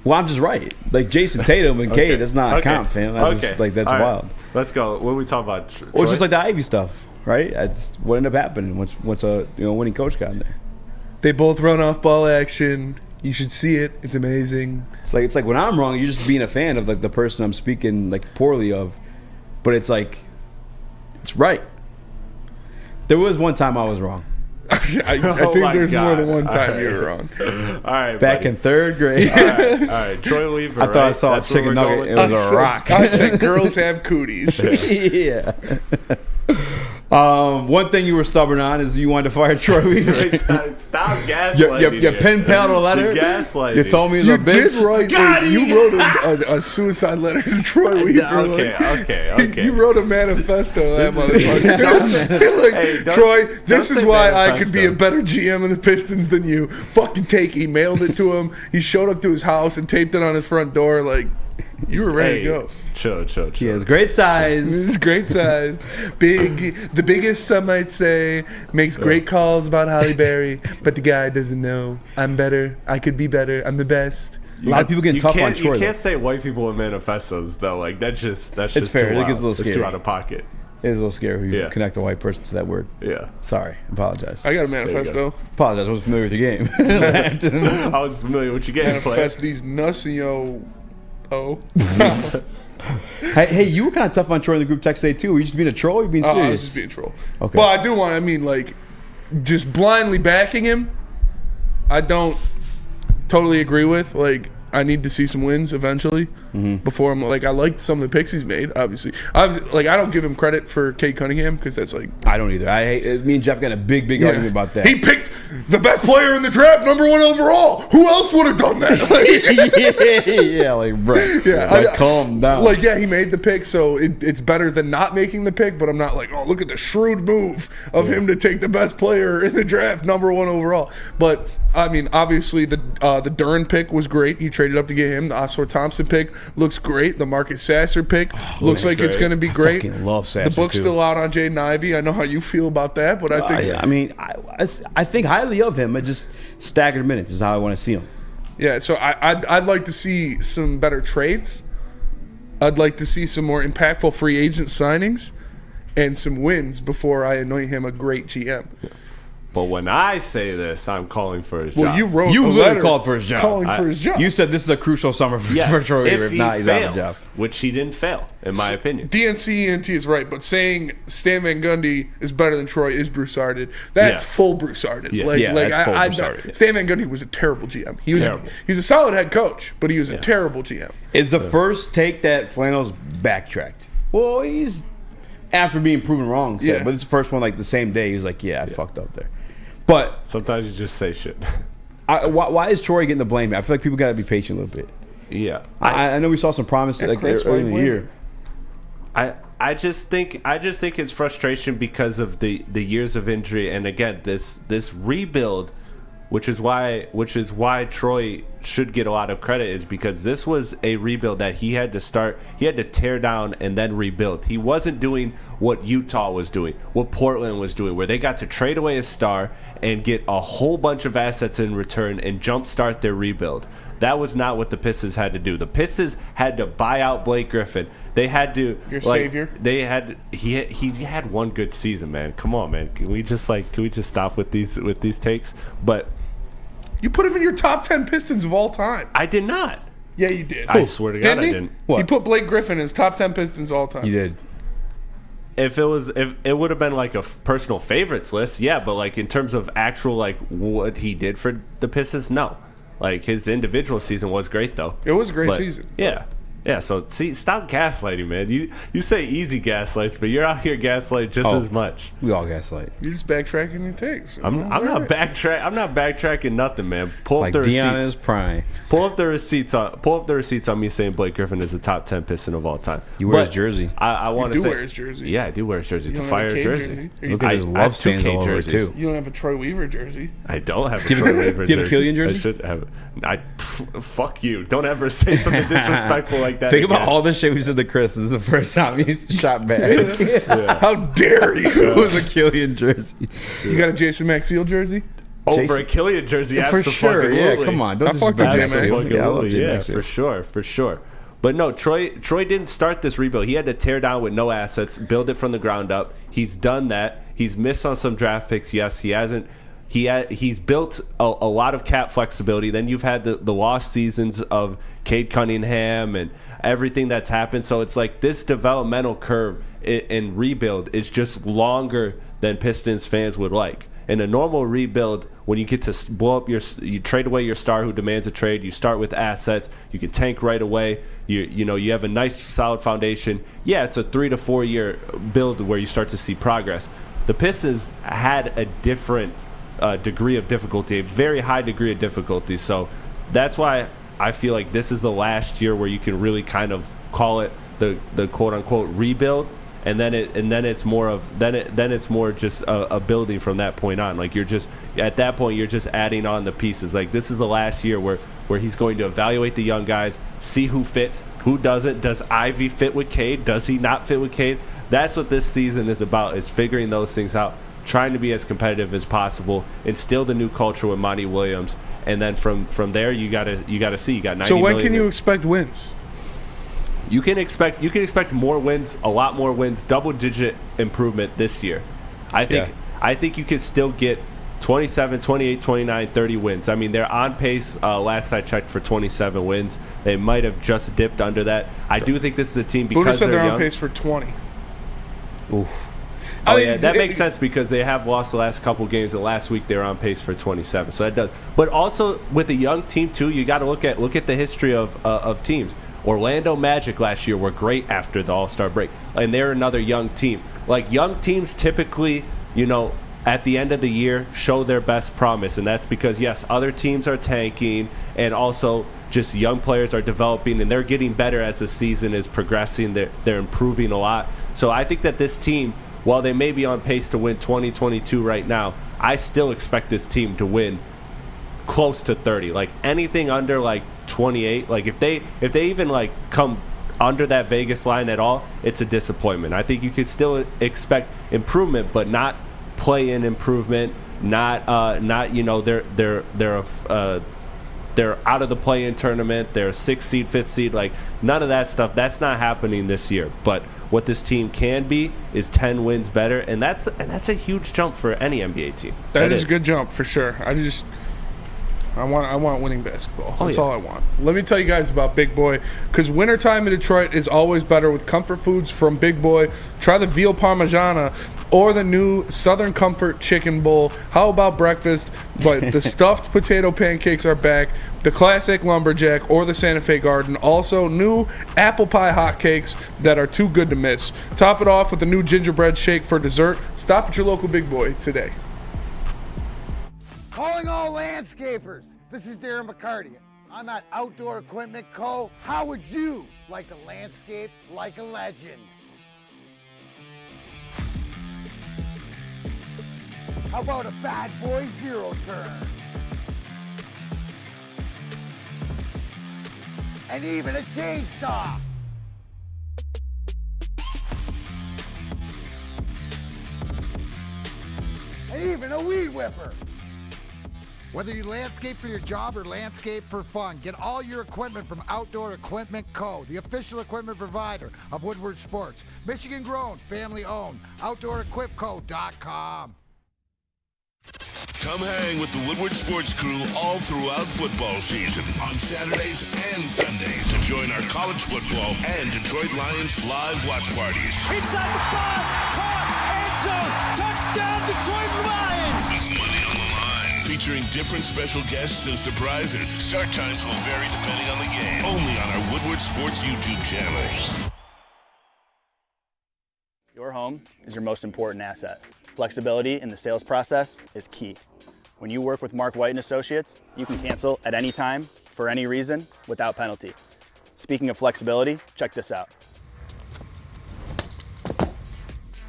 Speaker 3: Well, I'm just right. Like, Jason Tatum and Cade, that's not a count, fam. That's just, like, that's wild.
Speaker 5: Right. Let's go. What are we talking about?
Speaker 3: Well, it's just like the Ivy stuff, right? That's what ended up happening once a winning coach got in there.
Speaker 2: They both run off ball action. You should see it. It's amazing.
Speaker 3: It's like when I'm wrong, you're just being a fan of like the person I'm speaking like poorly of. But it's like, it's right. There was one time I was wrong.
Speaker 2: I think there's more than one time you were wrong.
Speaker 5: All right,
Speaker 3: back in third grade.
Speaker 5: All right. Troy Weaver.
Speaker 3: I thought I saw a chicken nugget. It was a rock.
Speaker 2: I said girls have cooties.
Speaker 3: Yeah. One thing you were stubborn on is you wanted to fire Troy Weaver.
Speaker 5: Stop gaslighting.
Speaker 3: Your pen pal a letter.
Speaker 5: You're gaslighting.
Speaker 3: You told me
Speaker 2: you
Speaker 3: a bitch.
Speaker 2: Did write. You wrote a suicide letter to Troy Weaver.
Speaker 5: Okay.
Speaker 2: You wrote a manifesto. That motherfucker.
Speaker 5: Hey,
Speaker 2: Troy, this is why I could be a better GM of the Pistons than you. Fucking take. He mailed it to him. He showed up to his house and taped it on his front door. Like, you were ready to go.
Speaker 5: Chill.
Speaker 3: He has great size.
Speaker 2: This is great size. Big. The biggest, some might say. Makes great calls about Halle Berry. But the guy doesn't know. I'm better. I could be better. I'm the best.
Speaker 3: A lot of people getting tough on Troy.
Speaker 5: You can't say white people in manifestos, though. Like, that's just
Speaker 3: it's fair.
Speaker 5: too wild.
Speaker 3: It's a little scary.
Speaker 5: It's too out of pocket.
Speaker 3: It is a little scary when you connect a white person to that word.
Speaker 5: Yeah.
Speaker 3: Sorry. Apologize.
Speaker 2: I got a manifesto.
Speaker 3: Apologize. I wasn't familiar with your game.
Speaker 5: I was familiar with your game.
Speaker 2: Manifest these nuts in your... Oh.
Speaker 3: Hey, you were kind of tough on Troy in the group text today, too. Were you just being a troll or were you being serious?
Speaker 2: I was just being a troll.
Speaker 3: Okay.
Speaker 2: Well, I do want... I mean, like... just blindly backing him, I don't totally agree with. Like, I need to see some wins eventually before I'm like, I liked some of the picks he's made, obviously. Like, I don't give him credit for Cade Cunningham because that's like.
Speaker 3: I don't either. Me and Jeff got a big argument about that.
Speaker 2: He picked the best player in the draft, #1 overall. Who else would have done that?
Speaker 3: Bro.
Speaker 2: Yeah,
Speaker 3: calm down.
Speaker 2: Like, yeah, he made the pick, so it's better than not making the pick, but I'm not like, oh, look at the shrewd move of him to take the best player in the draft, #1 overall. But, I mean, obviously, the Duren pick was great. He traded up to get him. The Oscar Thompson pick looks great. The Marcus Sasser pick looks like it's going to be great.
Speaker 3: I fucking love Sasser,
Speaker 2: the book's still out on Jaden Ivey. I know how you feel about that, but I think...
Speaker 3: I think highly of him. I just staggered minutes is how I want to see him.
Speaker 2: Yeah, so I'd like to see some better trades. I'd like to see some more impactful free agent signings and some wins before I anoint him a great GM.
Speaker 5: But when I say this, I'm calling for his job.
Speaker 2: Well, you wrote
Speaker 3: You
Speaker 2: a
Speaker 3: literally
Speaker 2: letter
Speaker 3: called for his job.
Speaker 2: calling for his job.
Speaker 3: You said this is a crucial summer for Troy Weaver. If not, he's out of a job.
Speaker 5: Which he didn't fail, in my opinion.
Speaker 2: DNC is right, but saying Stan Van Gundy is better than Troy is broussarded. That's full broussarded.
Speaker 5: Yeah.
Speaker 2: Like,
Speaker 5: that's full broussarded.
Speaker 2: Stan Van Gundy was a terrible GM. He was a solid head coach, but he was a terrible GM.
Speaker 3: Is the first take that Flannel's backtracked? Well, he's after being proven wrong. So, but it's the first one like the same day. He was like, I fucked up there. But
Speaker 5: sometimes you just say shit.
Speaker 3: Why is Troy getting the blame? I feel like people got to be patient a little bit.
Speaker 5: Yeah,
Speaker 3: I know we saw some promise like early in the year.
Speaker 5: I just think it's frustration because of the years of injury, and again this rebuild, which is why Troy should get a lot of credit, is because this was a rebuild that he had to tear down and then rebuild. He wasn't doing what Utah was doing, what Portland was doing, where they got to trade away a star and get a whole bunch of assets in return and jumpstart their rebuild. That was not what the Pistons had to do. The Pistons had to buy out Blake Griffin. They had to
Speaker 2: savior.
Speaker 5: He had one good season, man. Come on, man. Can we just stop with these takes? But
Speaker 2: you put him in your top 10 Pistons of all time.
Speaker 5: I did not.
Speaker 2: Yeah, you did.
Speaker 5: I swear to God, I didn't.
Speaker 2: He put Blake Griffin in his top 10 Pistons all time.
Speaker 3: You did.
Speaker 5: If it would have been like a personal favorites list, yeah, but like in terms of actual like what he did for the Pistons, no. Like his individual season was great though.
Speaker 2: It was a great season.
Speaker 5: Yeah. Yeah, so see, stop gaslighting, man. You say easy gaslights, but you're out here gaslighting just as much.
Speaker 3: We all gaslight.
Speaker 2: You're just backtracking your takes.
Speaker 5: I'm not backtracking nothing, man. Pull
Speaker 3: like
Speaker 5: up the
Speaker 3: Deion
Speaker 5: receipts.
Speaker 3: is prime.
Speaker 5: Pull up the receipts on me saying Blake Griffin is a top 10 Piston of all time.
Speaker 3: You wear his jersey.
Speaker 5: I want to say.
Speaker 2: You do wear his jersey.
Speaker 5: Yeah, I do wear his jersey. It's a fire jersey.
Speaker 3: Look at his love stains all over it too.
Speaker 2: You don't have a Troy Weaver jersey.
Speaker 5: I don't have a Troy Weaver jersey.
Speaker 3: Do you have a Killian jersey?
Speaker 5: I should have. Fuck you. Don't ever say something disrespectful like that.
Speaker 3: Think about all the shit we said to Chris. This is the first time he shot back.
Speaker 2: Yeah. How dare you?
Speaker 3: It was a Killian jersey.
Speaker 2: You got a Jason Maxiell jersey?
Speaker 5: Over a Killian jersey,
Speaker 3: for sure. Yeah, come on. Don't disrespect Maxiell.
Speaker 5: Yeah, I love Maxiell. For sure. But no, Troy didn't start this rebuild. He had to tear down with no assets, build it from the ground up. He's done that. He's missed on some draft picks. Yes, he hasn't. He's built a lot of cap flexibility. Then you've had the lost seasons of Cade Cunningham and everything that's happened. So it's like this developmental curve in rebuild is just longer than Pistons fans would like. In a normal rebuild, when you get to blow up you trade away your star who demands a trade, you start with assets, you can tank right away, you have a nice solid foundation. Yeah, it's a 3 to 4 year build where you start to see progress. The Pistons had a different degree of difficulty, a very high degree of difficulty. So that's why I feel like this is the last year where you can really kind of call it the quote unquote rebuild. And then it's more just a building from that point on. Like you're just at that point you're just adding on the pieces. Like this is the last year where he's going to evaluate the young guys, see who fits, who doesn't. Does Ivy fit with Cade? Does he not fit with Cade? That's what this season is about, is figuring those things out, trying to be as competitive as possible, instill the new culture with Monty Williams, and then from there you gotta see. You got 90
Speaker 2: So when
Speaker 5: million
Speaker 2: can you expect wins?
Speaker 5: You can expect more wins, a lot more wins, double-digit improvement this year. I think you can still get 27, 28, 29, 30 wins. I mean, they're on pace, last I checked, for 27 wins. They might have just dipped under that. I do think this is a team because
Speaker 2: Buddha said
Speaker 5: they're
Speaker 2: they're
Speaker 5: young.
Speaker 2: on pace for 20.
Speaker 3: Oof.
Speaker 5: Oh, yeah, that makes sense because they have lost the last couple games, and last week they were on pace for 27. So that does. But also with a young team too, you got to look at the history of teams. Orlando Magic last year were great after the All-Star break, and they're another young team. Like young teams typically, at the end of the year show their best promise, and that's because yes, other teams are tanking, and also just young players are developing and they're getting better as the season is progressing. They're improving a lot. So I think that this team, while they may be on pace to win 2022 right now, I still expect this team to win close to 30. Like anything under like 28, like if they even like come under that Vegas line at all, it's a disappointment. I think you could still expect improvement, but not play-in improvement. Not they're out of the play-in tournament. They're a 6th seed, 5th seed. Like none of that stuff. That's not happening this year. But what this team can be is 10 wins better, and that's a huge jump for any NBA team.
Speaker 2: That is a good jump for sure. I want winning basketball. That's all I want. Let me tell you guys about Big Boy, because wintertime in Detroit is always better with comfort foods from Big Boy. Try the veal parmigiana or the new Southern Comfort chicken bowl. How about breakfast? But the stuffed potato pancakes are back. The classic lumberjack or the Santa Fe Garden. Also new apple pie hotcakes that are too good to miss. Top it off with the new gingerbread shake for dessert. Stop at your local Big Boy today.
Speaker 18: Calling all landscapers. This is Darren McCarty. I'm at Outdoor Equipment Co. How would you like a landscape like a legend? How about a bad boy zero turn? And even a chainsaw. And even a weed whipper. Whether you landscape for your job or landscape for fun, get all your equipment from Outdoor Equipment Co., the official equipment provider of Woodward Sports. Michigan grown, family owned. OutdoorEquipCo.com.
Speaker 7: Come hang with the Woodward Sports crew all throughout football season on Saturdays and Sundays to join our college football and Detroit Lions live watch parties.
Speaker 9: Inside the 5, caught, end zone, touchdown, Detroit Lions!
Speaker 7: With money on the line, featuring different special guests and surprises. Start times will vary depending on the game. Only on our Woodward Sports YouTube channel.
Speaker 19: Your home is your most important asset. Flexibility in the sales process is key. When you work with Mark White & Associates, you can cancel at any time, for any reason, without penalty. Speaking of flexibility, check this out.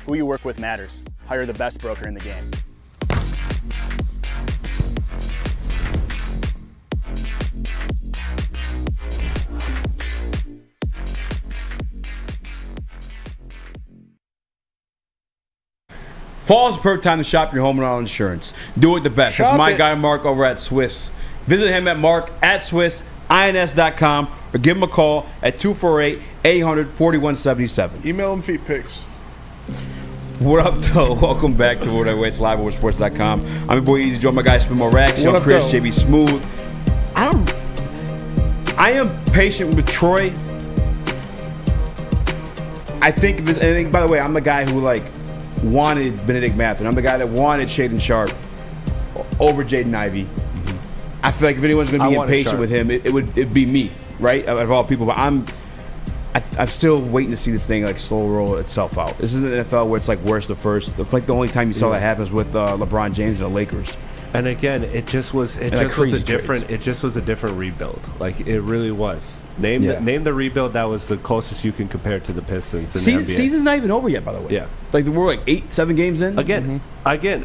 Speaker 19: Who you work with matters. Hire the best broker in the game.
Speaker 3: Fall's the perfect time to shop your home and auto insurance. Do it the best. That's my guy Mark over at Swiss. Visit him at mark@swissins.com or give him a call at 248-800-4177.
Speaker 2: Email him feet pics.
Speaker 3: What up, though? Welcome back to Woodward Waits Live at WoodSports.com. I'm your boy Easy Joe, my guy Spin More Rax, Young Chris, JB Smooth. I am patient with Troy. I think, by the way, I'm the guy who wanted Benedict Mathurin. I'm the guy that wanted Shaden Sharp over Jaden Ivey. Mm-hmm. I feel like if anyone's going to be impatient with him, it'd be me, right? Of all people. But I'm still waiting to see this thing slow roll itself out. This is an NFL where it's worst to first. The only time you saw that happens with LeBron James and the Lakers.
Speaker 5: And again, it just was a different rebuild. It really was. Name the rebuild that was the closest you can compare to the Pistons in the NBA.
Speaker 3: Season's not even over yet, by the way.
Speaker 5: Yeah.
Speaker 3: We're 8-7 games in.
Speaker 5: Again,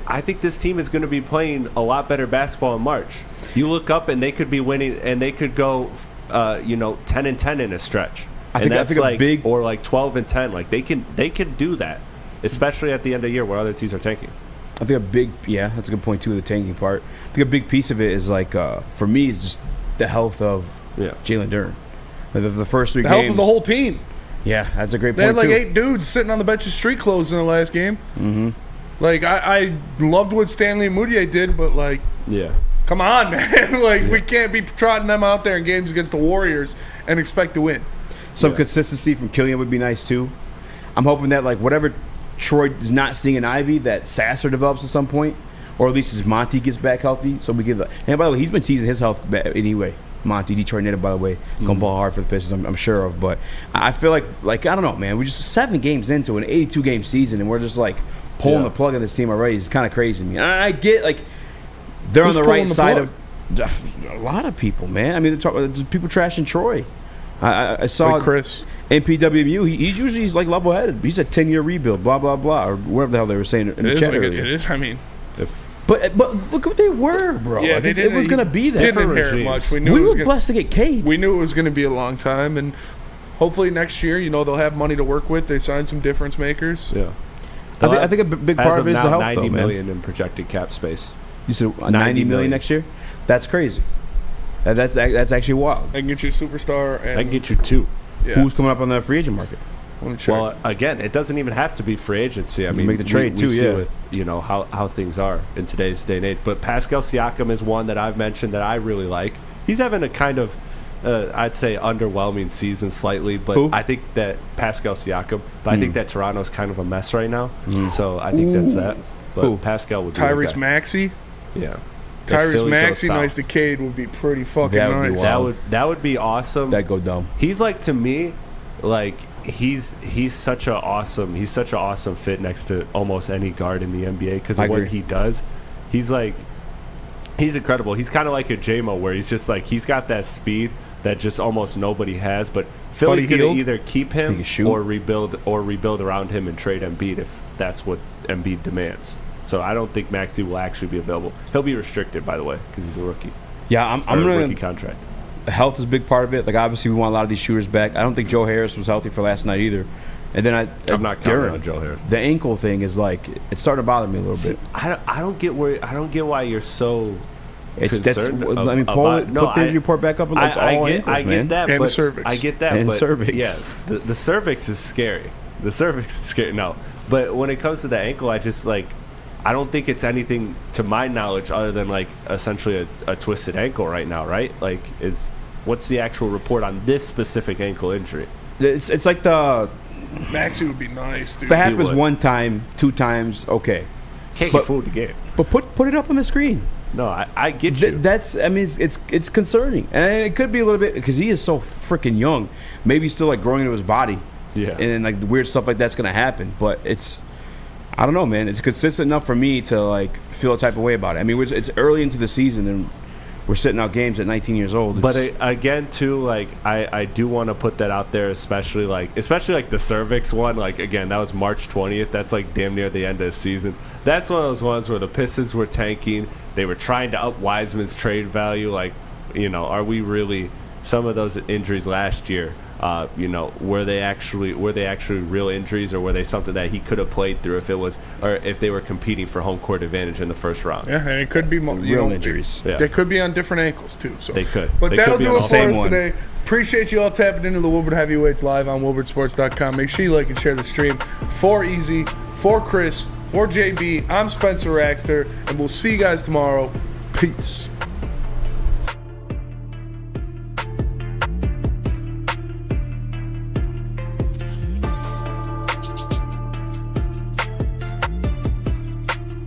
Speaker 5: I think this team is going to be playing a lot better basketball in March. You look up and they could be winning, and they could go 10-10 in a stretch. I think a big, or 12-10. They can do that, especially at the end of the year where other teams are tanking.
Speaker 3: I think that's a good point too, the tanking part. I think a big piece of it is for me, is just the health of Jalen Duren. The first 3 games.
Speaker 2: The health of the whole team.
Speaker 3: Yeah, that's a great
Speaker 2: point.
Speaker 3: They had
Speaker 2: 8 dudes sitting on the bench of street clothes in the last game. Mm-hmm. I loved what Stanley and Moutier did, but come on, man. We can't be trotting them out there in games against the Warriors and expect to win.
Speaker 3: Some consistency from Killian would be nice too. I'm hoping that whatever Troy is not seeing an Ivy, that Sasser develops at some point, or at least as Monty gets back healthy. So we give the. And by the way, he's been teasing his health anyway. Monty, Detroit native, by the way, gonna ball hard for the Pistons, I'm sure of. But I feel like I don't know, man. We're just 7 games into an 82-game season, and we're just like pulling the plug on this team already. It's kind of crazy to me. And I get like they're on the right side of a lot of people, man. I mean, there's people trashing Troy. I saw
Speaker 2: like Chris.
Speaker 3: NPWMU. He's like level-headed. He's a 10-year rebuild, blah blah blah, or whatever the hell they were saying in the chat earlier.
Speaker 2: It is. I mean,
Speaker 3: But look what they were, bro.
Speaker 2: Yeah,
Speaker 3: like it was going to be that.
Speaker 2: Didn't inherit much.
Speaker 3: We were blessed to get Cade.
Speaker 2: We knew it was going to be a long time, and hopefully next year, they'll have money to work with. They signed some difference makers.
Speaker 5: Yeah,
Speaker 3: I think a big part of it is the health,
Speaker 5: $90
Speaker 3: though,
Speaker 5: million in projected cap space.
Speaker 3: You said $90 million next year? That's crazy. That's actually wild.
Speaker 2: I can get you a superstar. And
Speaker 5: I can get you 2.
Speaker 2: Yeah.
Speaker 3: Who's coming up on the free agent market?
Speaker 5: Well, again, it doesn't even have to be free agency. I mean,
Speaker 3: make the trade
Speaker 5: we
Speaker 3: too,
Speaker 5: see
Speaker 3: yeah.
Speaker 5: with how things are in today's day and age. But Pascal Siakam is one that I've mentioned that I really like. He's having a kind of, I'd say, underwhelming season slightly. But
Speaker 3: Who?
Speaker 5: I think that Pascal Siakam. But I think that Toronto's kind of a mess right now. So I think that's that. But Pascal would be
Speaker 2: Tyrese Maxey.
Speaker 5: Yeah.
Speaker 2: Tyrese Maxey, nice to Cade would be pretty fucking nice.
Speaker 5: That would be awesome.
Speaker 3: That'd go dumb.
Speaker 5: He's like, to me, like he's such a awesome fit next to almost any guard in the NBA because of what he does. He's incredible. He's kind of like a J-Mo where he's just like he's got that speed that just almost nobody has. But Philly's going to either keep him or rebuild around him and trade Embiid if that's what Embiid demands. So I don't think Maxey will actually be available. He'll be restricted, by the way, because he's a rookie.
Speaker 3: Yeah, I'm going
Speaker 5: rookie contract.
Speaker 3: Health is a big part of it. Like, obviously, we want a lot of these shooters back. I don't think Joe Harris was healthy for last night either. And then
Speaker 5: I'm not counting on Joe Harris.
Speaker 3: The ankle thing is like it's starting to bother me a little bit.
Speaker 5: I don't get why you're so concerned.
Speaker 3: Put the injury report back up. It's all ankles,
Speaker 5: I get that,
Speaker 2: and
Speaker 5: but
Speaker 2: the cervix.
Speaker 5: I get that,
Speaker 3: and
Speaker 5: but
Speaker 3: cervix.
Speaker 5: Yeah, the cervix is scary. The cervix is scary. No, but when it comes to the ankle, I just I don't think it's anything to my knowledge other than essentially a twisted ankle right now, right? What's the actual report on this specific ankle injury?
Speaker 3: It's like the
Speaker 2: Maxey would be nice, dude.
Speaker 3: If it happens 1 time, 2 times, okay.
Speaker 5: Can't get fooled again.
Speaker 3: But put it up on the screen.
Speaker 5: No, I get you.
Speaker 3: It's concerning, and it could be a little bit because he is so freaking young. Maybe he's still growing into his body.
Speaker 5: Yeah,
Speaker 3: and then the weird stuff like that's gonna happen. But I don't know, man. It's consistent enough for me to feel a type of way about it. I mean, it's early into the season and we're sitting out games at 19 years old.
Speaker 5: But again, too, I do want to put that out there, especially the cervix one. Again, that was March 20th. That's damn near the end of the season. That's one of those ones where the Pistons were tanking. They were trying to up Wiseman's trade value. Are we really some of those injuries last year? Were they actually real injuries, or were they something that he could have played through if they were competing for home court advantage in the first round?
Speaker 2: Yeah, and it could be
Speaker 3: real injuries.
Speaker 2: They could be on different ankles too. So
Speaker 5: they could.
Speaker 2: But that'll do it for us
Speaker 3: one
Speaker 2: today. Appreciate you all tapping into the Woodward Heavyweights live on WoodwardSports.com. Make sure you like and share the stream. For Easy, for Chris, for JB, I'm Spencer Raxter, and we'll see you guys tomorrow. Peace.